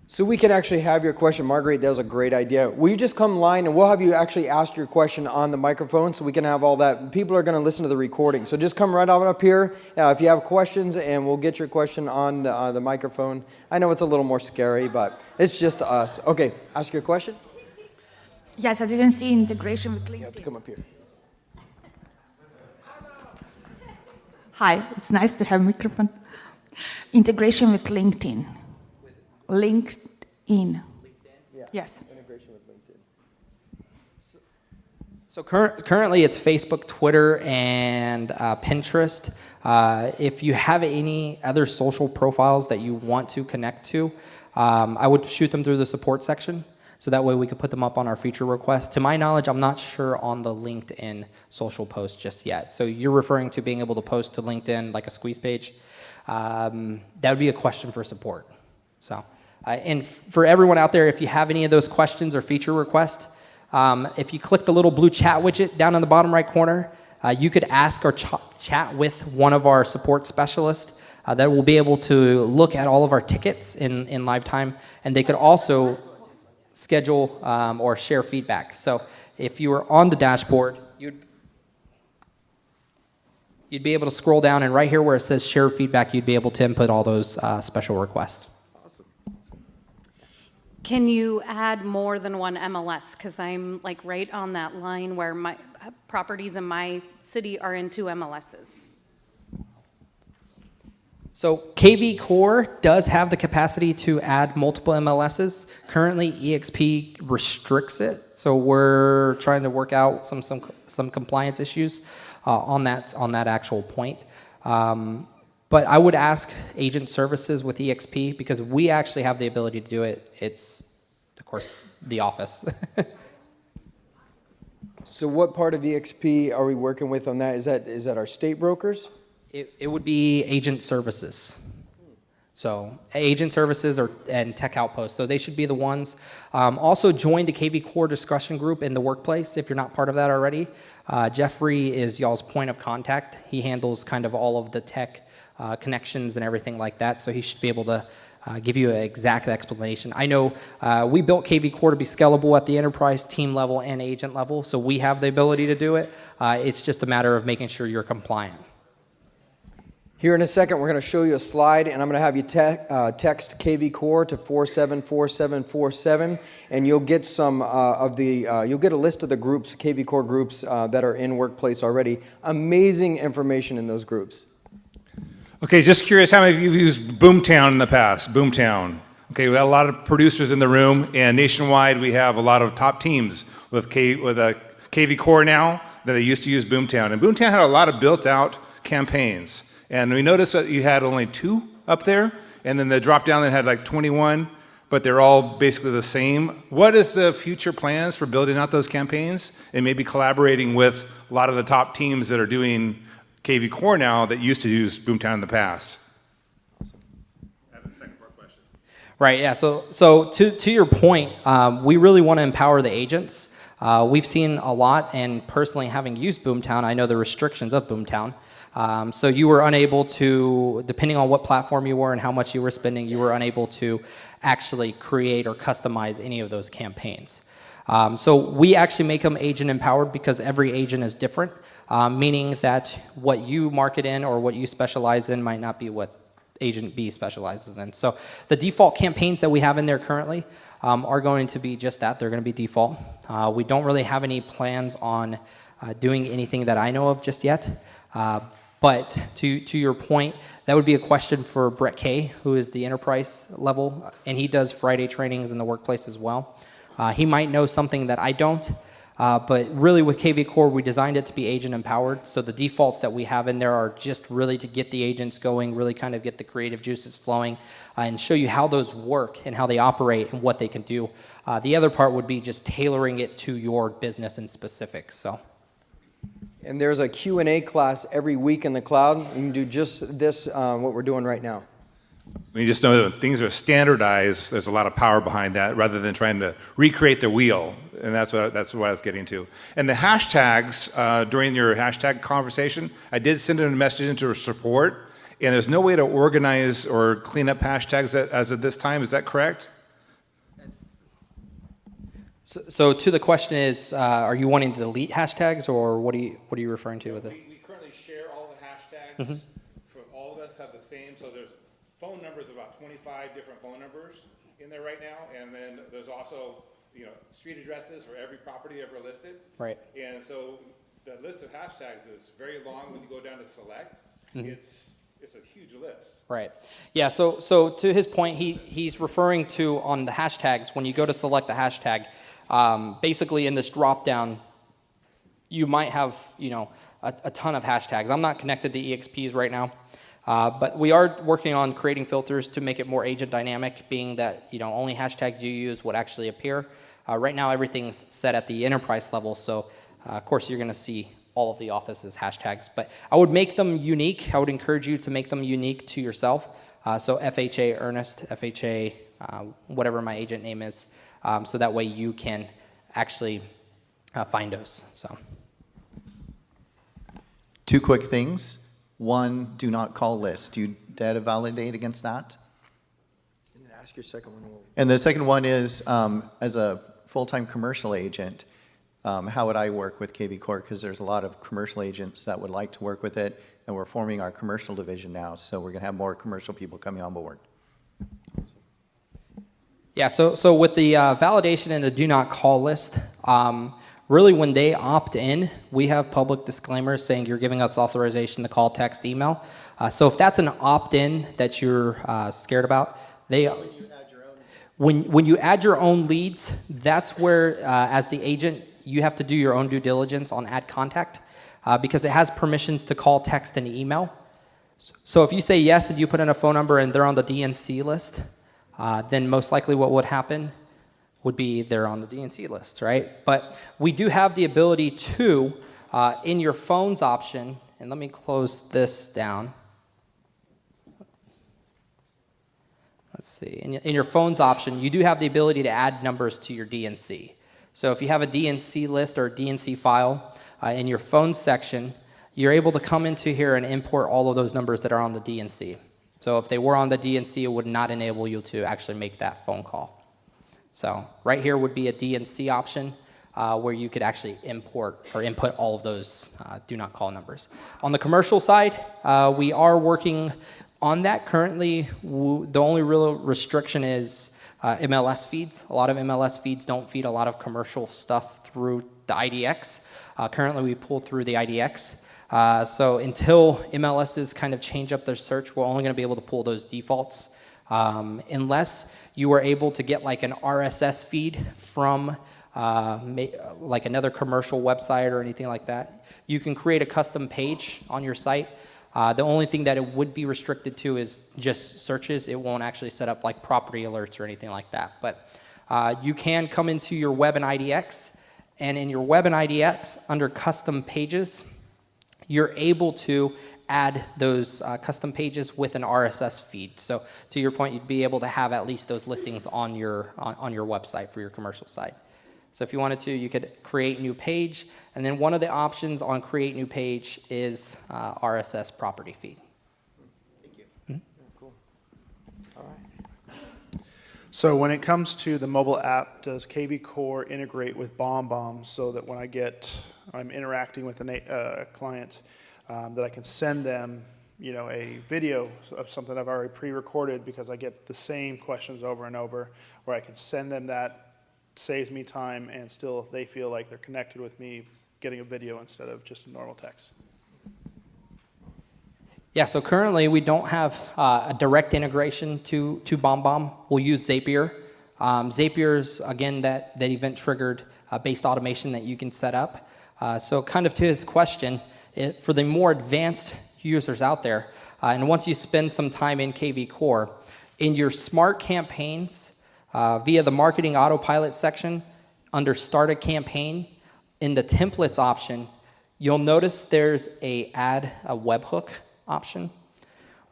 So we can actually have your question. Marguerite, that was a great idea. Will you just come line and we'll have you actually ask your question on the microphone so we can have all that. People are going to listen to the recording. So just come right on up here if you have questions, and we'll get your question on the microphone. I know it's a little more scary, but it's just us. Okay, ask your question. Yes, I didn't see integration with LinkedIn. You have to come up here. Hi, it's nice to have a microphone. Integration with LinkedIn. LinkedIn. Yeah. Yes. Integration with LinkedIn. So currently it's Facebook, Twitter, and Pinterest. If you have any other social profiles that you want to connect to, I would shoot them through the support section. So that way we could put them up on our feature request. To my knowledge, I'm not sure on the LinkedIn social post just yet. So you're referring to being able to post to LinkedIn like a squeeze page. That would be a question for support. So, and for everyone out there, if you have any of those questions or feature requests, if you click the little blue chat widget down in the bottom right corner, you could ask or chat with one of our support specialists that will be able to look at all of our tickets in live time. And they could also... schedule or share feedback. So if you were on the dashboard, you'd be able to scroll down, and right here where it says share feedback, you'd be able to input all those special requests. Can you add more than one MLS? Because I'm like right on that line where my properties in my city are in 2 MLSs. So KV Core does have the capacity to add multiple MLSs. Currently, EXP restricts it, so we're trying to work out some compliance issues on that actual point. But I would ask agent services with EXP, because we actually have the ability to do it. It's, of course, the office. So what part of EXP are we working with on that? Is that our state brokers? It would be agent services. So agent services and tech outposts. So they should be the ones. Also join the KV Core discussion group in the workplace if you're not part of that already. Jeffrey is y'all's point of contact. He handles kind of all of the tech connections and everything like that. So he should be able to give you an exact explanation. I know we built KV Core to be scalable at the enterprise team level and agent level. So we have the ability to do it. It's just a matter of making sure you're compliant. Here in a second, we're going to show you a slide, and I'm going to have you text KV Core to 474747, and you'll get you'll get a list of the groups, KV Core groups that are in workplace already. Amazing information in those groups. Okay, just curious, how many of you have used Boomtown in the past? Boomtown. Okay, we got a lot of producers in the room, and nationwide we have a lot of top teams with KV Core now that they used to use Boomtown, and Boomtown had a lot of built-out campaigns. And we noticed that you had only 2 up there, and then the drop down that had like 21, but they're all basically the same. What is the future plans for building out those campaigns and maybe collaborating with a lot of the top teams that are doing KV Core now that used to use Boomtown in the past? I have a second part question. Right, yeah, so to your point, we really want to empower the agents. We've seen a lot, and personally having used Boomtown, I know the restrictions of Boomtown. So you were unable to, depending on what platform you were and how much you were spending, you were unable to actually create or customize any of those campaigns. So we actually make them agent empowered because every agent is different, meaning that what you market in or what you specialize in might not be what agent B specializes in. So the default campaigns that we have in there currently are going to be just that. They're going to be default. We don't really have any plans on doing anything that I know of just yet. But to your point, that would be a question for Brent Gove, who is the enterprise level, and he does Friday trainings in the workplace as well. He might know something that I don't, but really with KV Core, we designed it to be agent empowered. So the defaults that we have in there are just really to get the agents going, really kind of get the creative juices flowing, and show you how those work and how they operate and what they can do. The other part would be just tailoring it to your business in specifics. So. And there's a Q&A class every week in the cloud. You can do just this, what we're doing right now. You just know that when things are standardized, there's a lot of power behind that rather than trying to recreate the wheel. And that's what I was getting to. And the hashtags, during your hashtag conversation, I did send in a message into support, and there's no way to organize or clean up hashtags as of this time. Is that correct? So to the question is, are you wanting to delete hashtags, or what are you referring to with it? We currently share all the hashtags. For all of us have the same. So there's phone numbers, about 25 different phone numbers in there right now, and then there's also street addresses for every property ever listed. Right. And so the list of hashtags is very long when you go down to select. It's a huge list. Right. Yeah. So to his point, he's referring to on the hashtags when you go to select the hashtag. Basically in this drop down, you might have, a ton of hashtags. I'm not connected to EXPs right now, but we are working on creating filters to make it more agent dynamic, being that, only hashtags you use would actually appear. Right now, everything's set at the enterprise level. So, of course, you're going to see all of the office's hashtags, but I would make them unique. I would encourage you to make them unique to yourself. So FHA Ernest, FHA, whatever my agent name is. So that way you can actually find those. So, 2 quick things. 1, do not call list. Do you data validate against that? Ask your second one. And the second one is, as a full-time commercial agent, how would I work with KV Core? Because there's a lot of commercial agents that would like to work with it, and we're forming our commercial division now, so we're going to have more commercial people coming on board. Yeah, so with the validation and the do not call list, really when they opt in, we have public disclaimers saying you're giving us authorization to call, text, email. So if that's an opt-in that you're scared about, when you add your own leads, that's where, as the agent, you have to do your own due diligence on add contact because it has permissions to call, text, and email. So if you say yes and you put in a phone number and they're on the DNC list, then most likely what would happen would be they're on the DNC list, right? But we do have the ability to, in your phones option, and let me close this down. Let's see. In your phones option, you do have the ability to add numbers to your DNC. So if you have a DNC list or a DNC file in your phone section, you're able to come into here and import all of those numbers that are on the DNC. So if they were on the DNC, it would not enable you to actually make that phone call. So right here would be a DNC option where you could actually import or input all of those do not call numbers. On the commercial side, we are working on that currently. The only real restriction is MLS feeds. A lot of MLS feeds don't feed a lot of commercial stuff through the IDX. Currently, we pull through the IDX. So until MLSs kind of change up their search, we're only going to be able to pull those defaults. Unless you were able to get like an RSS feed from like another commercial website or anything like that, you can create a custom page on your site. The only thing that it would be restricted to is just searches. It won't actually set up like property alerts or anything like that. But you can come into your web and IDX, and in your web and IDX, under custom pages, you're able to add those custom pages with an RSS feed. So to your point, you'd be able to have at least those listings on your website for your commercial site. So if you wanted to, you could create new page, and then one of the options on create new page is RSS property feed. Thank you. Mm-hmm. Cool. All right. So when it comes to the mobile app, does KV Core integrate with BombBomb so that when I'm interacting with a client, that I can send them, a video of something I've already pre-recorded because I get the same questions over and over, where I can send them that, saves me time, and still they feel like they're connected with me, getting a video instead of just a normal text. Yeah, so currently we don't have a direct integration to BombBomb. We'll use Zapier. Zapier's, again, that event-triggered based automation that you can set up. So kind of to his question, for the more advanced users out there, and once you spend some time in KV Core, in your smart campaigns, via the marketing autopilot section, under start a campaign, in the templates option, you'll notice there's add a webhook option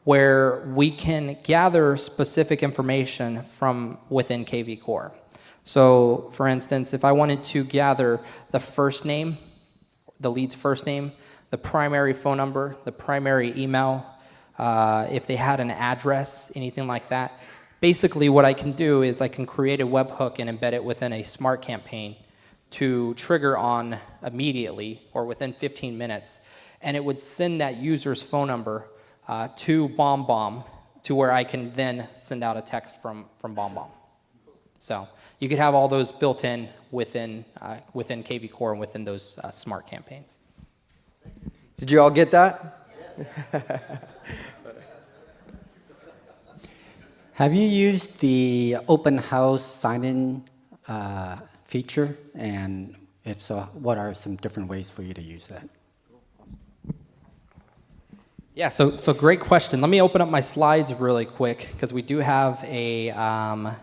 where we can gather specific information from within KV Core. So for instance, if I wanted to gather the first name, the lead's first name, the primary phone number, the primary email, if they had an address, anything like that, basically what I can do is I can create a webhook and embed it within a smart campaign to trigger on immediately or within 15 minutes, and it would send that user's phone number to BombBomb to where I can then send out a text from BombBomb. So you could have all those built in within KV Core and within those smart campaigns. Did you all get that? Have you used the open house sign-in feature? And if so, what are some different ways for you to use that? Yeah, so great question. Let me open up my slides really quick because we do have let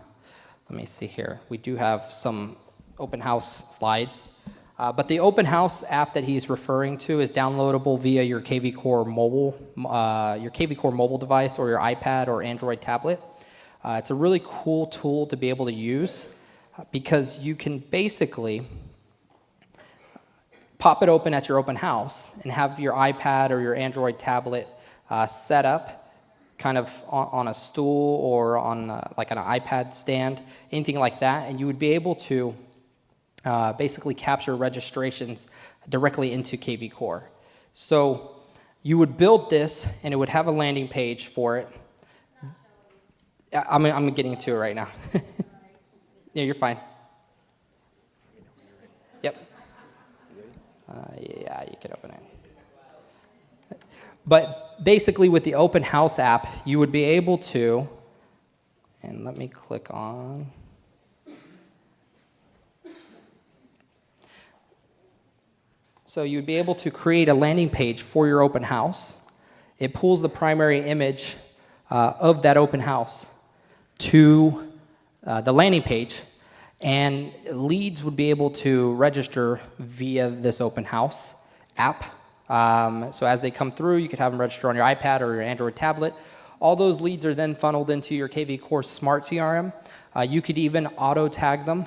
me see here. We do have some open house slides. But the open house app that he's referring to is downloadable via your KV Core mobile device or your iPad or Android tablet. It's a really cool tool to be able to use because you can basically pop it open at your open house and have your iPad or your Android tablet set up, kind of on a stool or on like an iPad stand, anything like that, and you would be able to basically capture registrations directly into KV Core. So you would build this, and it would have a landing page for it. I'm getting to it right now. Yeah, you're fine. Yep. Yeah, you could open it. But basically with the Open House app, you would be able to, and let me click on. So you'd be able to create a landing page for your open house. It pulls the primary image of that open house to the landing page, and leads would be able to register via this open house app. So as they come through, you could have them register on your iPad or your Android tablet. All those leads are then funneled into your KV Core Smart CRM. You could even auto tag them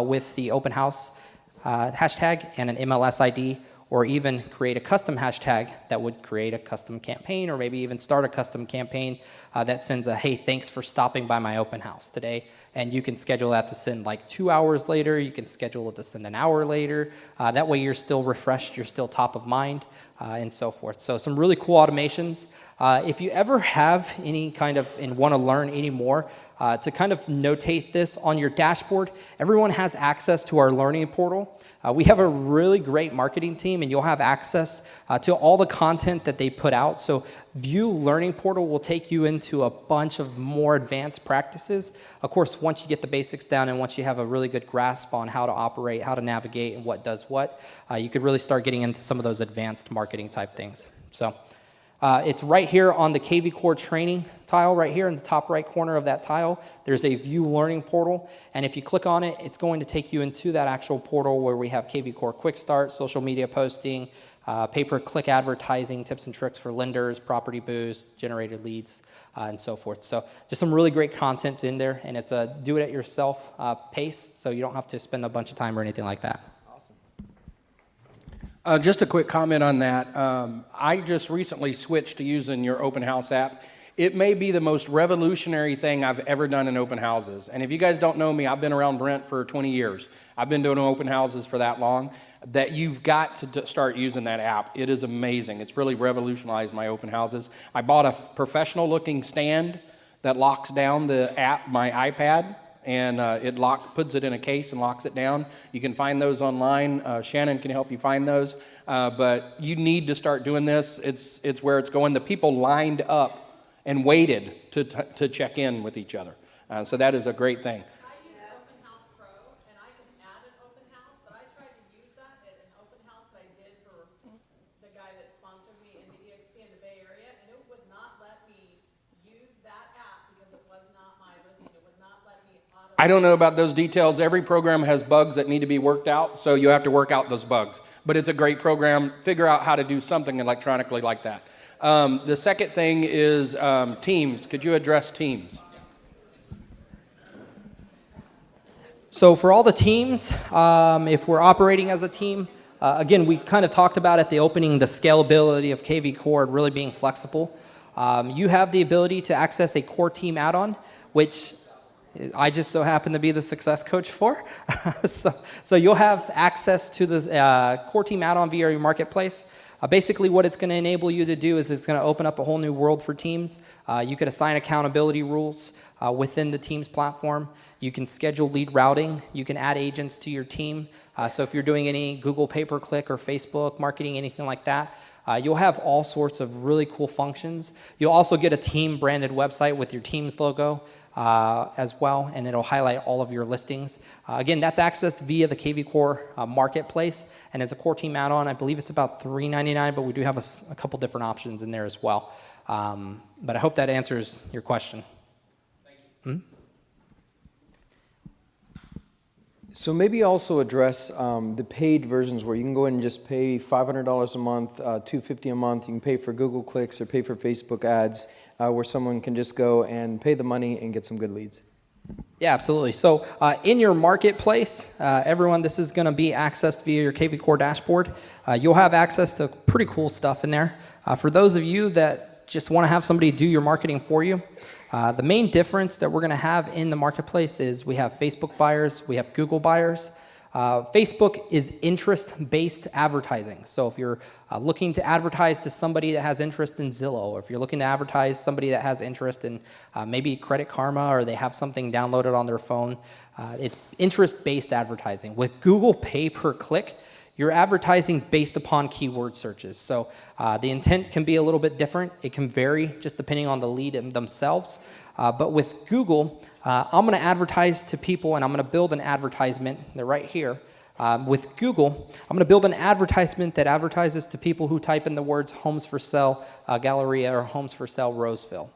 with the open house hashtag and an MLS ID, or even create a custom hashtag that would create a custom campaign, or maybe even start a custom campaign that sends a, hey, thanks for stopping by my open house today. And you can schedule that to send like 2 hours later. You can schedule it to send an hour later. That way you're still refreshed, you're still top of mind, and so forth. So some really cool automations. If you ever have any kind of, and want to learn any more, to kind of notate this on your dashboard, everyone has access to our learning portal. We have a really great marketing team, and you'll have access to all the content that they put out. So View Learning Portal will take you into a bunch of more advanced practices. Of course, once you get the basics down and once you have a really good grasp on how to operate, how to navigate, and what does what, you could really start getting into some of those advanced marketing type things. So it's right here on the KV Core training tile right here in the top right corner of that tile. There's a View Learning Portal, and if you click on it, it's going to take you into that actual portal where we have KV Core Quick Start, social media posting, pay-per-click advertising, tips and tricks for lenders, property boost, generated leads, and so forth. So just some really great content in there, and it's a do-it-yourself pace, so you don't have to spend a bunch of time or anything like that. Just a quick comment on that. I just recently switched to using your open house app. It may be the most revolutionary thing I've ever done in open houses. And if you guys don't know me, I've been around Brent for 20 years. I've been doing open houses for that long, that you've got to start using that app. It is amazing. It's really revolutionized my open houses. I bought a professional looking stand that locks down the app, my iPad, and it puts it in a case and locks it down. You can find those online. Shannon can help you find those. But you need to start doing this. It's where it's going. The people lined up and waited to check in with each other. So that is a great thing. I use Open House Pro, and I can add an open house, but I tried to use that at an open house that I did for the guy that sponsored me in the EXP in the Bay Area, and it would not let me use that app because it was not my listing. It would not let me auto. I don't know about those details. Every program has bugs that need to be worked out, so you have to work out those bugs. But it's a great program. Figure out how to do something electronically like that. The second thing is Teams. Could you address Teams? So for all the teams, if we're operating as a team, again, we kind of talked about at the opening the scalability of KV Core really being flexible. You have the ability to access a core team add-on, which I just so happen to be the success coach for. So you'll have access to the core team add-on via your marketplace. Basically what it's going to enable you to do is it's going to open up a whole new world for teams. You could assign accountability rules within the Teams platform. You can schedule lead routing. You can add agents to your team. So if you're doing any Google pay-per-click or Facebook marketing, anything like that, you'll have all sorts of really cool functions. You'll also get a team branded website with your Teams logo as well, and it'll highlight all of your listings. Again, that's accessed via the KV Core marketplace, and as a core team add-on, I believe it's about $3.99, but we do have a couple different options in there as well. But I hope that answers your question. Thank you. Hmm? So maybe also address the paid versions where you can go in and just pay $500 a month, $250 a month. You can pay for Google clicks or pay for Facebook ads, where someone can just go and pay the money and get some good leads. Yeah, absolutely. So in your marketplace, everyone, this is going to be accessed via your KV Core dashboard. You'll have access to pretty cool stuff in there. For those of you that just want to have somebody do your marketing for you. The main difference that we're going to have in the marketplace is we have Facebook buyers, we have Google buyers. Facebook is interest-based advertising. So if you're looking to advertise to somebody that has interest in Zillow, or if you're looking to advertise somebody that has interest in maybe Credit Karma, or they have something downloaded on their phone, it's interest-based advertising. With Google Pay Per Click, you're advertising based upon keyword searches. So the intent can be a little bit different. It can vary just depending on the lead themselves. But with Google, I'm going to advertise to people, and I'm going to build an advertisement. They're right here. With Google, I'm going to build an advertisement that advertises to people who type in the words homes for sale Galleria or homes for sale Roseville.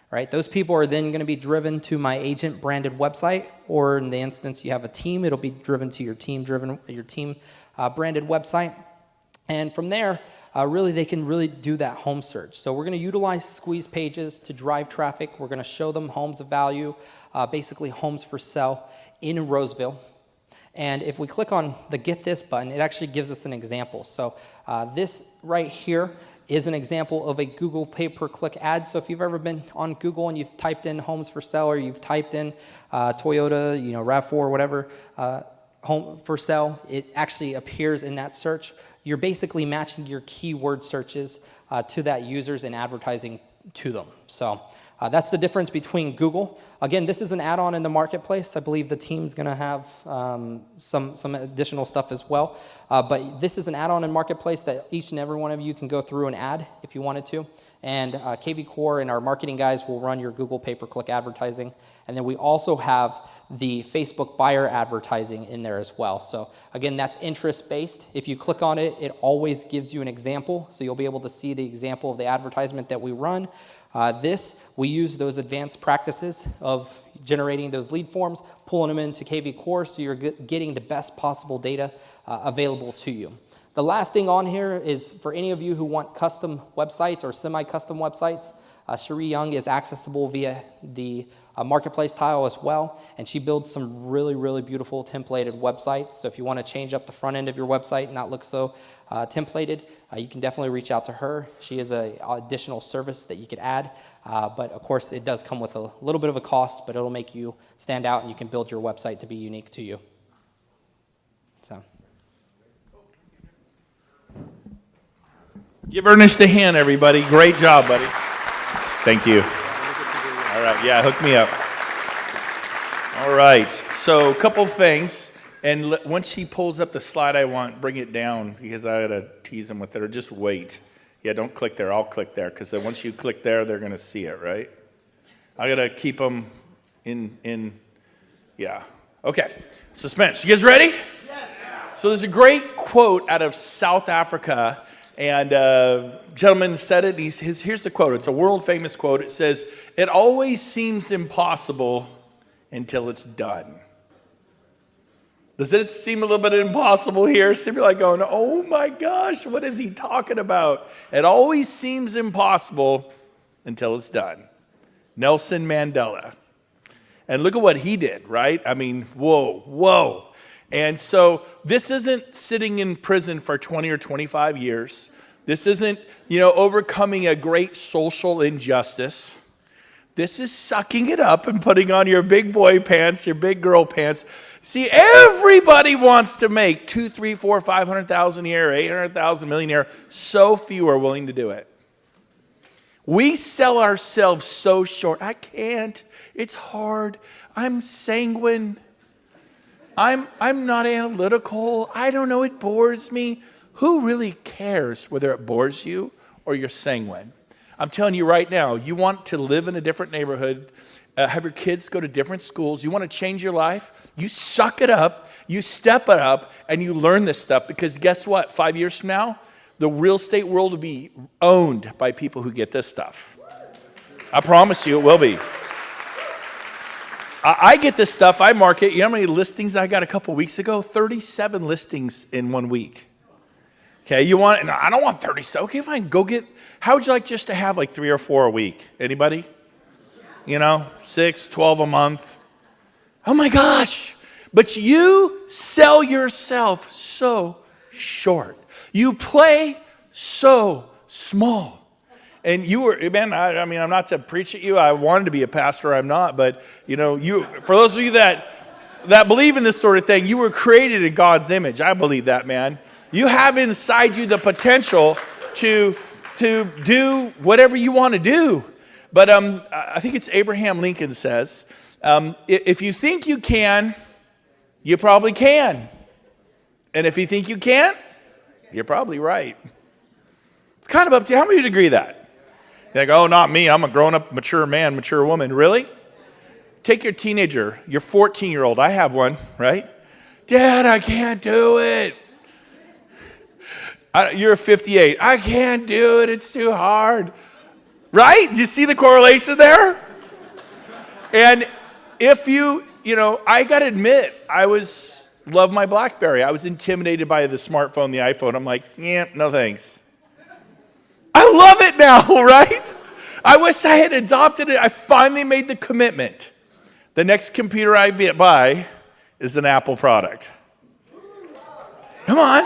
Right? Those people are then going to be driven to my agent branded website, or in the instance you have a team, it'll be driven to your team branded website. And from there, really they can really do that home search. So we're going to utilize squeeze pages to drive traffic. We're going to show them homes of value, basically homes for sale in Roseville. And if we click on the Get This button, it actually gives us an example. So this right here is an example of a Google pay-per-click ad. So if you've ever been on Google and you've typed in homes for sale, or you've typed in Toyota, RAV4, whatever, home for sale, it actually appears in that search. You're basically matching your keyword searches to that users and advertising to them. So that's the difference between Google. Again, this is an add-on in the marketplace. I believe the team's going to have some additional stuff as well. But this is an add-on in marketplace that each and every one of you can go through and add if you wanted to. And KV Core and our marketing guys will run your Google pay-per-click advertising. And then we also have the Facebook buyer advertising in there as well. So again, that's interest-based. If you click on it, it always gives you an example. So you'll be able to see the example of the advertisement that we run. We use those advanced practices of generating those lead forms, pulling them into KV Core, so you're getting the best possible data available to you. The last thing on here is for any of you who want custom websites or semi-custom websites, Cherie Young is accessible via the marketplace tile as well, and she builds some really, really beautiful templated websites. So if you want to change up the front end of your website and not look so templated, you can definitely reach out to her. She is an additional service that you could add, but of course it does come with a little bit of a cost, but it'll make you stand out and you can build your website to be unique to you. So. Give Ernest a hand, everybody. Great job, buddy. Thank you. All right, yeah, hook me up. All right, so a couple things. And once she pulls up the slide I want, bring it down, because I got to tease them with it, or just wait. Yeah, don't click there. I'll click there, because once you click there, they're going to see it, right? I got to keep them in, yeah. Okay, suspense. You guys ready? Yes. So there's a great quote out of South Africa. And gentleman said it. Here's the quote. It's a world-famous quote. It says, "It always seems impossible until it's done." Does it seem a little bit impossible here? Some people are like going, "Oh my gosh, what is he talking about?" It always seems impossible until it's done. Nelson Mandela. And look at what he did, right? I mean, whoa. And so this isn't sitting in prison for 20 or 25 years. This isn't, overcoming a great social injustice. This is sucking it up and putting on your big boy pants, your big girl pants. See, everybody wants to make 2, 3, 4, 500,000 a year, 800,000 million a year. So few are willing to do it. We sell ourselves so short. I can't. It's hard. I'm sanguine. I'm not analytical. I don't know. It bores me. Who really cares whether it bores you or you're sanguine? I'm telling you right now, you want to live in a different neighborhood, have your kids go to different schools, you want to change your life, you suck it up, you step it up, and you learn this stuff, because guess what? 5 years from now, the real estate world will be owned by people who get this stuff. I promise you it will be. I get this stuff, I market. You know how many listings I got a couple weeks ago? 37 listings in 1 week. Okay, I don't want 37. Okay, fine, go get, how would you like just to have like 3 or 4 a week? Anybody? 6, 12 a month. Oh my gosh. But you sell yourself so short. You play so small. And you were, man, I mean, I'm not to preach at you. I wanted to be a pastor. I'm not. But, you know, for those of you that believe in this sort of thing, you were created in God's image. I believe that, man. You have inside you the potential to do whatever you want to do. But I think it's Abraham Lincoln says, if you think you can, you probably can. And if you think you can't, you're probably right. It's kind of up to you. How many of you agree that? You're like, oh, not me. I'm a grown-up, mature man, mature woman. Really? Take your teenager, your 14-year-old. I have one, right? Dad, I can't do it. You're 58. I can't do it. It's too hard. Right? Do you see the correlation there? And if you know, I got to admit, love my BlackBerry. I was intimidated by the smartphone, the iPhone. I'm like, yeah, no thanks. I love it now, right? I wish I had adopted it. I finally made the commitment. The next computer I buy is an Apple product. Come on.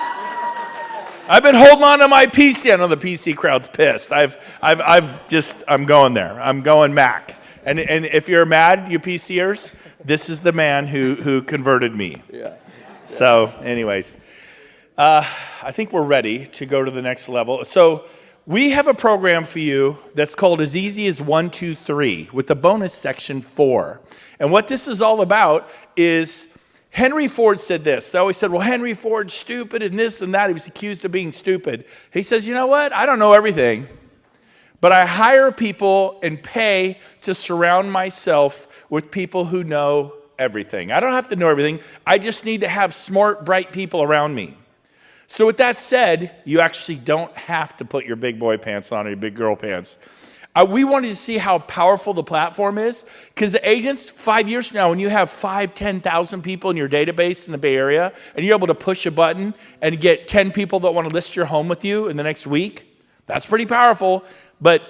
I've been holding on to my PC. I know the PC crowd's pissed. I'm going there. I'm going Mac. And if you're mad, you PCers, this is the man who converted me. Yeah. So, anyways, I think we're ready to go to the next level. So, we have a program for you that's called As Easy as 1, 2, 3 with the bonus section 4. And what this is all about is Henry Ford said this. They always said, well, Henry Ford's stupid and this and that. He was accused of being stupid. He says, you know what? I don't know everything, but I hire people and pay to surround myself with people who know everything. I don't have to know everything. I just need to have smart, bright people around me. So with that said, you actually don't have to put your big boy pants on or your big girl pants. We wanted to see how powerful the platform is, because the agents, 5 years from now, when you have 10,000 people in your database in the Bay Area, and you're able to push a button and get 10 people that want to list your home with you in the next week, that's pretty powerful, but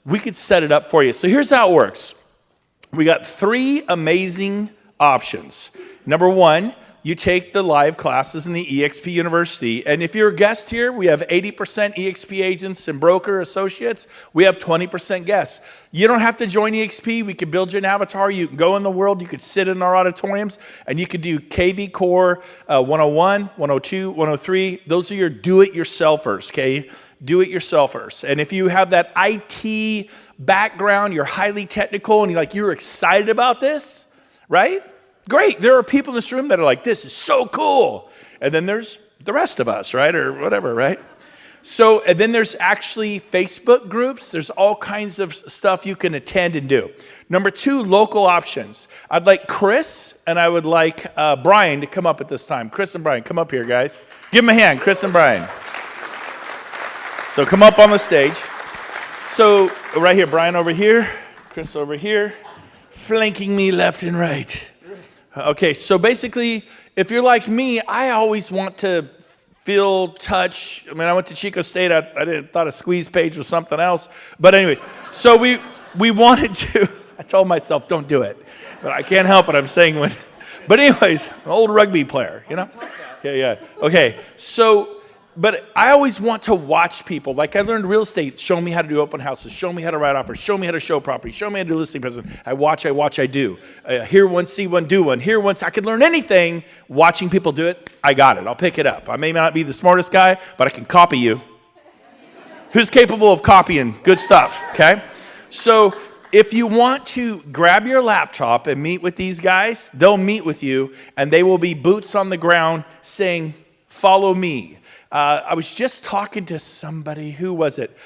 we could set it up for you. So here's how it works. We got 3 amazing options. Number 1, you take the live classes in the eXp University. And if you're a guest here, we have 80% eXp agents and broker associates. We have 20% guests. You don't have to join eXp. We can build you an avatar. You can go in the world. You could sit in our auditoriums, and you could do KV Core 101, 102, 103. Those are your do-it-yourselfers, okay? Do-it-yourselfers. And if you have that IT background, you're highly technical, and you're excited about this, right? Great. There are people in this room that are like, this is so cool. And then there's the rest of us, right? Or whatever, right? So, and then there's actually Facebook groups. There's all kinds of stuff you can attend and do. Number 2, local options. I'd like Chris and I would like Brian to come up at this time. Chris and Brian, come up here, guys. Give them a hand, Chris and Brian. So come up on the stage. So right here, Brian over here, Chris over here, flanking me left and right. Okay, so basically, if you're like me, I always want to feel, touch. I mean, I went to Chico State. I thought a squeeze page was something else. But anyways, so we wanted to. I told myself, don't do it. But I can't help it. I'm saying when. But anyways, an old rugby player, you know? Yeah. Okay, so. But I always want to watch people. Like I learned real estate, show me how to do open houses, show me how to write offers, show me how to show property, show me how to do listing presentation. I watch, I do. Hear one, see one, do one. Hear once, I could learn anything. Watching people do it, I got it. I'll pick it up. I may not be the smartest guy, but I can copy you. Who's capable of copying good stuff, okay? So if you want to grab your laptop and meet with these guys, they'll meet with you, and they will be boots on the ground saying, follow me. I was just talking to somebody. Who was it?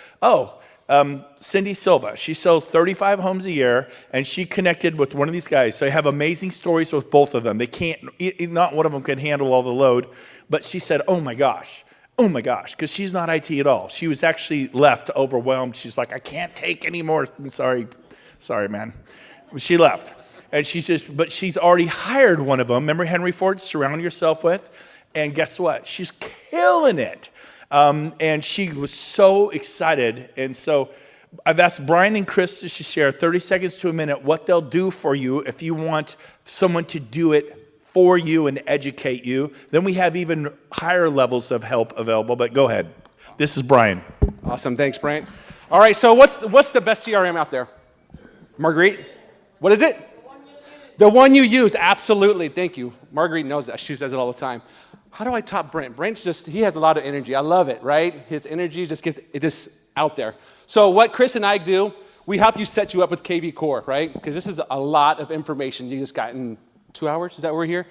Cindy Silva. She sells 35 homes a year, and she connected with one of these guys. So I have amazing stories with both of them. They can't, not one of them can handle all the load. But she said, oh my gosh, because she's not IT at all. She was actually left overwhelmed. She's like, I can't take any more. I'm sorry, man. She left. And but she's already hired one of them. Remember Henry Ford, surround yourself with? And guess what? She's killing it. And she was so excited. And so I've asked Brian and Chris to share 30 seconds to a minute what they'll do for you if you want someone to do it for you and educate you. Then we have even higher levels of help available. But go ahead. This is Brian. Awesome. Thanks, Brent. All right, so what's the best CRM out there? Marguerite? What is it? The one you use, absolutely. Thank you. Marguerite knows that. She says it all the time. How do I top Brent? Brent's he has a lot of energy. I love it, right? His energy just gets it just out there. So what Chris and I do, we help you set you up with KV Core, right? Because this is a lot of information you just got in 2 hours. Is that why we're here?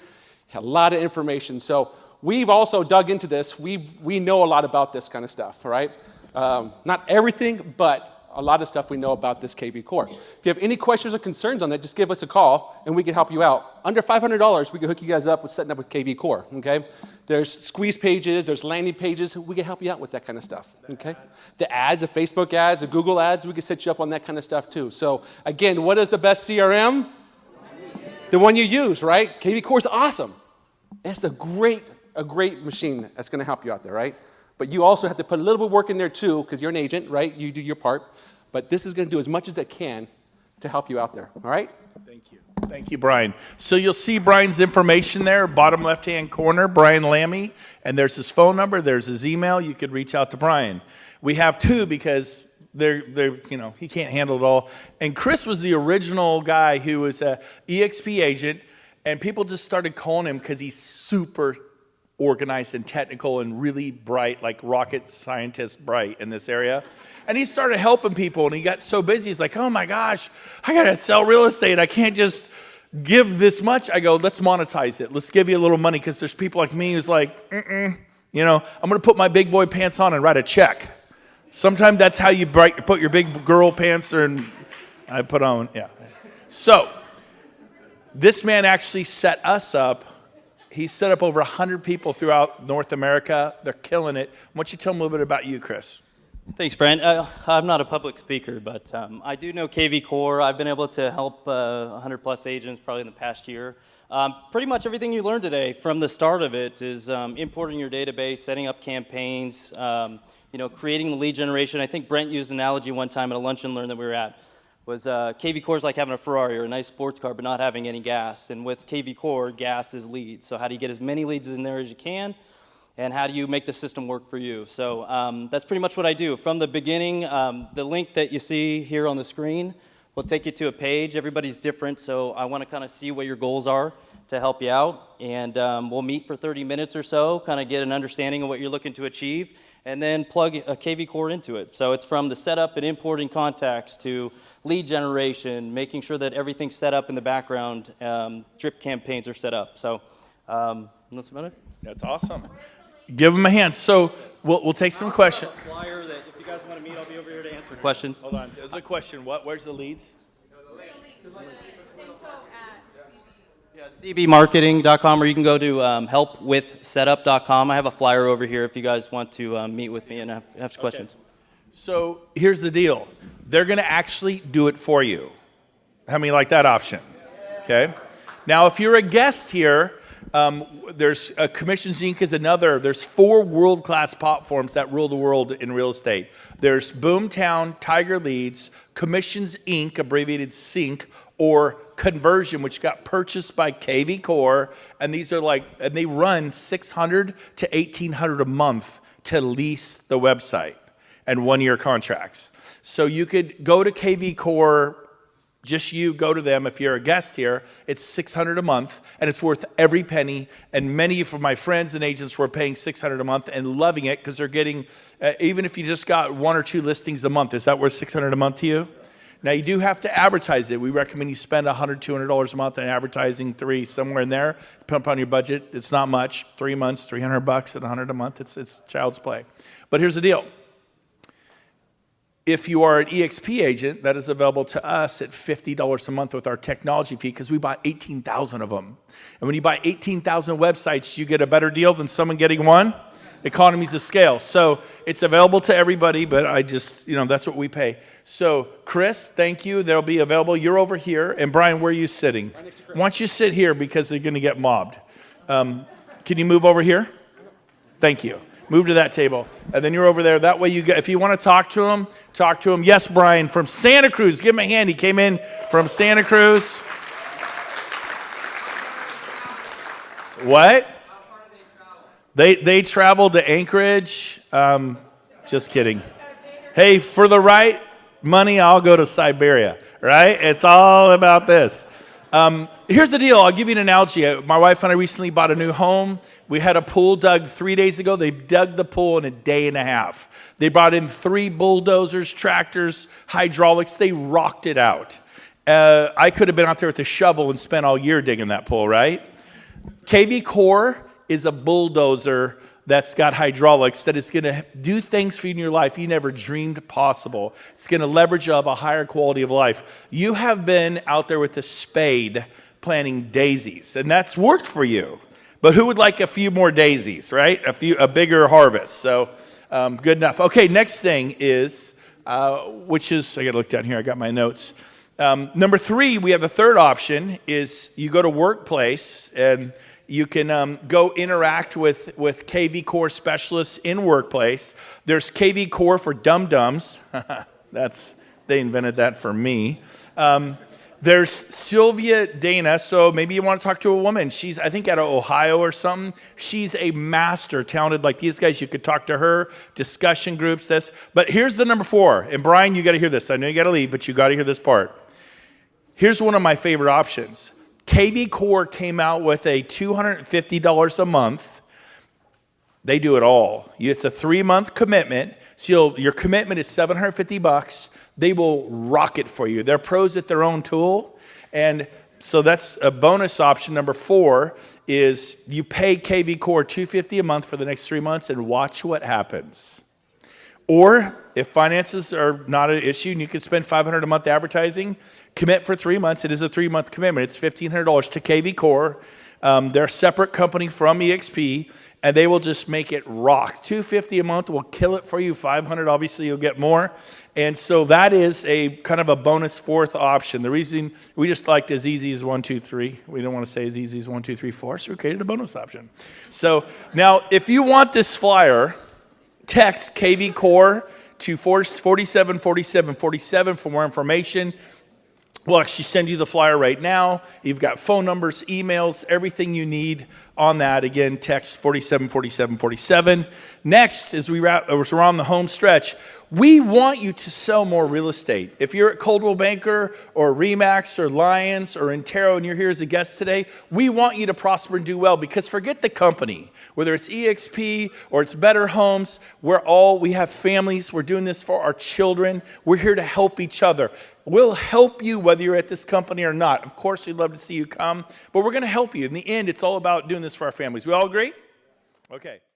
A lot of information. So we've also dug into this. We know a lot about this kind of stuff, all right? Not everything, but a lot of stuff we know about this KV Core. If you have any questions or concerns on that, just give us a call, and we can help you out. Under $500, we can hook you guys up with setting up with KV Core, okay? There's squeeze pages, there's landing pages. We can help you out with that kind of stuff, okay? The ads, the Facebook ads, the Google ads, we can set you up on that kind of stuff too. So again, what is the best CRM? The one you use, right? KV Core is awesome. It's a great machine that's going to help you out there, right? But you also have to put a little bit of work in there too, because you're an agent, right? You do your part. But this is going to do as much as it can to help you out there, all right? Thank you. Thank you, Brian. So you'll see Brian's information there, bottom left-hand corner, Brian Lammy, and there's his phone number, there's his email. You could reach out to Brian. We have two because he can't handle it all. And Chris was the original guy who was a EXP agent, and people just started calling him because he's super organized and technical and really bright, like rocket scientist bright in this area. And he started helping people, and he got so busy. He's like, oh my gosh, I got to sell real estate. I can't just give this much. I go, let's monetize it. Let's give you a little money, because there's people like me who's like, I'm going to put my big boy pants on and write a check. Sometimes that's how you put your big girl pants and I put on, yeah. So this man actually set us up. He set up over 100 people throughout North America. They're killing it. Why don't you tell them a little bit about you, Chris? Thanks, Brent. I'm not a public speaker, but I do know KV Core. I've been able to help 100 plus agents probably in the past year. Pretty much everything you learned today from the start of it is importing your database, setting up campaigns, creating the lead generation. I think Brent used an analogy one time at a lunch and learn that we were at. Was KV Core is like having a Ferrari or a nice sports car but not having any gas. And with KV Core, gas is leads. So how do you get as many leads in there as you can? And how do you make the system work for you? So that's pretty much what I do. From the beginning, the link that you see here on the screen will take you to a page. Everybody's different, so I want to kind of see what your goals are to help you out. And we'll meet for 30 minutes or so, kind of get an understanding of what you're looking to achieve, and then plug a KV Core into it. So it's from the setup and importing contacts to lead generation, making sure that everything's set up in the background, drip campaigns are set up. So that's about it. That's awesome. Give them a hand. So we'll take some questions. Flyer that if you guys want to meet, I'll be over here to answer questions. Hold on. There's a question. Where's the leads? Yeah, cbmarketing.com, or you can go to helpwithsetup.com. I have a flyer over here if you guys want to meet with me and have some questions. So here's the deal. They're going to actually do it for you. How many like that option? Okay. Now, if you're a guest here, there's Commissions Inc. is another. There's 4 world-class platforms that rule the world in real estate. There's Boomtown, Tiger Leads, Commissions Inc., abbreviated Sync, or Conversion, which got purchased by KV Core, and these are and they run $600 to $1,800 a month to lease the website and 1-year contracts. So you could go to KV Core. Just you go to them. If you're a guest here, it's $600 a month, and it's worth every penny. And many of my friends and agents were paying $600 a month and loving it because they're getting, even if you just got 1 or 2 listings a month, is that worth $600 a month to you? Now, you do have to advertise it. We recommend you spend $100, $200 a month on advertising, 3, somewhere in there. Depending upon your budget, it's not much. 3 months, $300 at $100 a month. It's child's play. But here's the deal. If you are an EXP agent, that is available to us at $50 a month with our technology fee, because we bought 18,000 of them. And when you buy 18,000 websites, you get a better deal than someone getting one. Economies of scale. So it's available to everybody, but I just, that's what we pay. So Chris, thank you. They'll be available. You're over here. And Brian, where are you sitting? Why don't you sit here, because they're going to get mobbed. Can you move over here? Thank you. Move to that table. And then you're over there. That way if you want to talk to him, talk to him. Yes, Brian, from Santa Cruz. Give him a hand. He came in from Santa Cruz. What? They traveled to Anchorage. Just kidding. Hey, for the right money, I'll go to Siberia, right? It's all about this. Here's the deal. I'll give you an analogy. My wife and I recently bought a new home. We had a pool dug 3 days ago. They dug the pool in a day and a half. They brought in 3 bulldozers, tractors, hydraulics. They rocked it out. I could have been out there with a shovel and spent all year digging that pool, right? KV Core is a bulldozer that's got hydraulics that is going to do things for you in your life you never dreamed possible. It's going to leverage up a higher quality of life. You have been out there with a spade planting daisies, and that's worked for you. But who would like a few more daisies, right? A bigger harvest. So good enough. Okay, next thing is, which is, I got to look down here. I got my notes. Number 3, we have a third option, is you go to Workplace, and you can go interact with KV Core specialists in Workplace. There's KV Core for dum-dums. They invented that for me. There's Sylvia Dana, so maybe you want to talk to a woman. She's, I think, out of Ohio or something. She's a master, talented like these guys. You could talk to her, discussion groups, this. But here's the number 4. And Brian, you got to hear this. I know you got to leave, but you got to hear this part. Here's one of my favorite options. KV Core came out with a $250 a month. They do it all. It's a 3-month commitment. So your commitment is $750. They will rock it for you. They're pros at their own tool. And so that's a bonus option. Number 4 is you pay KV Core $250 a month for the next 3 months and watch what happens. Or if finances are not an issue and you can spend $500 a month advertising, commit for 3 months. It is a 3-month commitment. It's $1,500 to KV Core. They're a separate company from EXP, and they will just make it rock. $250 a month will kill it for you. $500, obviously, you'll get more. And so that is a kind of a bonus 4th option. The reason we just liked as easy as 1, 2, 3. We don't want to say as easy as 1, 2, 3, 4, so we created a bonus option. So now, if you want this flyer, text KV Core to 474747 for more information. We'll actually send you the flyer right now. You've got phone numbers, emails, everything you need on that. Again, text 474747. Next, as we're on the home stretch, we want you to sell more real estate. If you're at Coldwell Banker or Remax or Lions or Intero and you're here as a guest today, we want you to prosper and do well, because forget the company. Whether it's EXP or it's Better Homes, we have families. We're doing this for our children. We're here to help each other. We'll help you whether you're at this company or not. Of course, we'd love to see you come, but we're going to help you. In the end, it's all about doing this for our families. We all agree? Okay.